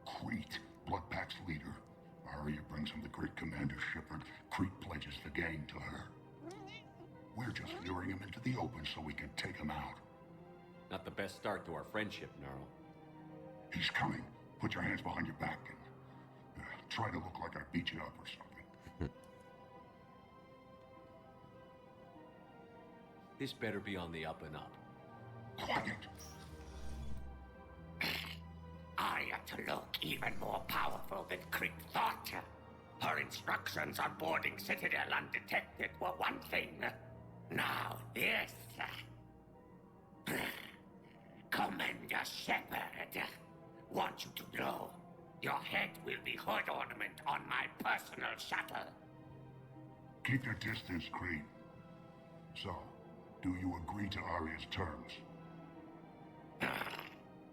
Speaker 24: Crete, Bloodpack's leader. Arya brings him the great commander Shepard. Crete pledges the gang to her. We're just luring him into the open so we can take him out.
Speaker 4: Not the best start to our friendship, Gnarl.
Speaker 24: He's coming. Put your hands behind your back and try to look like I beat you up or something.
Speaker 4: This better be on the up and up.
Speaker 24: Quiet.
Speaker 16: Arya to look even more powerful than Crete thought. Her instructions on boarding Citadel undetected were one thing. Now this. Commander Shepard, want you to know, your head will be hood ornament on my personal shuttle.
Speaker 24: Keep your distance, Crete. So, do you agree to Arya's terms?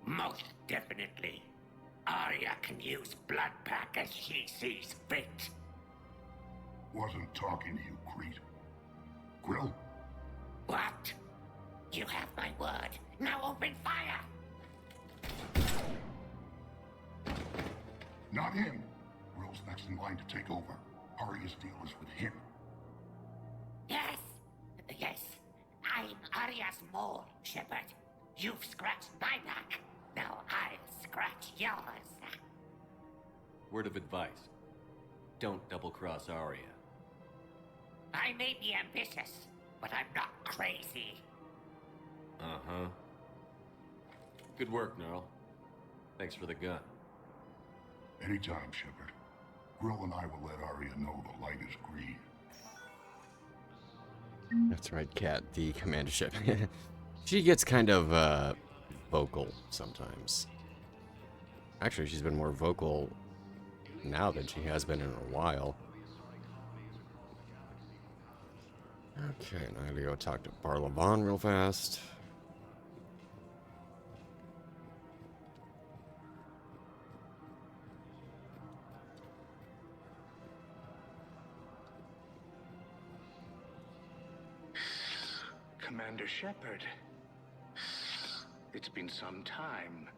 Speaker 16: Most definitely. Arya can use Bloodpack as she sees fit.
Speaker 24: Wasn't talking to you, Crete. Grill?
Speaker 16: What? You have my word. Now open fire!
Speaker 24: Not him. Grill's next in line to take over. Arya's deal is with him.
Speaker 16: Yes. Yes. I'm Arya's mole, Shepard. You've scratched my back. Now I'll scratch yours.
Speaker 4: word of advice. Don't double-cross Arya.
Speaker 9: I may be ambitious, but I'm not crazy.
Speaker 4: Uh-huh. Good work, Gnarl. Thanks for the gun.
Speaker 24: Anytime, Shepard. Grill and I will let Arya know the light is green.
Speaker 1: That's right, Kat, the commander ship. She gets kind of vocal sometimes. Actually, she's been more vocal now than she has been in a while. Okay, now I gotta go talk to Barlavon real fast.
Speaker 16: Commander Shepard. It's been some time.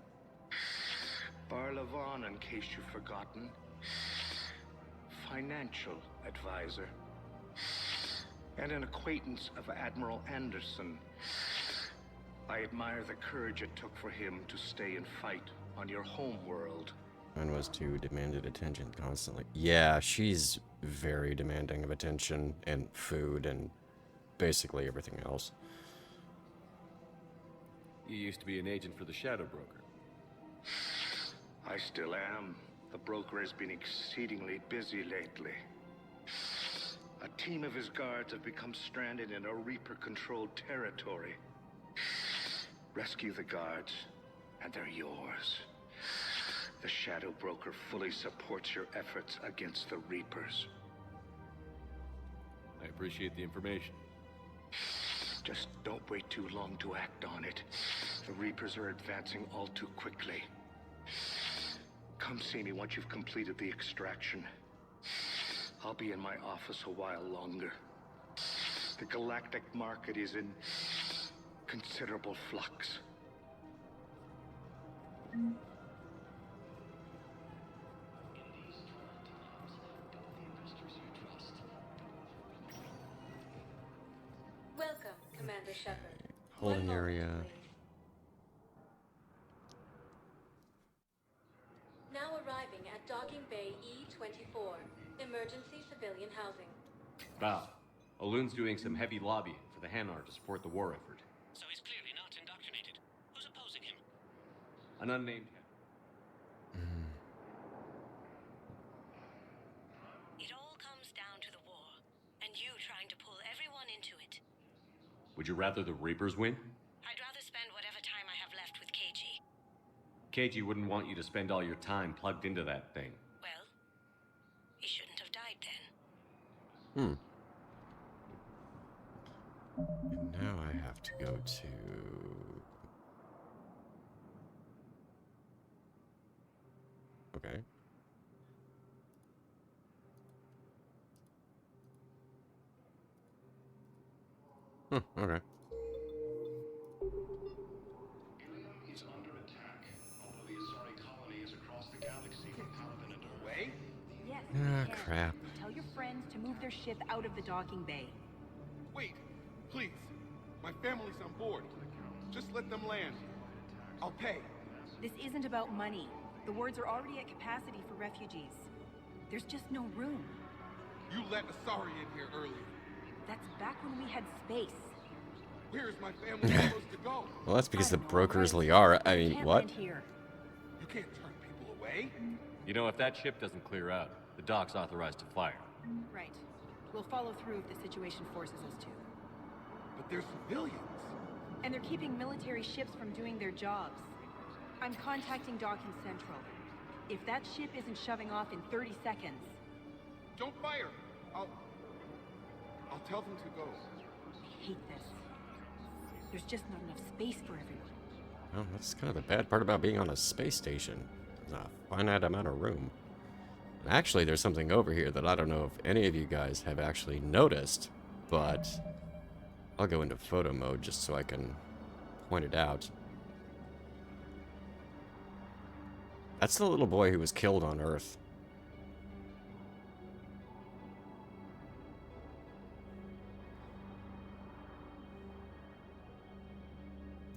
Speaker 16: Barlavon, in case you've forgotten. Financial advisor. And an acquaintance of Admiral Anderson. I admire the courage it took for him to stay and fight on your home world.
Speaker 1: Mine was to demanded attention constantly. Yeah, she's very demanding of attention and food and basically everything else.
Speaker 4: You used to be an agent for the Shadow Broker.
Speaker 16: I still am. The broker has been exceedingly busy lately. A team of his guards have become stranded in a Reaper-controlled territory. Rescue the guards, and they're yours. The Shadow Broker fully supports your efforts against the Reapers.
Speaker 4: I appreciate the information.
Speaker 16: Just don't wait too long to act on it. The Reapers are advancing all too quickly. Come see me once you've completed the extraction. I'll be in my office a while longer. The galactic market is in considerable flux.
Speaker 3: Welcome, Commander Shepard.
Speaker 1: Holding area.
Speaker 3: Now arriving at Docking Bay E-24, emergency civilian housing.
Speaker 4: Val, Alun's doing some heavy lobbying for the Hanar to support the war effort.
Speaker 11: So he's clearly not indoctrinated. Who's opposing him?
Speaker 4: An unnamed...
Speaker 13: It all comes down to the war, and you trying to pull everyone into it.
Speaker 4: Would you rather the Reapers win?
Speaker 13: I'd rather spend whatever time I have left with KG.
Speaker 4: KG wouldn't want you to spend all your time plugged into that thing.
Speaker 13: Well, he shouldn't have died then.
Speaker 1: And now I have to go to... Okay. Okay.
Speaker 11: He's under attack. Although the Asari colony is across the galaxy from Paladin and Earth.
Speaker 22: Way? Yes.
Speaker 1: Ah, crap.
Speaker 22: Tell your friends to move their ship out of the docking bay.
Speaker 5: Wait, please. My family's on board. Just let them land. I'll pay.
Speaker 22: This isn't about money. The wards are already at capacity for refugees. There's just no room.
Speaker 5: You let Asari in here earlier.
Speaker 22: That's back when we had space.
Speaker 5: Where is my family supposed to go?
Speaker 1: Well, that's because the broker's Liara. I mean, what?
Speaker 22: Here.
Speaker 5: You can't turn people away.
Speaker 4: You know, if that ship doesn't clear out, the dock's authorized to fire.
Speaker 22: Right. We'll follow through if the situation forces us to.
Speaker 5: But they're civilians.
Speaker 22: And they're keeping military ships from doing their jobs. I'm contacting Docking Central. If that ship isn't shoving off in 30 seconds...
Speaker 5: Don't fire! I'll tell them to go.
Speaker 22: I hate this. There's just not enough space for everyone.
Speaker 1: Well, that's kind of the bad part about being on a space station. There's a finite amount of room. And actually, there's something over here that I don't know if any of you guys have actually noticed, but I'll go into photo mode just so I can point it out. That's the little boy who was killed on Earth.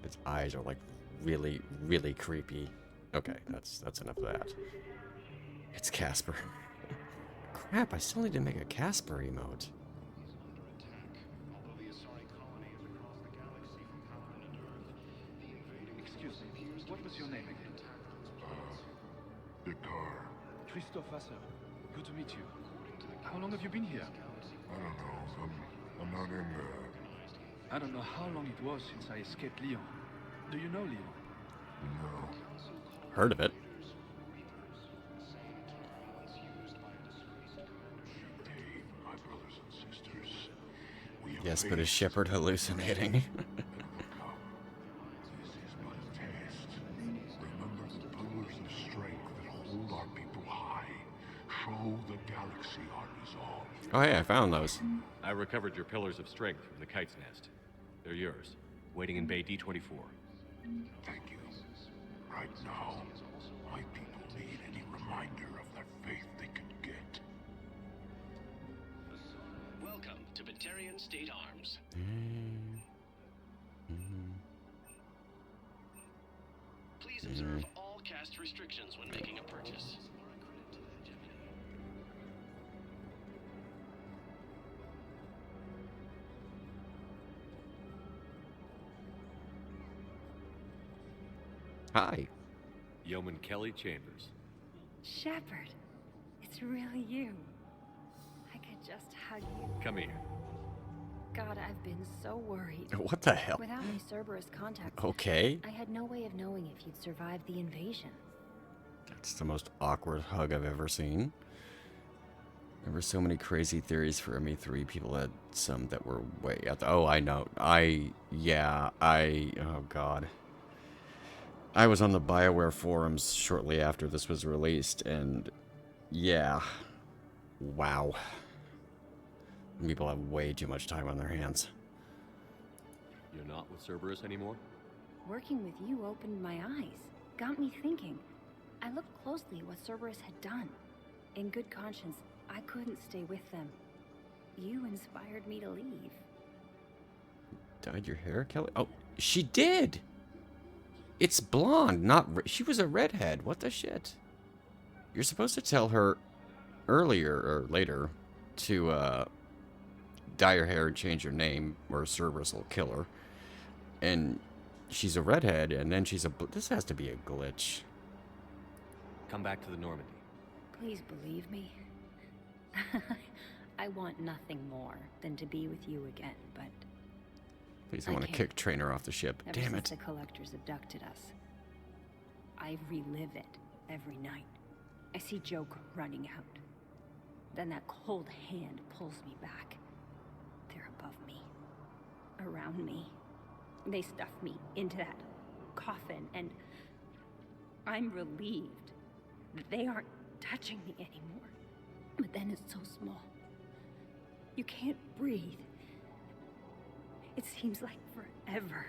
Speaker 1: His eyes are like really, really creepy. Okay, that's enough of that. It's Casper. Crap, I still need to make a Casper emote.
Speaker 11: Excuse me, what was your name again?
Speaker 24: Vicar.
Speaker 11: Christophe Vasseur. Good to meet you. How long have you been here?
Speaker 24: I don't know. I'm not in there.
Speaker 11: I don't know how long it was since I escaped Lyon. Do you know Lyon?
Speaker 24: No.
Speaker 1: Heard of it.
Speaker 24: My brothers and sisters.
Speaker 1: Yes, but is Shepard hallucinating?
Speaker 24: Remember the pillars of strength that hold our people high. Show the galaxy our resolve.
Speaker 1: Oh, hey, I found those.
Speaker 4: I recovered your pillars of strength from the kite's nest. They're yours, waiting in Bay D-24.
Speaker 24: Thank you. Right now, my people need any reminder of their faith they could get.
Speaker 11: Welcome to Batarian State Arms. Please observe all cast restrictions when making a purchase.
Speaker 1: Hi.
Speaker 4: Yeoman Kelly Chambers.
Speaker 3: Shepard, it's really you. I could just hug you.
Speaker 4: Come here.
Speaker 3: God, I've been so worried.
Speaker 1: What the hell?
Speaker 3: Without my Cerberus contacts,
Speaker 1: Okay.
Speaker 3: I had no way of knowing if you'd survived the invasion.
Speaker 1: That's the most awkward hug I've ever seen. There were so many crazy theories for ME3. People had some that were way out. Oh, I know. Oh, God. I was on the BioWare forums shortly after this was released, and yeah. Wow. People have way too much time on their hands.
Speaker 4: You're not with Cerberus anymore?
Speaker 3: Working with you opened my eyes, got me thinking. I looked closely at what Cerberus had done. In good conscience, I couldn't stay with them. You inspired me to leave.
Speaker 1: Dyed your hair, Kelly? Oh, she did! It's blonde, not... She was a redhead. What the shit? You're supposed to tell her earlier, or later, to, dye her hair and change her name, or Cerberus will kill her. And she's a redhead, and then she's a... This has to be a glitch.
Speaker 4: Come back to the Normandy.
Speaker 3: Please believe me. I want nothing more than to be with you again, but...
Speaker 1: Please, I want to kick Trainer off the ship.
Speaker 3: Ever
Speaker 1: Damn
Speaker 3: since
Speaker 1: it.
Speaker 3: the Collectors abducted us, I relive it every night. I see Joke running out. Then that cold hand pulls me back. They're above me, around me. They stuff me into that coffin, and I'm relieved that they aren't touching me anymore. But then it's so small. You can't breathe. It seems like forever.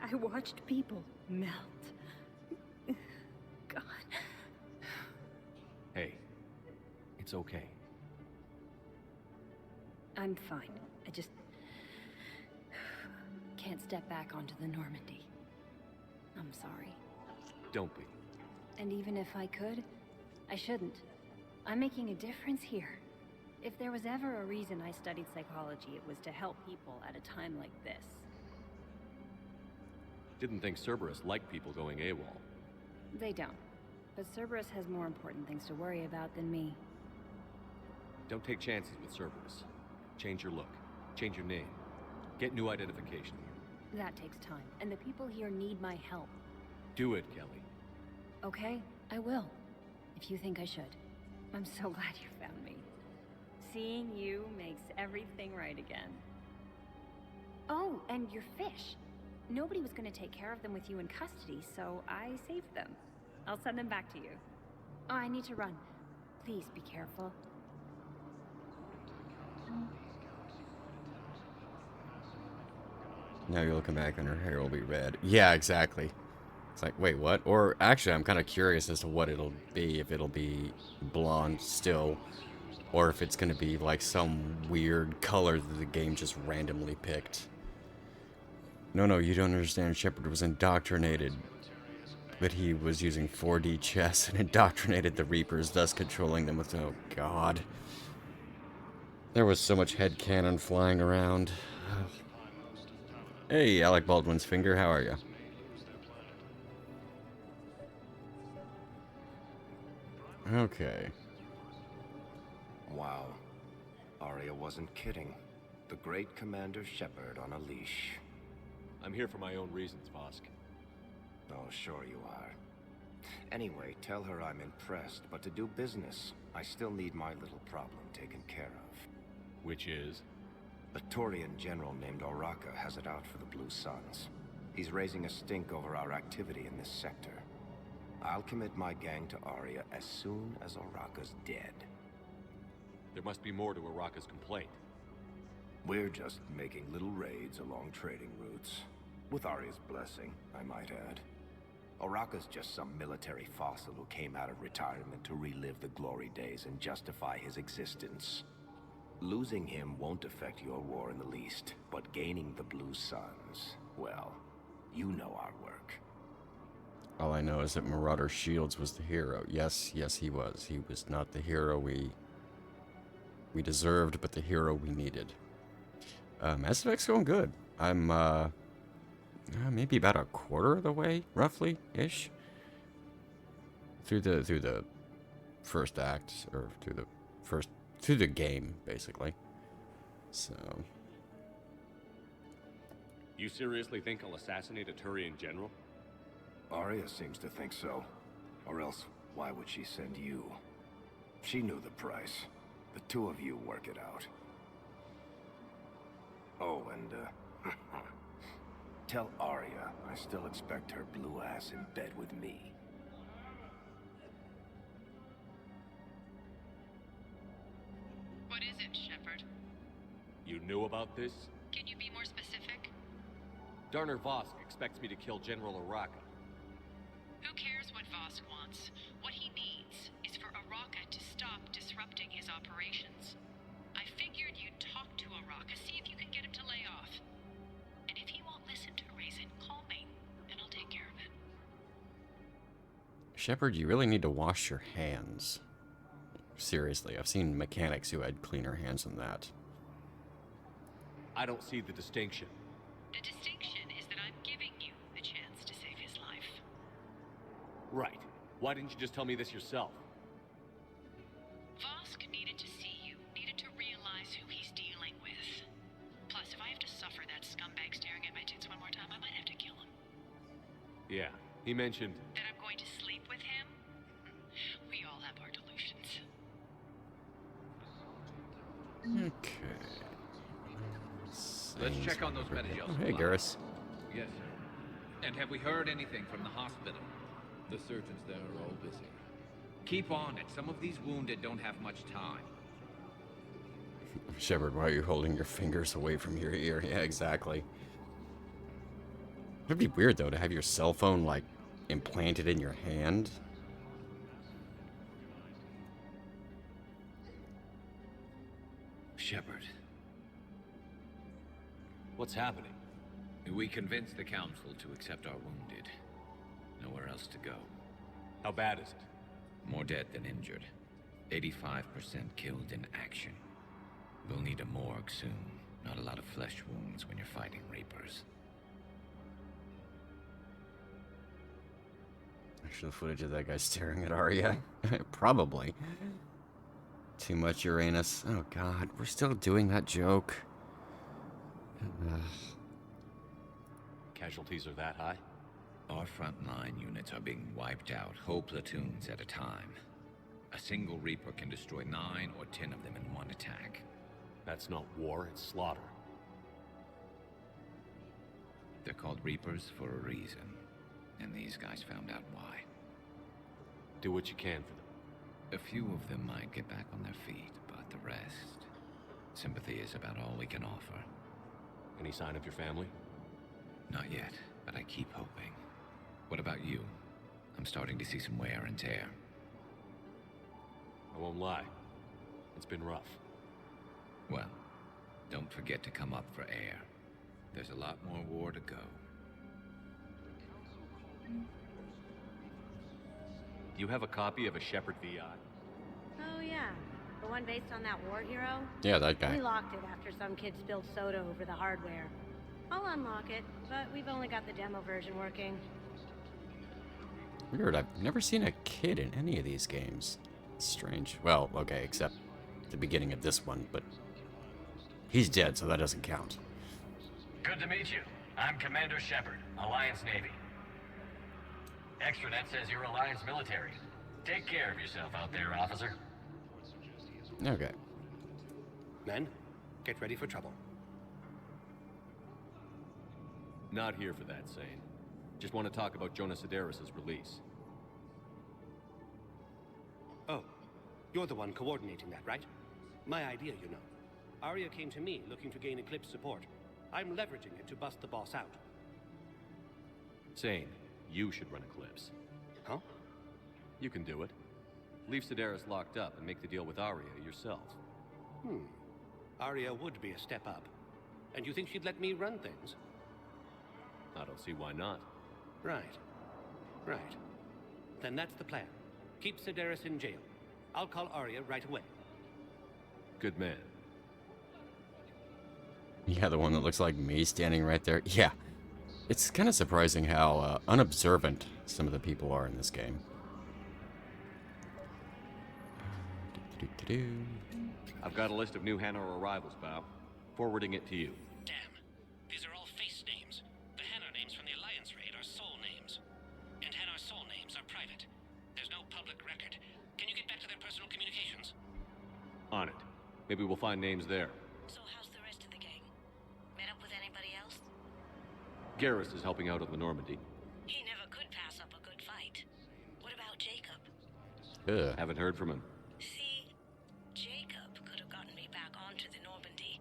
Speaker 3: I watched people melt. God.
Speaker 4: Hey, it's okay.
Speaker 3: I'm fine. I just can't step back onto the Normandy. I'm sorry.
Speaker 4: Don't be.
Speaker 3: And even if I could, I shouldn't. I'm making a difference here. If there was ever a reason I studied psychology, it was to help people at a time like this.
Speaker 4: Didn't think Cerberus liked people going AWOL.
Speaker 3: They don't. But Cerberus has more important things to worry about than me.
Speaker 4: Don't take chances with Cerberus. Change your look. Change your name. Get new identification.
Speaker 3: That takes time, and the people here need my help.
Speaker 4: Do it, Kelly.
Speaker 3: Okay, I will. If you think I should. I'm so glad you found me. Seeing you makes everything right again. Oh, and your fish. Nobody was going to take care of them with you in custody, so I saved them. I'll send them back to you. Oh, I need to run. Please be careful.
Speaker 1: Now you're looking back and her hair will be red. Yeah, exactly. It's like, wait, what? Or actually, I'm kind of curious as to what it'll be. If it'll be blonde still, or if it's going to be like some weird color that the game just randomly picked. No, you don't understand. Shepard was indoctrinated. that he was using 4D chess and indoctrinated the Reapers, thus controlling them with... Oh, God. There was so much headcanon flying around. Hey, Alec Baldwin's finger, how are you? Okay.
Speaker 12: Wow. Arya wasn't kidding. The great Commander Shepard on a leash.
Speaker 4: I'm here for my own reasons, Vosk.
Speaker 12: Oh, sure you are. Anyway, tell her I'm impressed, but to do business, I still need my little problem taken care of.
Speaker 4: Which is?
Speaker 12: A Prothean general named Oraka has it out for the Blue Suns. He's raising a stink over our activity in this sector. I'll commit my gang to Arya as soon as Oraka's dead.
Speaker 4: There must be more to Oraka's complaint.
Speaker 12: We're just making little raids along trading routes. With Arya's blessing, I might add. Oraka's just some military fossil who came out of retirement to relive the glory days and justify his existence. Losing him won't affect your war in the least, but gaining the Blue Suns, well, you know our work.
Speaker 1: All I know is that Marauder Shields was the hero. Yes, he was. He was not the hero we deserved, but the hero we needed. Mass Effect's going good. I'm, maybe about a quarter of the way, roughly-ish, through the first act, or through the game, basically. So...
Speaker 4: You seriously think I'll assassinate a Turian general?
Speaker 12: Arya seems to think so. Or else, why would she send you? She knew the price. The two of you work it out. Oh, and, tell Arya I still expect her blue ass in bed with me.
Speaker 15: What is it, Shepard?
Speaker 4: You knew about this?
Speaker 15: Can you be more specific?
Speaker 4: Darner Vosk expects me to kill General Oraka.
Speaker 15: Who cares what Vosk wants? What he needs is for Oraka to stop disrupting his operations. I figured you'd talk to Oraka, see if you can get him to lay off. And if he won't listen to reason, call me, and I'll take care of it.
Speaker 1: Shepard, you really need to wash your hands. Seriously, I've seen mechanics who had cleaner hands than that.
Speaker 4: I don't see the distinction.
Speaker 15: The distinction is that I'm giving you the chance to save his life.
Speaker 4: Right. Why didn't you just tell me this yourself?
Speaker 15: Vosk needed to see you, needed to realize who he's dealing with. Plus, if I have to suffer that scumbag staring at my tits one more time, I might have to kill him.
Speaker 4: Yeah, he mentioned...
Speaker 15: That I'm going to sleep with him? We all have our delusions.
Speaker 1: Okay.
Speaker 9: Let's check on those medi-gels.
Speaker 1: Oh, hey, Garrus.
Speaker 9: Yes, sir. And have we heard anything from the hospital? The surgeons there are all busy. Keep on it. Some of these wounded don't have much time.
Speaker 1: Shepard, why are you holding your fingers away from your ear? Yeah, exactly. It'd be weird, though, to have your cell phone, like, implanted in your hand.
Speaker 9: Shepard.
Speaker 4: What's happening?
Speaker 9: We convinced the Council to accept our wounded. Nowhere else to go.
Speaker 4: How bad is it?
Speaker 9: More dead than injured. 85% killed in action. We'll need a morgue soon. Not a lot of flesh wounds when you're fighting Reapers.
Speaker 1: Actual footage of that guy staring at Arya? Probably. Too much Uranus. Oh god, we're still doing that joke.
Speaker 4: Casualties are that high?
Speaker 9: Our frontline units are being wiped out, whole platoons at a time. A single Reaper can destroy 9 or 10 of them in one attack.
Speaker 4: That's not war, it's slaughter.
Speaker 9: They're called Reapers for a reason, and these guys found out why.
Speaker 4: Do what you can for them.
Speaker 9: A few of them might get back on their feet, but the rest... Sympathy is about all we can offer.
Speaker 4: Any sign of your family?
Speaker 9: Not yet, but I keep hoping. What about you? I'm starting to see some wear and tear.
Speaker 4: I won't lie. It's been rough.
Speaker 9: Well, don't forget to come up for air. There's a lot more war to go.
Speaker 4: Do you have a copy of a Shepard VI?
Speaker 6: Oh yeah, the one based on that war hero?
Speaker 1: Yeah, that guy.
Speaker 6: We locked it after some kid spilled soda over the hardware. I'll unlock it, but we've only got the demo version working.
Speaker 1: Weird, I've never seen a kid in any of these games. It's strange. Well, okay, except the beginning of this one, but he's dead, so that doesn't count.
Speaker 17: Good to meet you. I'm Commander Shepard, Alliance Navy. Extranet says you're Alliance military. Take care of yourself out there, officer.
Speaker 1: Okay.
Speaker 21: Men, get ready for trouble.
Speaker 4: Not here for that, Sane. Just want to talk about Jonas Sedaris' release.
Speaker 21: Oh, you're the one coordinating that, right? My idea, you know. Arya came to me looking to gain Eclipse support. I'm leveraging it to bust the boss out.
Speaker 4: Sane, you should run Eclipse.
Speaker 21: Huh?
Speaker 4: You can do it. Leave Sedaris locked up and make the deal with Arya yourself.
Speaker 21: Arya would be a step up. And you think she'd let me run things?
Speaker 4: I don't see why not.
Speaker 21: Right. Then that's the plan. Keep Sedaris in jail. I'll call Arya right away.
Speaker 4: Good man.
Speaker 1: Yeah, the one that looks like me standing right there. Yeah. It's kind of surprising how unobservant some of the people are in this game.
Speaker 4: I've got a list of new Hanar arrivals, Bao. Forwarding it to you.
Speaker 17: Damn. These are all face names. The Hanar names from the Alliance raid are soul names. And Hanar soul names are private. There's no public record. Can you get back to their personal communications?
Speaker 4: On it. Maybe we'll find names there.
Speaker 8: So how's the rest of the gang? Met up with anybody else?
Speaker 4: Garrus is helping out on the Normandy.
Speaker 8: He never could pass up a good fight. What about Jacob?
Speaker 4: Haven't heard from him.
Speaker 8: See, Jacob could have gotten me back onto the Normandy.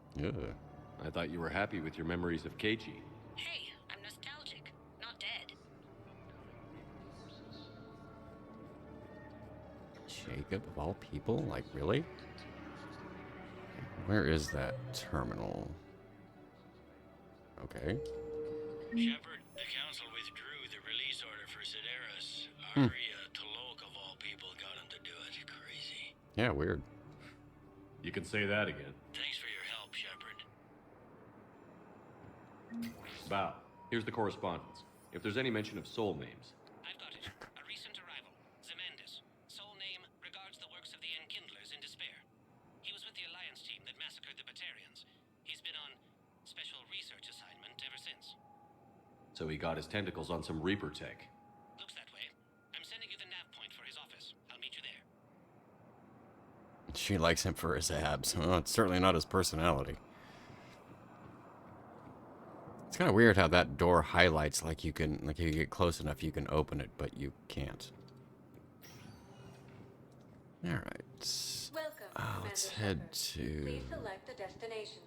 Speaker 4: I thought you were happy with your memories of KG.
Speaker 8: Hey, I'm nostalgic, not dead.
Speaker 1: Jacob, of all people? Like, really? Where is that terminal? Okay.
Speaker 9: Shepard, the council withdrew the release order for Sedaris. Arya Tolok, of all people, got him to do it. Crazy.
Speaker 1: Yeah, weird.
Speaker 4: You can say that again.
Speaker 9: Thanks for your help, Shepard.
Speaker 4: Bao, here's the correspondence. If there's any mention of soul names.
Speaker 17: I've got it. A recent arrival. Zemandis. Soul name regards the works of the Enkindlers in despair. He was with the Alliance team that massacred the Batarians. He's been on special research assignment ever since.
Speaker 4: So he got his tentacles on some Reaper tech.
Speaker 17: Looks that way. I'm sending you the nav point for his office. I'll meet you there.
Speaker 1: She likes him for his abs. Well, it's certainly not his personality. It's kind of weird how that door highlights like you can, like if you get close enough you can open it, but you can't. Alright. Let's head to...
Speaker 23: Please select a destination.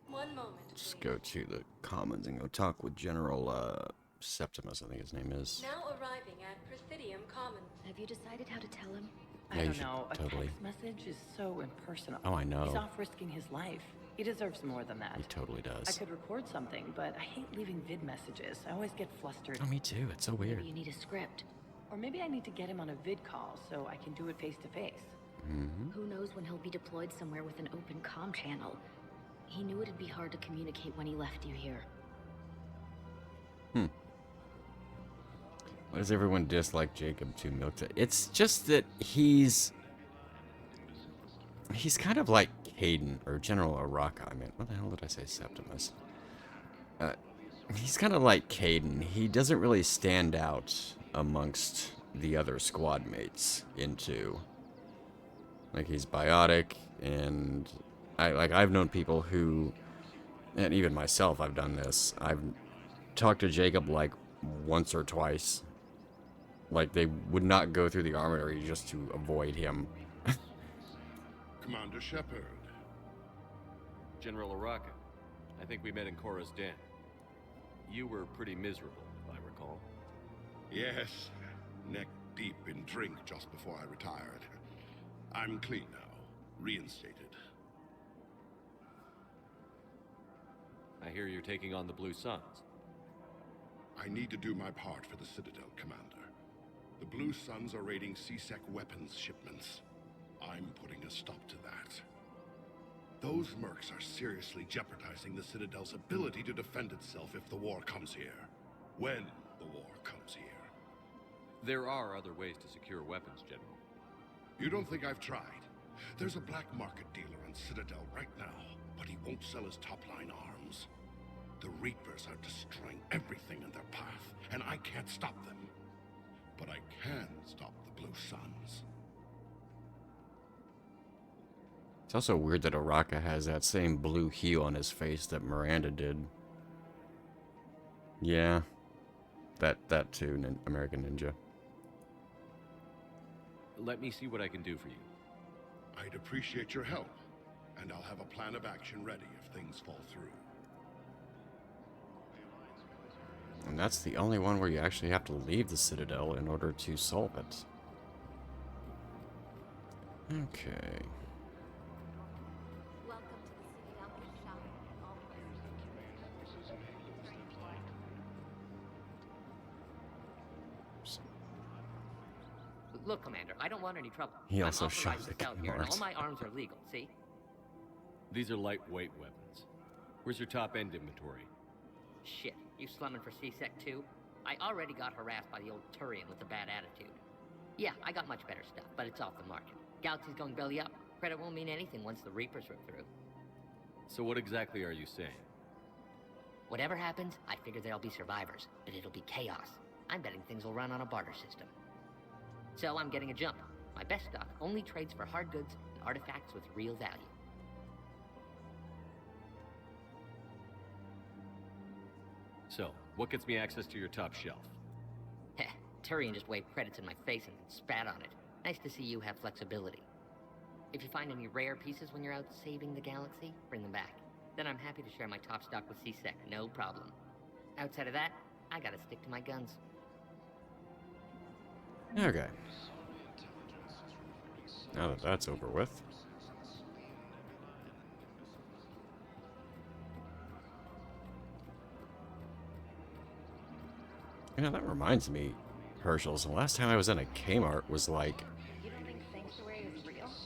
Speaker 23: One moment.
Speaker 1: Let's go to the Commons and go talk with General Septimus, I think his name is.
Speaker 23: Now arriving at Prothean Commons.
Speaker 25: Have you decided how to tell him?
Speaker 1: Yeah,
Speaker 26: I
Speaker 1: you
Speaker 26: don't
Speaker 1: should
Speaker 26: know. A
Speaker 1: totally.
Speaker 26: text message is so impersonal.
Speaker 1: Oh, I know.
Speaker 26: He's off risking his life. He deserves more than that.
Speaker 1: He totally
Speaker 26: I
Speaker 1: does.
Speaker 26: could record something, but I hate leaving vid messages. I always get flustered.
Speaker 1: Oh, me too. It's so weird.
Speaker 25: Maybe you need a script.
Speaker 26: Or maybe I need to get him on a vid call so I can do it face to face.
Speaker 25: Who knows when he'll be deployed somewhere with an open comm channel. He knew it'd be hard to communicate when he left you here.
Speaker 1: Why does everyone dislike Jacob to Milk? It's just that he's kind of like Hayden or General Araka. I mean, what the hell did I say, Septimus? He's kind of like Caden. He doesn't really stand out amongst the other squad mates into. Like, he's biotic, and I've known people who, and even myself, I've done this. I've talked to Jacob like once or twice. Like, they would not go through the armory just to avoid him.
Speaker 5: Commander Shepard.
Speaker 4: General Araka. I think we met in Korra's den. You were pretty miserable, if I recall.
Speaker 5: Yes, neck deep in drink just before I retired. I'm clean now, reinstated.
Speaker 4: I hear you're taking on the Blue Suns.
Speaker 5: I need to do my part for the Citadel, Commander. The Blue Suns are raiding CSEC weapons shipments. I'm putting a stop to that. Those mercs are seriously jeopardizing the Citadel's ability to defend itself if the war comes here. When the war comes here.
Speaker 4: There are other ways to secure weapons, General.
Speaker 5: You don't think I've tried? There's a black market dealer on Citadel right now, but he won't sell his top-line arms. The Reapers are destroying everything in their path, and I can't stop them. But I can stop the Blue Suns.
Speaker 1: It's also weird that Araka has that same blue hue on his face that Miranda did. Yeah. That too, American Ninja.
Speaker 4: Let me see what I can do for you.
Speaker 5: I'd appreciate your help, and I'll have a plan of action ready if things fall through.
Speaker 1: And that's the only one where you actually have to leave the Citadel in order to solve it. Okay.
Speaker 2: Look, Commander, I don't want any trouble.
Speaker 1: He also
Speaker 2: I'm
Speaker 1: shot
Speaker 2: authorized
Speaker 1: the
Speaker 2: to sell here, and all
Speaker 1: guards.
Speaker 2: my arms are legal, see?
Speaker 4: These are lightweight weapons. Where's your top-end inventory?
Speaker 2: Shit, you slumming for C-Sec too? I already got harassed by the old Turian with a bad attitude. Yeah, I got much better stuff, but it's off the market. Galaxy's going belly up. Credit won't mean anything once the Reapers rip through.
Speaker 4: So what exactly are you saying?
Speaker 2: Whatever happens, I figure there'll be survivors, but it'll be chaos. I'm betting things will run on a barter system. So I'm getting a jump. My best stock only trades for hard goods and artifacts with real value.
Speaker 4: So, what gets me access to your top shelf?
Speaker 2: Heh, Turian just waved credits in my face and spat on it. Nice to see you have flexibility. If you find any rare pieces when you're out saving the galaxy, bring them back. Then I'm happy to share my top stock with C-Sec, no problem. Outside of that, I gotta stick to my guns.
Speaker 1: Okay. Now that that's over with. You know, that reminds me, Herschel's, the last time I was in a Kmart was like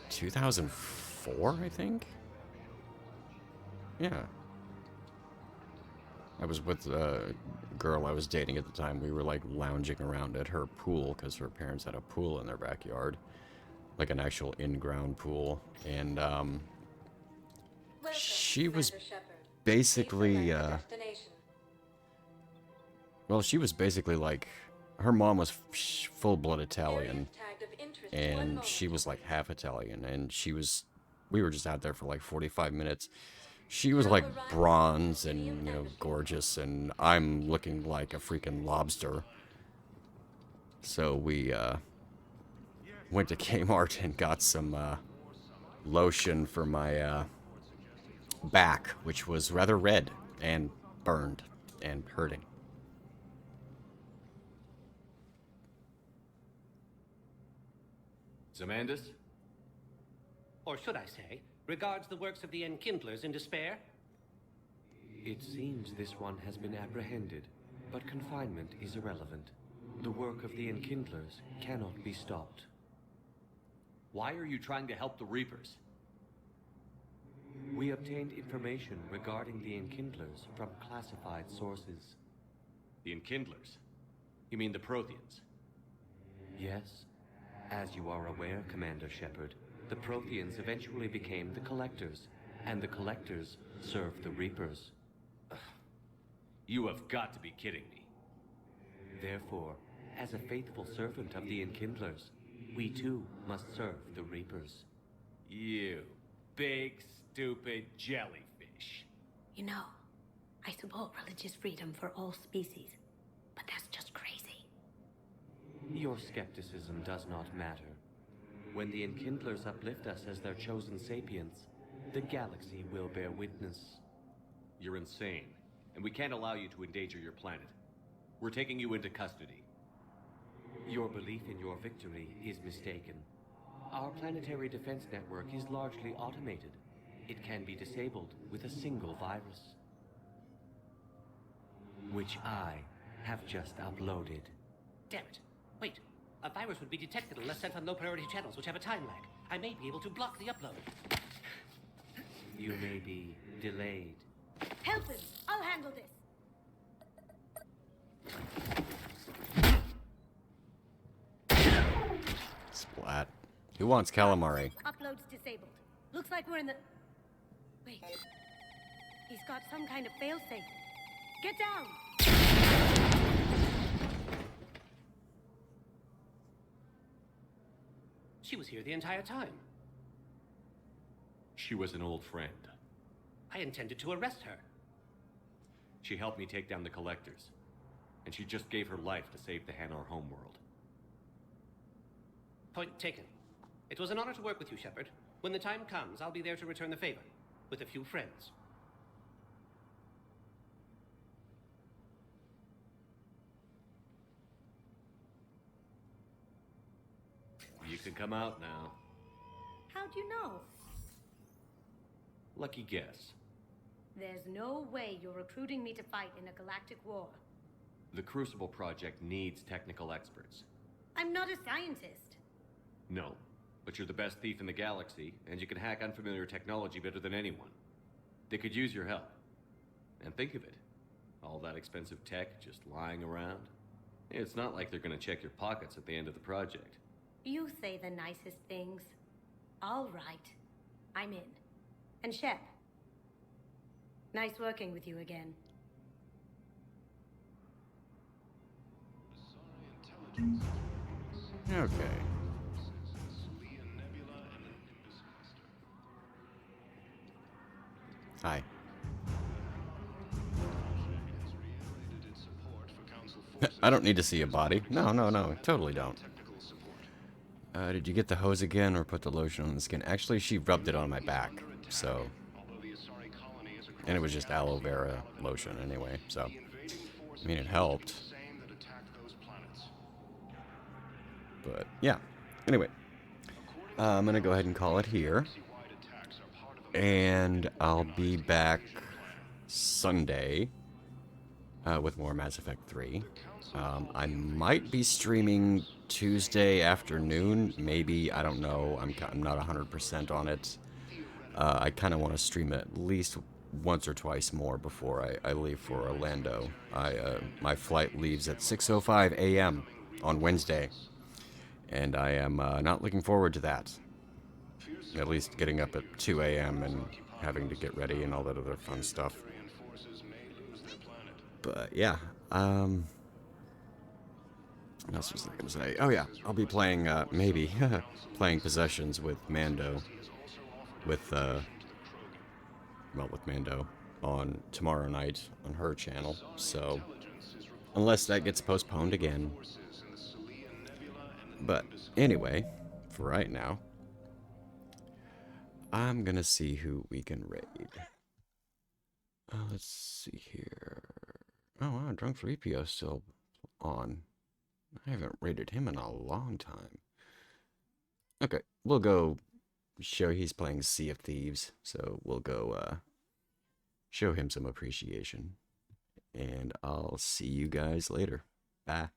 Speaker 1: 2004, I think? Yeah. I was with a girl I was dating at the time. We were like lounging around at her pool because her parents had a pool in their backyard. Like an actual in-ground pool. And she was basically, well, she was basically like, her mom was full-blood Italian. And she was like half Italian. And we were just out there for like 45 minutes. She was like bronze and, you know, gorgeous, and I'm looking like a freaking lobster. So we went to Kmart and got some lotion for my back, which was rather red and burned and hurting.
Speaker 4: Zamandis?
Speaker 21: Or should I say, regards the works of the Enkindlers in despair?
Speaker 7: It seems this one has been apprehended, but confinement is irrelevant. The work of the Enkindlers cannot be stopped.
Speaker 4: Why are you trying to help the Reapers?
Speaker 7: We obtained information regarding the Enkindlers from classified sources.
Speaker 4: The Enkindlers? You mean the Protheans?
Speaker 7: Yes. As you are aware, Commander Shepard, the Protheans eventually became the Collectors, and the Collectors served the Reapers.
Speaker 4: You have got to be kidding me.
Speaker 7: Therefore, as a faithful servant of the Enkindlers, we too must serve the Reapers.
Speaker 4: You big, stupid jellyfish.
Speaker 6: You know, I support religious freedom for all species, but that's just crazy.
Speaker 7: Your skepticism does not matter. When the Enkindlers uplift us as their chosen sapients, the galaxy will bear witness.
Speaker 4: You're insane, and we can't allow you to endanger your planet. We're taking you into custody.
Speaker 7: Your belief in your victory is mistaken. Our planetary defense network is largely automated. It can be disabled with a single virus, which I have just uploaded.
Speaker 21: Damn it. Wait, A virus would be detected unless sent on low-priority channels, which have a time lag. I may be able to block the upload.
Speaker 7: You may be delayed.
Speaker 6: Help him! I'll handle this!
Speaker 1: Splat. Who wants calamari?
Speaker 6: Upload's disabled. Looks like we're in the... Wait. He's got some kind of failsafe. Get down!
Speaker 21: She was here the entire time.
Speaker 4: She was an old friend.
Speaker 21: I intended to arrest her.
Speaker 4: She helped me take down the collectors. And she just gave her life to save the Hanar homeworld.
Speaker 21: Point taken. It was an honor to work with you, Shepard. When the time comes, I'll be there to return the favor. With a few friends.
Speaker 4: You can come out now.
Speaker 6: How'd you know?
Speaker 4: Lucky guess.
Speaker 6: There's no way you're recruiting me to fight in a galactic war.
Speaker 4: The Crucible Project needs technical experts.
Speaker 6: I'm not a scientist.
Speaker 4: No, but you're the best thief in the galaxy, and you can hack unfamiliar technology better than anyone. They could use your help. And think of it. All that expensive tech just lying around. It's not like they're gonna check your pockets at the end of the project.
Speaker 6: You say the nicest things. All right. I'm in. And Shep. Nice working with you again.
Speaker 1: Okay. Hi. I don't need to see a body. No, no, no. Totally don't. Did you get the hose again or put the lotion on the skin? Actually, she rubbed it on my back, so... And it was just aloe vera lotion anyway, so... I mean, it helped. But, yeah. Anyway. I'm gonna go ahead and call it here. And I'll be back Sunday with more Mass Effect 3. I might be streaming Tuesday afternoon, maybe, I don't know, I'm not 100% on it. I kind of want to stream at least once or twice more before I leave for Orlando. My flight leaves at 6:05 a.m. on Wednesday, and I am not looking forward to that. At least getting up at 2 a.m. and having to get ready and all that other fun stuff. But yeah, what else was I going to say? Oh yeah, I'll be playing, maybe, playing Possessions with Mando. With Mando on tomorrow night on her channel. So, unless that gets postponed again. But anyway, for right now, I'm gonna see who we can raid. Let's see here. Oh wow, Drunk 3PO still on. I haven't raided him in a long time. Okay, we'll go show he's playing Sea of Thieves, so we'll go show him some appreciation. And I'll see you guys later. Bye.